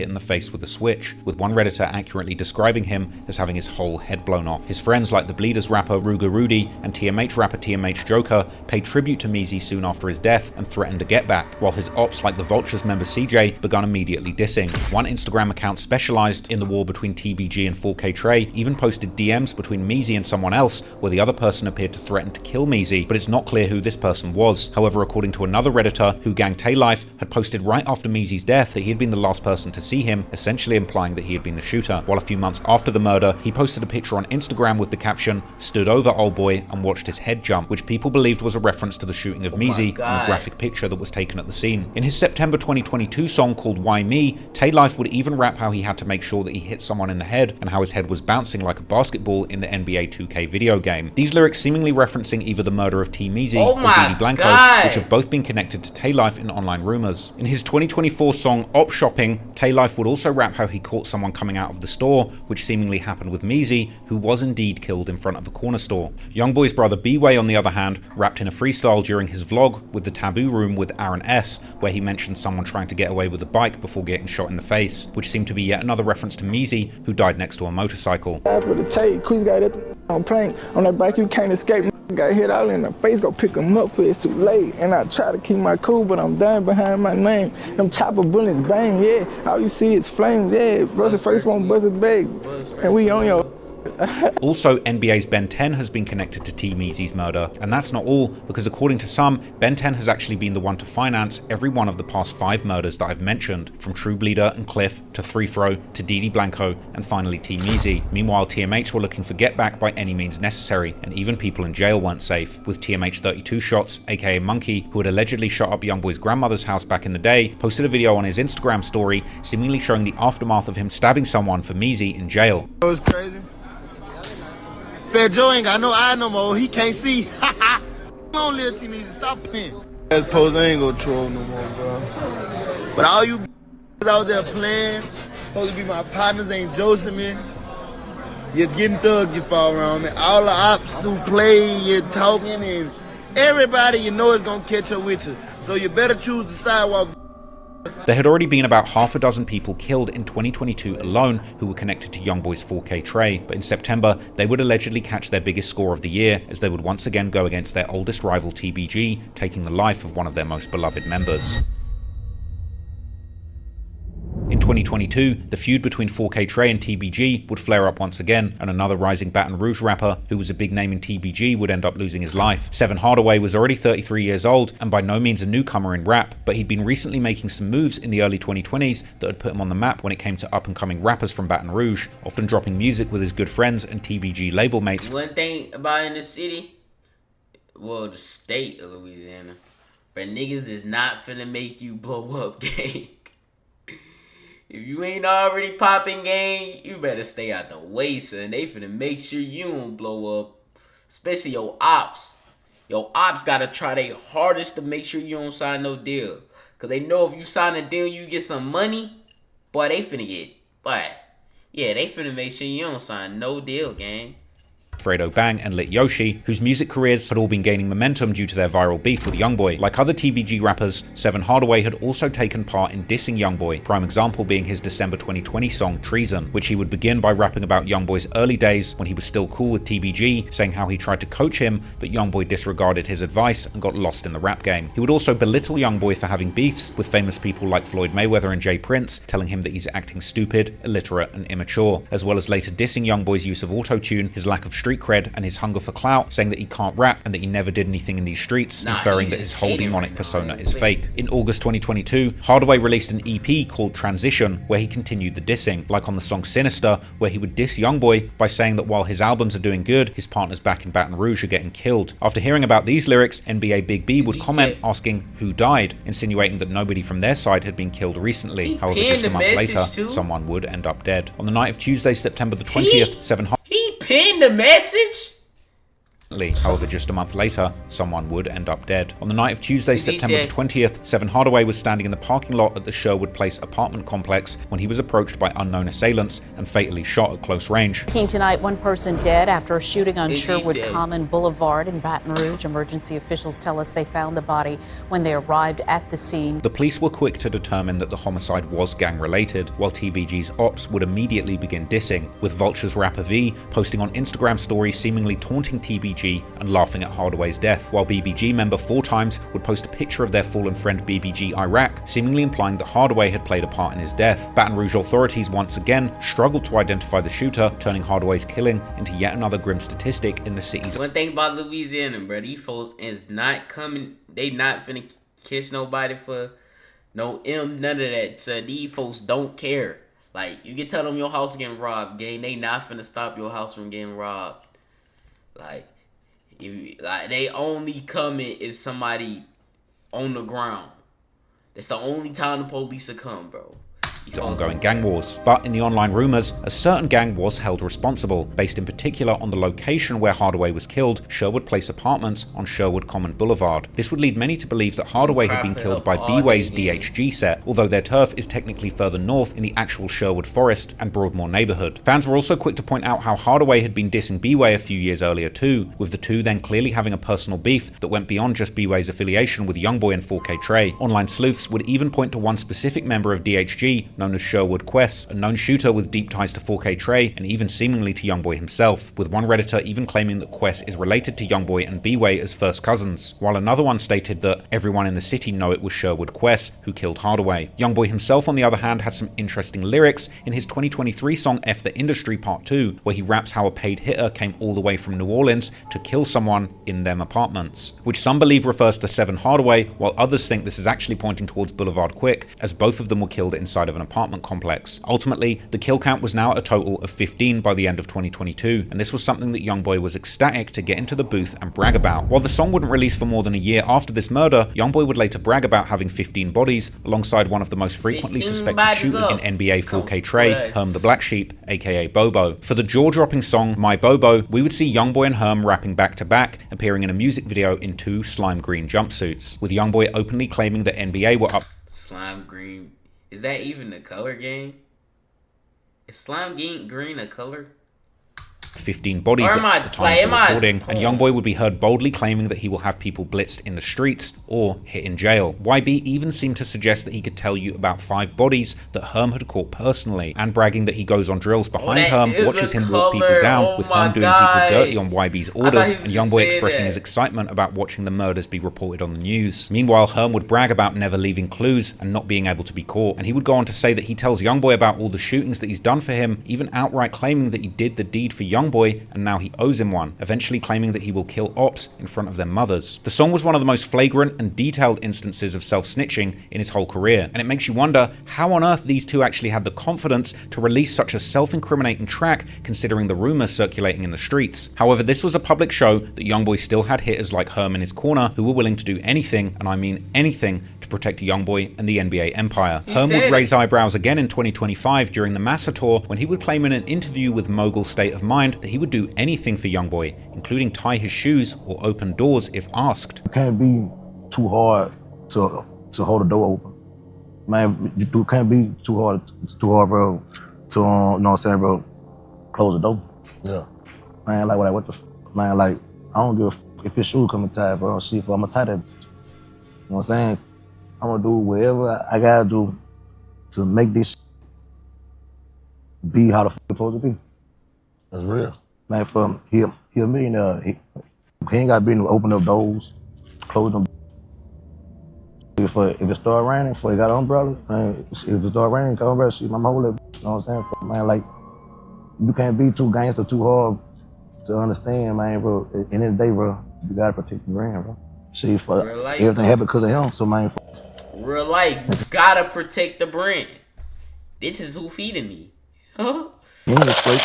hit in the face with a switch, with one Redditor accurately describing him as having his whole head blown off. His friends like the Bleeders rapper Ruger Rudy and TMH rapper TMH Joker paid tribute to Measy soon after his death and threatened to get back, while his ops like the Vultures member CJ begun immediately dissing. One Instagram account specialized in the war between TBG and 4K Trey even posted DMs between Measy and someone else where the other person appeared to threaten to kill Measy, but it's not clear who this person was. However, according to another Redditor, Who Gang Taylife had posted right after Measy's death that he had been the last person to see him, essentially implying that he had been the shooter. While a few months after the murder, he posted a picture on Instagram with the caption, "Stood over old boy and watched his head jump," which people believed was a reference to the shooting of Measy and the graphic picture that was taken at the scene. In his September 2022 song called Why Me, Taylife would even rap how he had to make sure that he hit someone in the head and how his head was bouncing like a basketball in the NBA 2K video game. These lyrics seemingly referencing either the murder of T Measy or Didi Blanco, which have both been connected to Taylife in online rumors. In his 2024 song Op Shopping, Taylife would also rap how he caught someone coming out of the store, which seemingly happened with Measy, who was indeed killed in front of a corner store. YoungBoy's brother B-Way, on the other hand, rapped in a freestyle during his vlog with the Taboo Room with Aaron S, where he mentioned someone trying to get away with a bike before getting shot in the face, which seemed to be yet another reference to Measy, who died next to a motorcycle. After the tape, Chris got it on prank on that bike, you can't escape. Got hit all in the face, go pick him up for it's too late. And I try to keep my cool, but I'm dying behind my name. Them chopper bullets bang, yeah. All you see is flames, yeah. Bust the first one, bust it back. And we on your. Also, NBA's Ben 10 has been connected to T Measy's murder, and that's not all, because according to some, Ben 10 has actually been the one to finance every one of the past 5 murders that I've mentioned, from True Bleeder and Cliff to 3Fro to Didi Blanco and finally T Measy. Meanwhile, TMH were looking for get back by any means necessary, and even people in jail weren't safe, with TMH 32 Shots, aka Monkey, who had allegedly shot up YoungBoy's grandmother's house back in the day, posted a video on his Instagram story seemingly showing the aftermath of him stabbing someone for Measy in jail. It was crazy. Fat Joe ain't got no eye no more. He can't see. Come on, little teenager, stop playing. That pose ain't gonna troll no more, bro. But all you out there playing, supposed to be my partners, ain't Joseph, man. You're getting thug, you fall around, man. All the ops who play, you're talking, and everybody you know is gonna catch up with you. So you better choose the sidewalk. There had already been about half a dozen people killed in 2022 alone who were connected to YoungBoy's 4K Trey, but in September they would allegedly catch their biggest score of the year as they would once again go against their oldest rival TBG, taking the life of one of their most beloved members. In 2022, the feud between 4K Trey and TBG would flare up once again, and another rising Baton Rouge rapper, who was a big name in TBG, would end up losing his life. Seven Hardaway was already 33 years old, and by no means a newcomer in rap, but he'd been recently making some moves in the early 2020s that had put him on the map when it came to up-and-coming rappers from Baton Rouge, often dropping music with his good friends and TBG label mates. One thing about in the city, well, the state of Louisiana, but niggas is not finna make you blow up, gang. If you ain't already popping, gang, you better stay out the way, son. They finna make sure you don't blow up. Especially your ops. Your ops gotta try their hardest to make sure you don't sign no deal. Cause they know if you sign a deal, you get some money. Boy, they finna get. Boy, yeah, they finna make sure you don't sign no deal, gang. Fredo Bang and Lit Yoshi, whose music careers had all been gaining momentum due to their viral beef with YoungBoy. Like other TBG rappers, Seven Hardaway had also taken part in dissing YoungBoy, prime example being his December 2020 song Treason, which he would begin by rapping about YoungBoy's early days when he was still cool with TBG, saying how he tried to coach him, but YoungBoy disregarded his advice and got lost in the rap game. He would also belittle YoungBoy for having beefs with famous people like Floyd Mayweather and Jay Prince, telling him that he's acting stupid, illiterate, and immature, as well as later dissing YoungBoy's use of auto-tune, his lack of street cred, and his hunger for clout, saying that he can't rap and that he never did anything in these streets, inferring that his whole demonic persona is fake. In August 2022, Hardaway released an EP called Transition, where he continued the dissing, like on the song Sinister, where he would diss YoungBoy by saying that while his albums are doing good, his partners back in Baton Rouge are getting killed. After hearing about these lyrics, NBA Big B would comment asking who died, insinuating that nobody from their side had been killed recently. However, just a month later, someone would end up dead. On the night of Tuesday, September the 20th, He pinned the message? However, just a month later, someone would end up dead. On the night of Tuesday, September the 20th, Seven Hardaway was standing in the parking lot at the Sherwood Place apartment complex when he was approached by unknown assailants and fatally shot at close range. Breaking tonight, one person dead after a shooting on Sherwood Common Boulevard in Baton Rouge. Emergency officials tell us they found the body when they arrived at the scene. The police were quick to determine that the homicide was gang-related, while TBG's ops would immediately begin dissing, with Vulture's rapper V posting on Instagram stories seemingly taunting TBG and laughing at Hardaway's death, while BBG member 4times would post a picture of their fallen friend BBG Iraq, seemingly implying that Hardaway had played a part in his death. Baton Rouge authorities once again struggled to identify the shooter, turning Hardaway's killing into yet another grim statistic in the city's. One thing about Louisiana, bro, these folks is not coming, they not finna kiss nobody for no none of that. So these folks don't care. Like, you can tell them your house getting robbed, gang, they not finna stop your house from getting robbed. Like, they only coming if somebody on the ground. That's the only time the police will come, bro. Ongoing gang wars. But in the online rumors, a certain gang was held responsible, based in particular on the location where Hardaway was killed, Sherwood Place Apartments on Sherwood Common Boulevard. This would lead many to believe that Hardaway had been killed by B-Way's DHG set, although their turf is technically further north in the actual Sherwood Forest and Broadmoor neighborhood. Fans were also quick to point out how Hardaway had been dissing B-Way a few years earlier too, with the two then clearly having a personal beef that went beyond just B-Way's affiliation with YoungBoy and 4K Trey. Online sleuths would even point to one specific member of DHG, known as Sherwood Quest, a known shooter with deep ties to 4K Trey and even seemingly to YoungBoy himself, with one Redditor even claiming that Quest is related to YoungBoy and B-Way as first cousins, while another one stated that everyone in the city know it was Sherwood Quest who killed Hardaway. YoungBoy himself, on the other hand, had some interesting lyrics in his 2023 song F the Industry Part 2, where he raps how a paid hitter came all the way from New Orleans to kill someone in them apartments, which some believe refers to Seven Hardaway, while others think this is actually pointing towards Boulevard Quick, as both of them were killed inside of an apartment complex. Ultimately, the kill count was now a total of 15 by the end of 2022, and this was something that YoungBoy was ecstatic to get into the booth and brag about. While the song wouldn't release for more than a year after this murder, YoungBoy would later brag about having 15 bodies, alongside one of the most frequently suspected shooters in NBA 4K Trey, Herm the Black Sheep, aka Bobo. For the jaw-dropping song My Bobo, we would see YoungBoy and Herm rapping back to back, appearing in a music video in 2 slime green jumpsuits, with YoungBoy openly claiming that NBA were up. Slime green. Is that even the color game? Is slime green a color? 15 bodies at the time of the recording, and YoungBoy would be heard boldly claiming that he will have people blitzed in the streets or hit in jail. YB even seemed to suggest that he could tell you about 5 bodies that Herm had caught personally, and bragging that he goes on drills behind Herm, watches him walk people down, with Herm doing people dirty on YB's orders, and YoungBoy expressing his excitement about watching the murders be reported on the news. Meanwhile, Herm would brag about never leaving clues and not being able to be caught, and he would go on to say that he tells YoungBoy about all the shootings that he's done for him, even outright claiming that he did the deed for YoungBoy and now he owes him one, eventually claiming that he will kill ops in front of their mothers. The song was one of the most flagrant and detailed instances of self-snitching in his whole career, and it makes you wonder how on earth these two actually had the confidence to release such a self-incriminating track considering the rumors circulating in the streets. However, this was a public show that YoungBoy still had hitters like Herm in his corner who were willing to do anything, and I mean anything, to protect YoungBoy and the NBA empire. Herm would raise eyebrows again in 2025 during the Massa tour when he would claim in an interview with Mogul State of Mind that he would do anything for YoungBoy, including tie his shoes or open doors if asked. You can't be too hard to hold the door open. Man, you can't be too hard, bro, to, you know what I'm saying, bro, close the door. Yeah. Man, like, what the man, like, I don't give a if his shoe coming tight, bro, see if I'ma tie that. You know what I'm saying? I'm gonna do whatever I gotta do to make this be how the fuck it's supposed to be. That's real. Man, for he a millionaire. He ain't gotta be able to open up doors, close them. If it start raining, before he got an umbrella, man, if it start raining, got an umbrella, shit, I'm hold it. You know what I'm saying? Man, like, you can't be too gangster, too hard to understand, man, bro. At the end of the day, bro, you gotta protect the brand, bro. See, for everything happened because of him, so man. Real life, you gotta protect the brand. This is who feeding me. Huh? He ain't straight.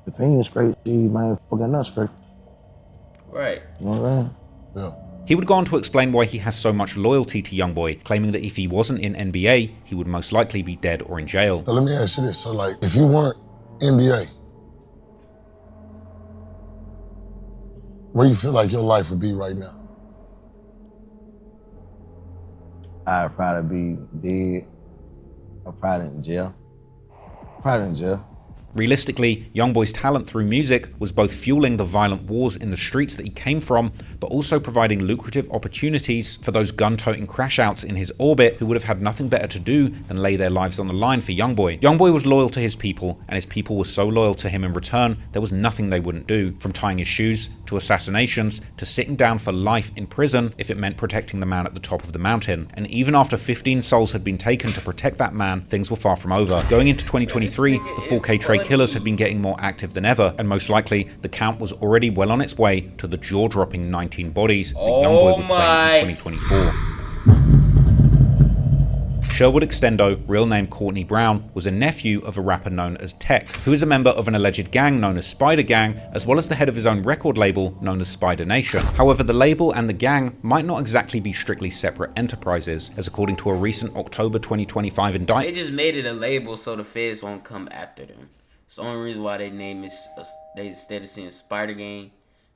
If he ain't straight, he man, fucking not straight. Right. You know what I'm saying? Yeah. He would go on to explain why he has so much loyalty to YoungBoy, claiming that if he wasn't in NBA, he would most likely be dead or in jail. So let me ask you this, so like, if you weren't NBA, Where you feel like your life would be right now? I'd probably be dead. Or probably in jail. Probably in jail. Realistically, YoungBoy's talent through music was both fueling the violent wars in the streets that he came from, but also providing lucrative opportunities for those gun-toting crash-outs in his orbit who would have had nothing better to do than lay their lives on the line for YoungBoy. YoungBoy was loyal to his people, and his people were so loyal to him in return, there was nothing they wouldn't do, from tying his shoes, to assassinations, to sitting down for life in prison if it meant protecting the man at the top of the mountain. And even after 15 souls had been taken to protect that man, things were far from over. Going into 2023, the 4K Trey killers had been getting more active than ever, and most likely the count was already well on its way to the jaw-dropping 19 bodies that YoungBoy would claim in 2024. Sherwood Extendo, real name Courtney Brown, was a nephew of a rapper known as Tech, who is a member of an alleged gang known as Spider Gang, as well as the head of his own record label known as Spider Nation. However, the label and the gang might not exactly be strictly separate enterprises, as according to a recent October 2025 indictment. They just made it a label so the feds won't come after them. It's the only reason why they name it, they instead of saying Spider Gang,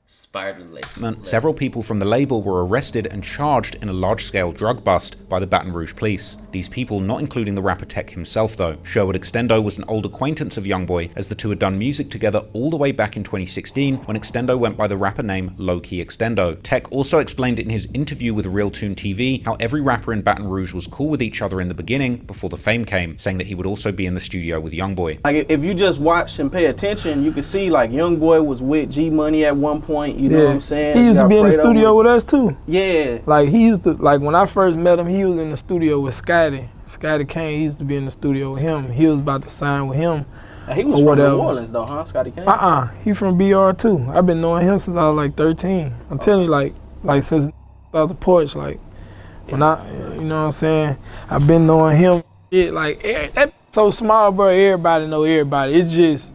Spider Label. Several people from the label were arrested and charged in a large-scale drug bust by the Baton Rouge police. These people not including the rapper Tech himself though. Sherwood Extendo was an old acquaintance of YoungBoy, as the two had done music together all the way back in 2016 when Extendo went by the rapper name Low Key Extendo. Tech also explained in his interview with Real Tune TV how every rapper in Baton Rouge was cool with each other in the beginning before the fame came, saying that he would also be in the studio with YoungBoy. Like if you just watch and pay attention, you can see like YoungBoy was with G Money at one point. You know what I'm saying? He used to be in the studio with us too. Yeah. Like he used to, like when I first met him, he was in the studio with Scotty. Scotty Kane, he used to be in the studio with him. He was about to sign with him. He was from New Orleans though, huh? Scotty Kane? He from BR too. I've been knowing him since I was like 13. I'm telling you, like since off the porch, like when you know what I'm saying? I've been knowing him. Like that so small, bro. Everybody know everybody. It's just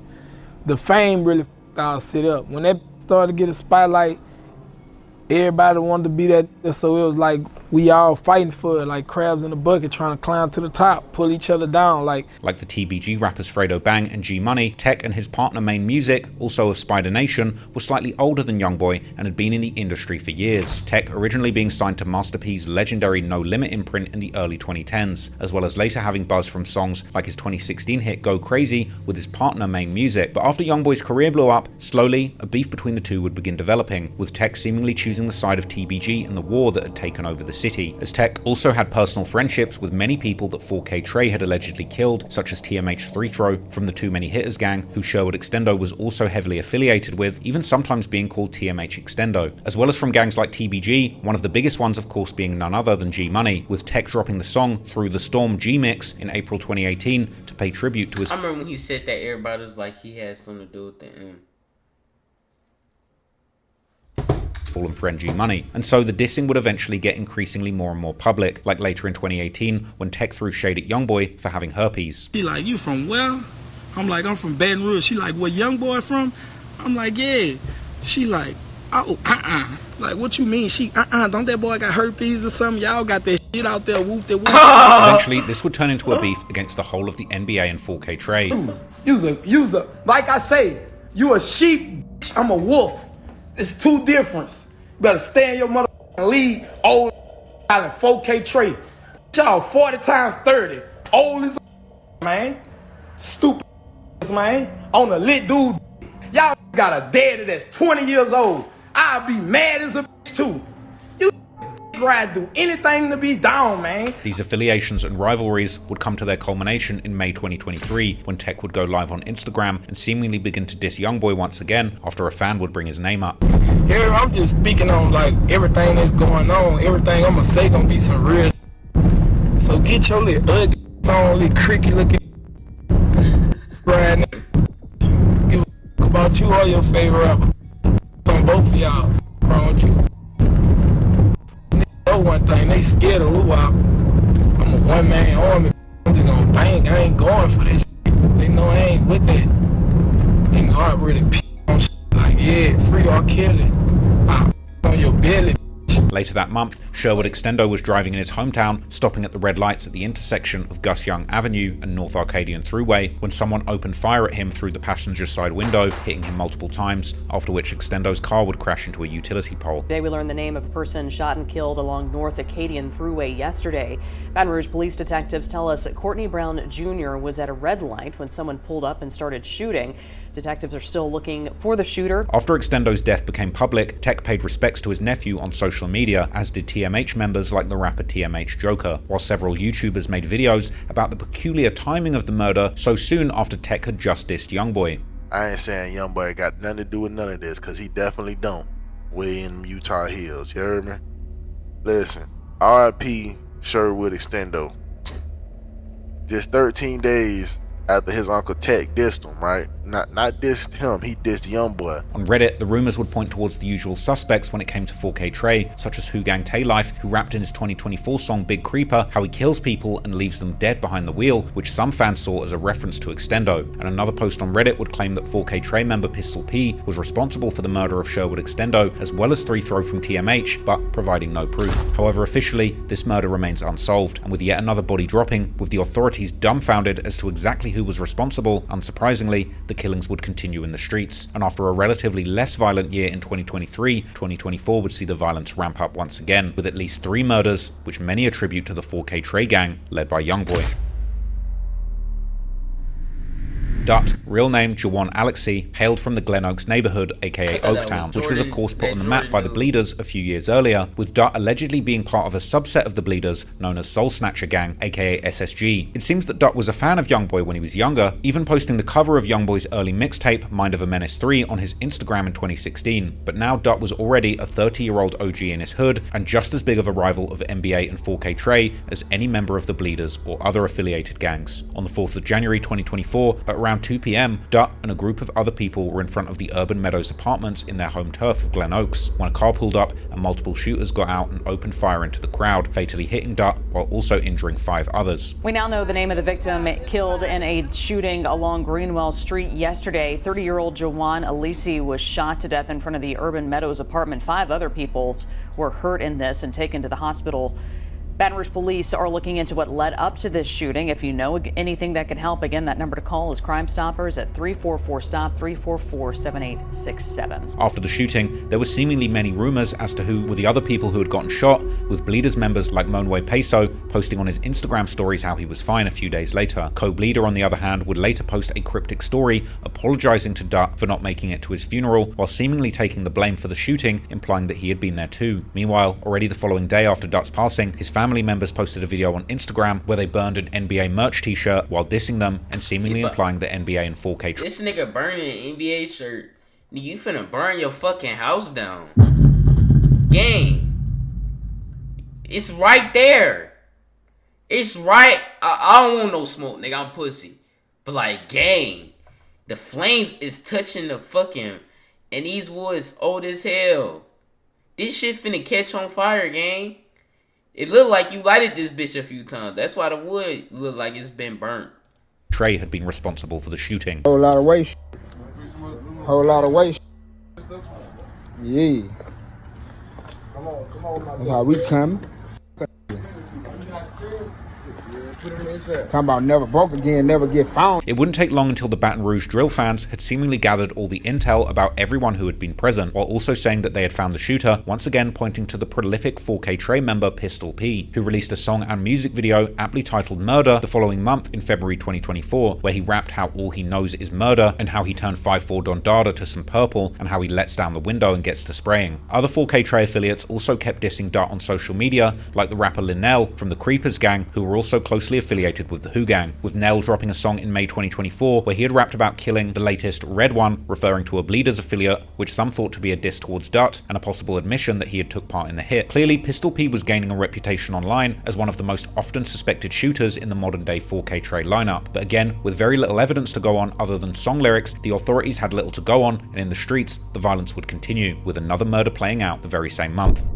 the fame really f***ed our shit up. When that started to get a spotlight, everybody wanted to be that, so it was like we all fighting for it, like crabs in a bucket trying to climb to the top, pull each other down. Like the TBG rappers Fredo Bang and G Money, Tech and his partner Main Music, also of Spider Nation, were slightly older than YoungBoy and had been in the industry for years. Tech originally being signed to Master P's legendary No Limit imprint in the early 2010s, as well as later having buzz from songs like his 2016 hit Go Crazy with his partner Main Music. But after YoungBoy's career blew up, slowly a beef between the two would begin developing, with Tech seemingly choosing the side of TBG and the war that had taken over the city, as Tech also had personal friendships with many people that 4K Trey had allegedly killed, such as TMH 3 Throw from the Too Many Hitters gang, who Sherwood Extendo was also heavily affiliated with, even sometimes being called TMH Extendo, as well as from gangs like TBG, one of the biggest ones of course being none other than G Money, with Tech dropping the song Through the Storm G-Mix in April 2018 to pay tribute to his— I remember when he said that everybody was like he had something to do with the fallen friend G Money, and so the dissing would eventually get increasingly more and more public, like later in 2018 when Tech threw shade at YoungBoy for having herpes. She like, you from where? I'm like, I'm from Baton Rouge. She like, where YoungBoy from? I'm like, yeah. She like, oh, like, what you mean? She, don't that boy got herpes or something? Y'all got that shit out there, whoop that whoop. Eventually, this would turn into a beef against the whole of the NBA and 4K Trey. You's a, like I say, you a sheep, I'm a wolf. It's two difference. You better stay in your motherfucking league, old and 4K Trey. Y'all 40 times 30. Old as a man. Stupid man. On a lit dude. Y'all got a daddy that's 20 years old. I'll be mad as a bitch too. You ride do anything to be down, man. These affiliations and rivalries would come to their culmination in May 2023 when Tech would go live on Instagram and seemingly begin to diss YoungBoy once again after a fan would bring his name up. Here I'm just speaking on like everything that's going on. Everything I'ma say gonna be some real. So get your little ugly on, little creaky looking right now. Give a fuck about you or your favorite rapper. On both of y'all. Wrong with you. Know one thing, they scared of Luau. I'm a one-man army. I'm just gonna bang. I ain't going for this shit. They know I ain't with that. They know I really pee on shit. Like, yeah, free R. Kelly. I on your belly, bitch. Later that month, Sherwood Extendo was driving in his hometown, stopping at the red lights at the intersection of Gus Young Avenue and North Arcadian Thruway when someone opened fire at him through the passenger side window, hitting him multiple times, after which Extendo's car would crash into a utility pole. Today we learned the name of a person shot and killed along North Acadian Thruway yesterday. Baton Rouge police detectives tell us that Courtney Brown Jr. was at a red light when someone pulled up and started shooting. Detectives are still looking for the shooter. After Extendo's death became public, Tech paid respects to his nephew on social media, as did TMH members like the rapper TMH Joker, while several YouTubers made videos about the peculiar timing of the murder so soon after Tech had just dissed YoungBoy. I ain't saying YoungBoy got nothing to do with none of this, because he definitely don't. Way in Utah Hills, you heard me? Listen, RIP Sherwood Extendo. Just 13 days after his uncle Tech dissed him, right? Not dissed him, he dissed YoungBoy. On Reddit, the rumors would point towards the usual suspects when it came to 4K Trey, such as Who Gang Tay Life, who rapped in his 2024 song Big Creeper how he kills people and leaves them dead behind the wheel, which some fans saw as a reference to Extendo. And another post on Reddit would claim that 4K Trey member Pistol P was responsible for the murder of Sherwood Extendo, as well as 3 Throw from TMH, but providing no proof. However, officially, this murder remains unsolved, and with yet another body dropping, with the authorities dumbfounded as to exactly who was responsible, unsurprisingly, the killings would continue in the streets. And after a relatively less violent year in 2023, 2024 would see the violence ramp up once again, with at least 3 murders, which many attribute to the 4K Trey gang, led by YoungBoy. Dutt, real name Jawan Alexi, hailed from the Glen Oaks neighborhood, aka Oaktown, which was of course put on the map by the Bleeders a few years earlier, with Dutt allegedly being part of a subset of the Bleeders known as Soul Snatcher Gang, aka SSG. It seems that Dutt was a fan of YoungBoy when he was younger, even posting the cover of YoungBoy's early mixtape, Mind of a Menace 3, on his Instagram in 2016. But now Dutt was already a 30-year-old OG in his hood, and just as big of a rival of NBA and 4K Trey as any member of the Bleeders or other affiliated gangs. On the 4th of January 2024, at around 2 p.m, Dutt and a group of other people were in front of the Urban Meadows apartments in their home turf of Glen Oaks when a car pulled up and multiple shooters got out and opened fire into the crowd, fatally hitting Dutt while also injuring 5 others. We now know the name of the victim killed in a shooting along Greenwell Street yesterday. 30-year-old Jawan Alexi was shot to death in front of the Urban Meadows apartment. 5 other people were hurt in this and taken to the hospital. Baton Rouge police are looking into what led up to this shooting. If you know anything that can help, again, that number to call is Crime Stoppers at 344-STOP, 344-7867. After the shooting, there were seemingly many rumors as to who were the other people who had gotten shot, with Bleeders members like Monway Peso posting on his Instagram stories how he was fine a few days later. Co-Bleeder, on the other hand, would later post a cryptic story apologizing to Dutt for not making it to his funeral, while seemingly taking the blame for the shooting, implying that he had been there too. Meanwhile, already the following day after Dutt's passing, his family members posted a video on Instagram where they burned an NBA merch t-shirt while dissing them and seemingly implying that NBA and 4K. This nigga burning an NBA shirt. Nigga, you finna burn your fucking house down. Gang. It's right there. It's right. I don't want no smoke, nigga. I'm pussy. But like, gang. The flames is touching the fucking. And these woods old as hell. This shit finna catch on fire, gang. It looked like you lighted this bitch a few times. That's why the wood looked like it's been burnt. Trey had been responsible for the shooting. Whole lot of waste. Whole lot of waste. Yeah. That's how we come. Talking about never broke again, never get found. It wouldn't take long until the Baton Rouge drill fans had seemingly gathered all the intel about everyone who had been present, while also saying that they had found the shooter, once again pointing to the prolific 4K Trey member Pistol P, who released a song and music video aptly titled Murder the following month in February 2024, where he rapped how all he knows is murder, and how he turned 5'4" Don Dada to some purple, and how he lets down the window and gets to spraying. Other 4K Trey affiliates also kept dissing Dutt on social media, like the rapper Linnell from the Creepers gang, who were also closely affiliated with the Who Gang, with Nell dropping a song in May 2024 where he had rapped about killing the latest Red One, referring to a Bleeders affiliate, which some thought to be a diss towards Dutt and a possible admission that he had took part in the hit. Clearly, Pistol P was gaining a reputation online as one of the most often suspected shooters in the modern day 4K Trey lineup. But again, with very little evidence to go on other than song lyrics, the authorities had little to go on, and in the streets, the violence would continue, with another murder playing out the very same month.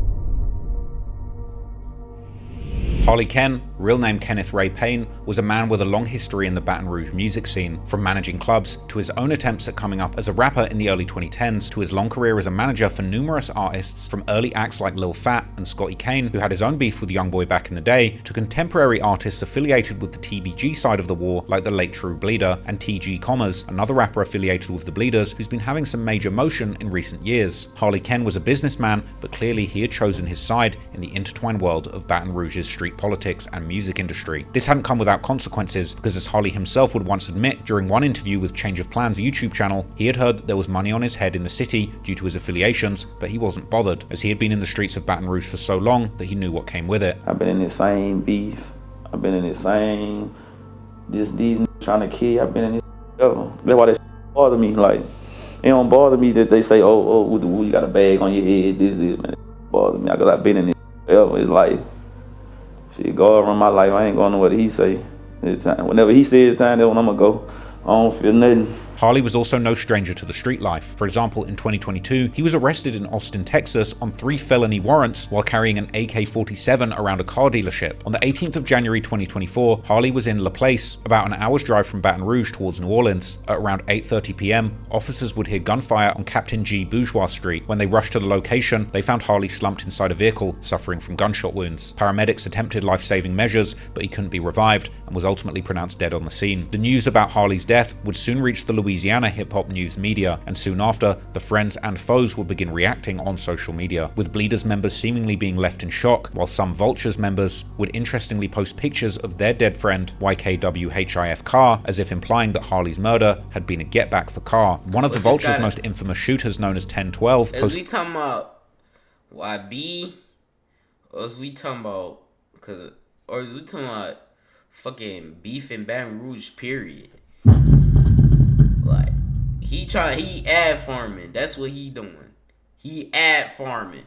Harley Ken, Real name Kenneth Ray Payne was a man with a long history in the Baton Rouge music scene, from managing clubs to his own attempts at coming up as a rapper in the early 2010s to his long career as a manager for numerous artists, from early acts like Lil Fat and Scotty Kane, who had his own beef with YoungBoy back in the day, to contemporary artists affiliated with the TBG side of the war like the late True Bleeder, and TG Commas, another rapper affiliated with the Bleeders who's been having some major motion in recent years. Harley Ken was a businessman, but clearly he had chosen his side in the intertwined world of Baton Rouge's street politics and music industry. This hadn't come without consequences, because as Harley himself would once admit during one interview with Change of Plans YouTube channel, he had heard that there was money on his head in the city due to his affiliations, but he wasn't bothered, as he had been in the streets of Baton Rouge for so long that he knew what came with it. I've been in this same beef, I've been in this same, these trying to kill, I've been in this ever. That's why they bother me, like, it don't bother me that they say, oh, you got a bag on your head, this, man. It bother me, because I've been in this forever. It's like, shit, go around my life, I ain't going to what he say. It's time. Whenever he says time, that's when I'm going to go. I don't feel nothing. Harley was also no stranger to the street life. For example, in 2022, he was arrested in Austin, Texas on 3 felony warrants while carrying an AK-47 around a car dealership. On the 18th of January 2024, Harley was in La Place, about an hour's drive from Baton Rouge towards New Orleans. At around 8:30 p.m., officers would hear gunfire on Captain G. Bourgeois Street. When they rushed to the location, they found Harley slumped inside a vehicle, suffering from gunshot wounds. Paramedics attempted life-saving measures, but he couldn't be revived and was ultimately pronounced dead on the scene. The news about Harley's death would soon reach the Louisiana hip-hop news media, and soon after, the friends and foes would begin reacting on social media, with Bleeders members seemingly being left in shock, while some Vultures members would interestingly post pictures of their dead friend YKWHIF Carr, as if implying that Harley's murder had been a get-back for Carr. One of the Vultures' most infamous shooters, known as 1012, Is we talking about YB, or is we talking about, or is we talking about fucking beef in Baton Rouge, period? Like, he ad farming. That's what he doing. He ad farming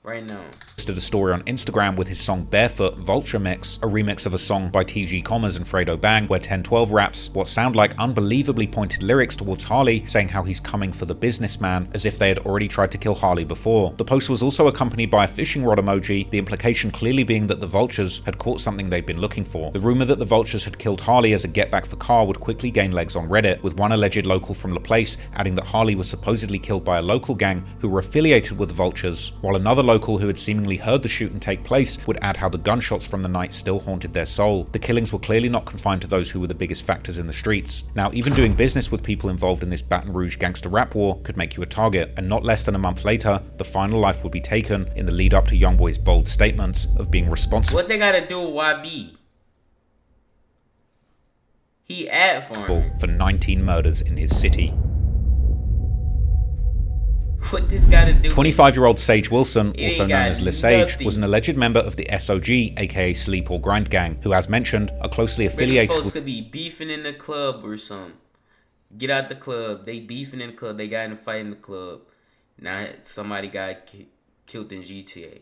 right now. Posted a story on Instagram with his song Barefoot Vulture Mix, a remix of a song by TG Commas and Fredo Bang, where 1012 raps what sound like unbelievably pointed lyrics towards Harley, saying how he's coming for the businessman, as if they had already tried to kill Harley before. The post was also accompanied by a fishing rod emoji, the implication clearly being that the Vultures had caught something they'd been looking for. The rumor that the Vultures had killed Harley as a get-back for Carr would quickly gain legs on Reddit, with one alleged local from La Place adding that Harley was supposedly killed by a local gang who were affiliated with the Vultures, while another local who had seemingly heard the shooting take place would add how the gunshots from the night still haunted their soul. The killings were clearly not confined to those who were the biggest factors in the streets. Now, even doing business with people involved in this Baton Rouge gangster rap war could make you a target, and not less than a month later, the final life would be taken in the lead up to YoungBoy's bold statements of being responsible. What they gotta do with YB? He ad farming for 19 murders in his city. What this gotta do? 25-year-old Sage Wilson, also known as Lil Sage, was an alleged member of the SOG, aka Sleep or Grind Gang, who, as mentioned, are closely affiliated folks with... could be beefing in the club or something. Get out the club. They beefing in the club. They got in a fight in the club. Now somebody got killed in GTA.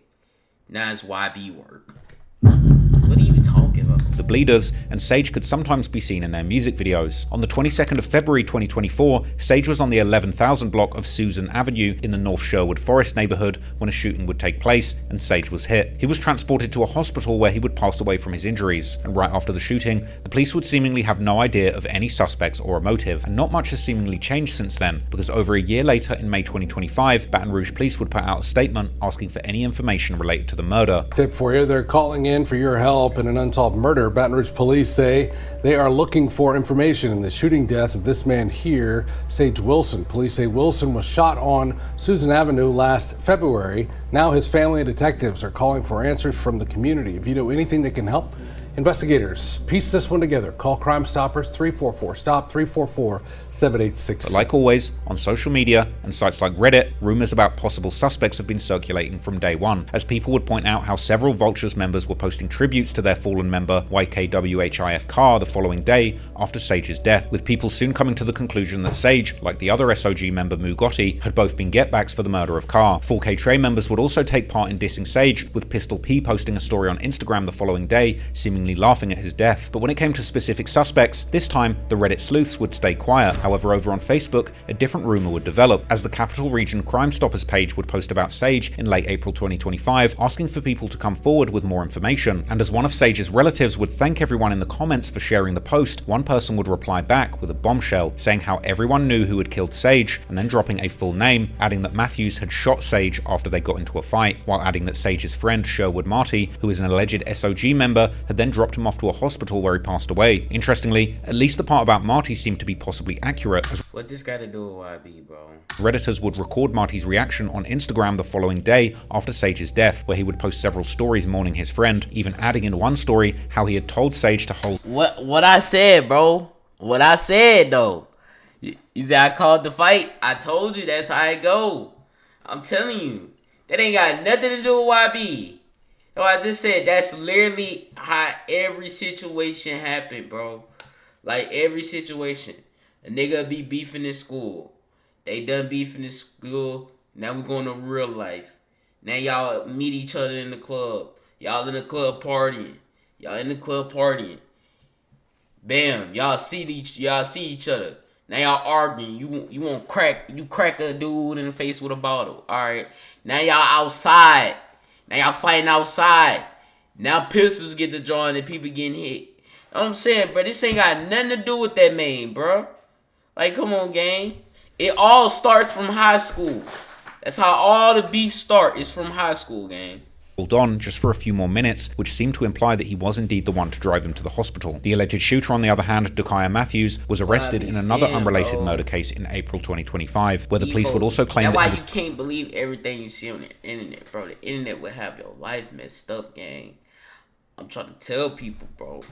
Now it's YB work. What are you talking about? The Bleeders, and Sage could sometimes be seen in their music videos. On the 22nd of February 2024, Sage was on the 11,000 block of Susan Avenue in the North Sherwood Forest neighborhood when a shooting would take place, and Sage was hit. He was transported to a hospital where he would pass away from his injuries, and right after the shooting, the police would seemingly have no idea of any suspects or a motive, and not much has seemingly changed since then, because over a year later in May 2025, Baton Rouge police would put out a statement asking for any information related to the murder. Tip for you, they're calling in for your help in an unsolved murder. Baton Rouge police say they are looking for information in the shooting death of this man here, Sage Wilson. Police say Wilson was shot on Susan Avenue last February. Now his family and detectives are calling for answers from the community. If you know anything that can help investigators piece this one together, call Crime Stoppers 344-STOP, 344-7866. But like always, on social media and sites like Reddit, rumors about possible suspects have been circulating from day one, as people would point out how several Vultures members were posting tributes to their fallen member YKWHIF Carr the following day after Sage's death, with people soon coming to the conclusion that Sage, like the other SOG member Mu Gotti, had both been get-backs for the murder of Carr. 4K Trey members would also take part in dissing Sage, with Pistol P posting a story on Instagram the following day, seemingly seemingly laughing at his death. But when it came to specific suspects, this time the Reddit sleuths would stay quiet. However, over on Facebook, a different rumor would develop, as the Capital Region Crime Stoppers page would post about Sage in late April 2025, asking for people to come forward with more information. And as one of Sage's relatives would thank everyone in the comments for sharing the post, one person would reply back with a bombshell, saying how everyone knew who had killed Sage, and then dropping a full name, adding that Matthews had shot Sage after they got into a fight, while adding that Sage's friend Sherwood Marty, who is an alleged SOG member, had then dropped him off to a hospital where he passed away. Interestingly, at least the part about Marty seemed to be possibly accurate, as what this got to do with YB, bro? Redditors would record Marty's reaction on Instagram the following day after Sage's death, where he would post several stories mourning his friend, even adding in one story how he had told Sage to hold. What I said, bro? What I said, though? You said I called the fight? I told you that's how it go. I'm telling you. That ain't got nothing to do with YB. No, I just said that's literally how every situation happened, bro. Like, every situation. A nigga be beefing in school. They done beefing in school. Now we going to real life. Now y'all meet each other in the club. Y'all in the club partying. Bam. Y'all see each other. Now y'all arguing. You want crack a dude in the face with a bottle. Alright. Now y'all outside. Now y'all fighting outside. Now pistols get the drawing and people getting hit. You know what I'm saying, bro? This ain't got nothing to do with that man, bro. Like, come on, gang. It all starts from high school. That's how all the beef start, is from high school, gang. On just for a few more minutes, which seemed to imply that he was indeed the one to drive him to the hospital. The alleged shooter, on the other hand, Dakaya Matthews, was arrested in another unrelated murder case in April 2025, where the police would also claim that's that why you can't believe everything you see on the internet, bro. The internet will have your life messed up, gang. I'm trying to tell people, bro.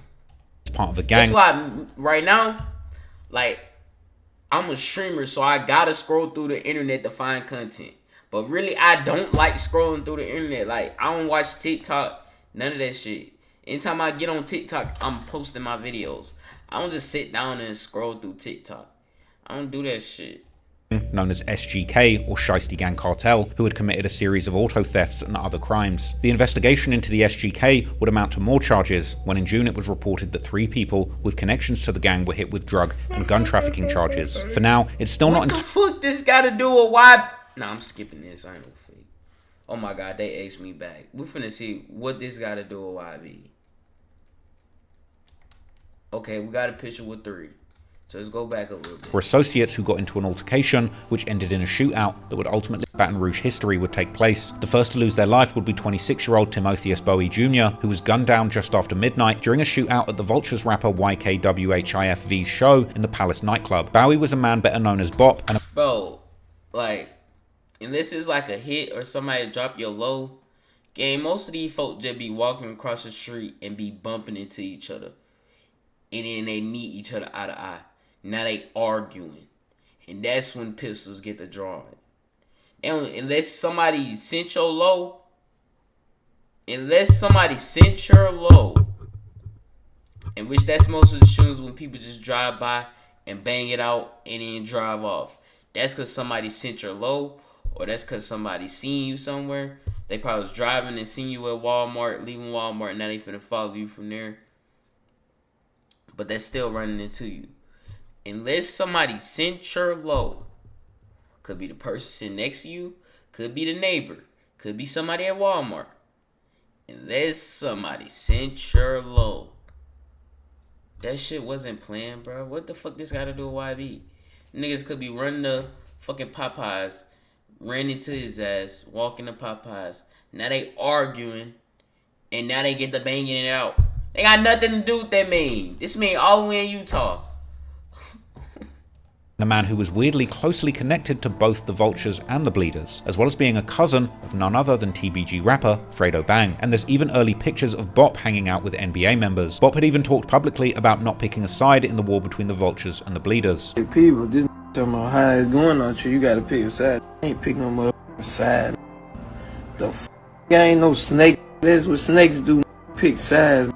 It's part of a gang. That's why right now, like, I'm a streamer, so I gotta scroll through the internet to find content. But really, I don't like scrolling through the internet. Like, I don't watch TikTok, none of that shit. Anytime I get on TikTok, I'm posting my videos. I don't just sit down and scroll through TikTok. I don't do that shit. Known as SGK, or Shiesty Gang Cartel, who had committed a series of auto thefts and other crimes. The investigation into the SGK would amount to more charges, when in June it was reported that 3 people with connections to the gang were hit with drug and gun trafficking charges. For now, it's still not... What the fuck this gotta do with why... Nah, I'm skipping this. I ain't no fake. Oh my god, they asked me back. We finna see what this gotta do with YB. Okay, we got a picture with 3. So let's go back a little bit. Were associates who got into an altercation, which ended in a shootout that would ultimately Baton Rouge history would take place. The first to lose their life would be 26-year-old Timotheus Bowie Jr., who was gunned down just after midnight during a shootout at the Vultures rapper YKWHIFV's show in the Palace nightclub. Bowie was a man better known as Bop, and bro, like, unless it's like a hit or somebody drop your low, gang, most of these folk just be walking across the street and be bumping into each other. And then they meet each other eye to eye. Now they arguing. And that's when pistols get the drawing. And unless somebody sent your low, in which that's most of the shootings when people just drive by and bang it out and then drive off. That's because somebody sent your low, or that's because somebody seen you somewhere. They probably was driving and seen you at Walmart, leaving Walmart, and now they finna follow you from there. But that's still running into you. Unless somebody sent your low. Could be the person sitting next to you. Could be the neighbor. Could be somebody at Walmart. Unless somebody sent your low. That shit wasn't planned, bro. What the fuck this got to do with YB? Niggas could be running to fucking Popeyes. Ran into his ass. Walking to Popeyes. Now they arguing. And now they get the banging it out. They got nothing to do with that man. This man all the way in Utah. a man who was weirdly closely connected to both the Vultures and the Bleeders, as well as being a cousin of none other than TBG rapper Fredo Bang. And there's even early pictures of Bop hanging out with NBA members. Bop had even talked publicly about not picking a side in the war between the Vultures and the Bleeders. Hey people, this talking about how it's going on you, gotta pick a side. I ain't pick no motherfucking side. The f*** I ain't no snake. That's what snakes do, pick sides.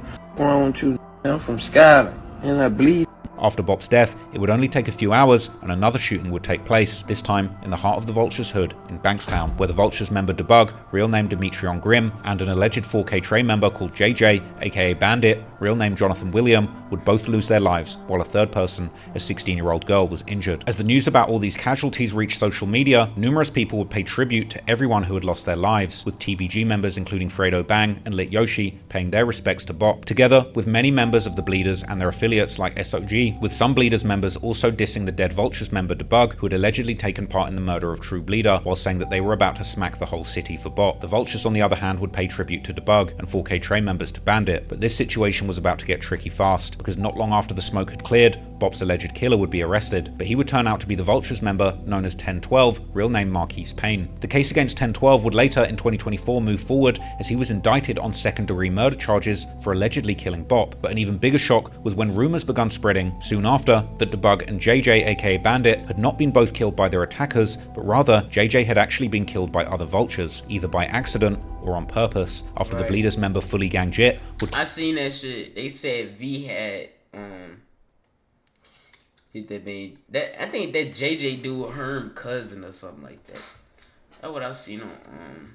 F*** wrong with you, I'm from Scotland, and I bleed. After Bop's death, it would only take a few hours and another shooting would take place, this time in the heart of the Vultures' hood in Bankstown, where the Vultures member Debug, real name Demetrion Grimm, and an alleged 4K Trey member called JJ, aka Bandit, real name Jonathan William, would both lose their lives, while a third person, a 16-year-old girl, was injured. As the news about all these casualties reached social media, numerous people would pay tribute to everyone who had lost their lives, with TBG members including Fredo Bang and Lit Yoshi paying their respects to Bop, together with many members of the Bleeders and their affiliates like SOG, with some Bleeders members also dissing the dead Vultures member Debug, who had allegedly taken part in the murder of True Bleeder, while saying that they were about to smack the whole city for Bop. The Vultures, on the other hand, would pay tribute to Debug and 4K Trey members to Bandit, but this situation was about to get tricky fast, because not long after the smoke had cleared, Bop's alleged killer would be arrested, but he would turn out to be the Vultures member known as 1012, real name Marquise Payne. The case against 1012 would later, in 2024, move forward as he was indicted on second-degree murder charges for allegedly killing Bop, but an even bigger shock was when rumors began spreading soon after that Debug and JJ, aka Bandit, had not been both killed by their attackers, but rather JJ had actually been killed by other Vultures, either by accident or on purpose, after the Bleeders member Fully Gang Jit would... I seen that shit. They said V had hit that man. That I think that JJ dude Herm cousin or something like that. That's what I seen on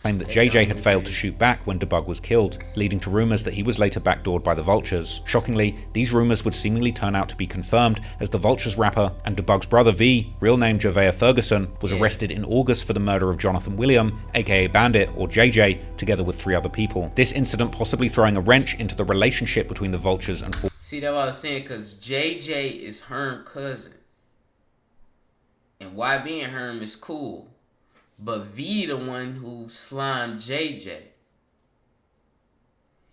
claimed that JJ had failed to shoot back when Debug was killed, leading to rumors that he was later backdoored by the Vultures. Shockingly, these rumors would seemingly turn out to be confirmed as the Vultures rapper and Debug's brother V, real name Javea Ferguson, was arrested in August for the murder of Jonathan William, aka Bandit or JJ, together with 3 other people. This incident possibly throwing a wrench into the relationship between the Vultures and... See, that's what I was saying, because JJ is Herm's cousin. And YB and Herm is cool. But V the one who slimed JJ.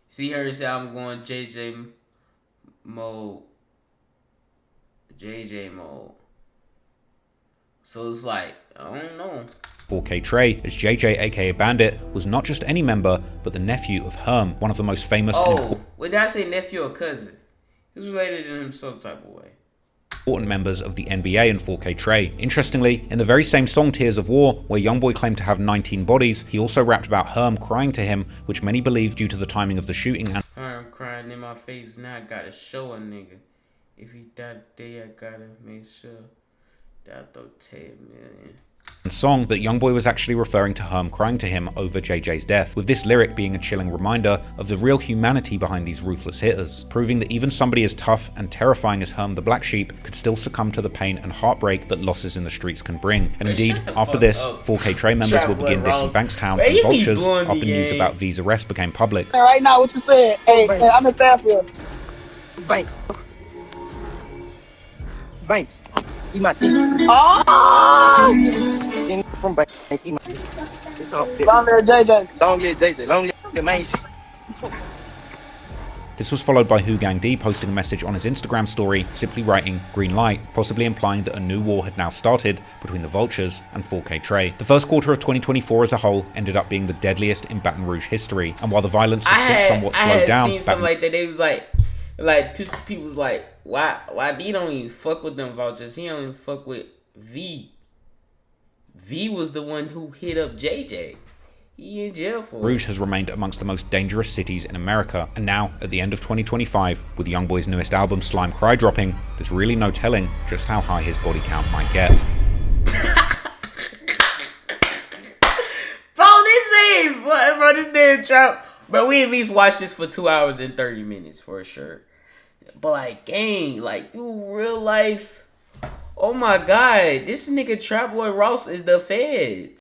See her say I'm going JJ mode. JJ mode. So it's like, I don't know. 4K Trey, as JJ aka Bandit, was not just any member, but the nephew of Herm, one of the most famous... Oh, did I say nephew or cousin? He was related to him some type of way. Important members of the NBA and 4K Trey. Interestingly, in the very same song Tears of War, where YoungBoy claimed to have 19 bodies, he also rapped about Herm crying to him, which many believe due to the timing of the shooting and... Herm crying in my face, now I gotta show a nigga. If he died today, I gotta make sure that I throw 10 million. Song that YoungBoy was actually referring to Herm crying to him over JJ's death, with this lyric being a chilling reminder of the real humanity behind these ruthless hitters, proving that even somebody as tough and terrifying as Herm the Black Sheep could still succumb to the pain and heartbreak that losses in the streets can bring. And indeed, after this, 4K Trey members would begin dissing Bankstown and Vultures after news about V's arrest became public. Right now, what you said? Hey, I'm in Fairfield. Banks. Banks. Eat my teeth. Oh! From Banks. Eat my teeth. It's all good. Long live JJ. Long live JJ. Long live the main shit. This was followed by Who Gang D posting a message on his Instagram story, simply writing green light, possibly implying that a new war had now started between the Vultures and 4K Trey. The first quarter of 2024 as a whole ended up being the deadliest in Baton Rouge history, and while the violence has somewhat slowed down... I had seen something like that. They was like people was like, why B don't even fuck with them Vultures? He don't even fuck with V. V was the one who hit up JJ. He in jail for it. Rouge has remained amongst the most dangerous cities in America, and now, at the end of 2025, with YoungBoy's newest album Slime Cry dropping, there's really no telling just how high his body count might get. Bro, this damn trap. Bro, we at least watched this for 2 hours and 30 minutes for sure. But like, gang, like, you real life. Oh my God, this nigga Trap Boy Ross is the Feds.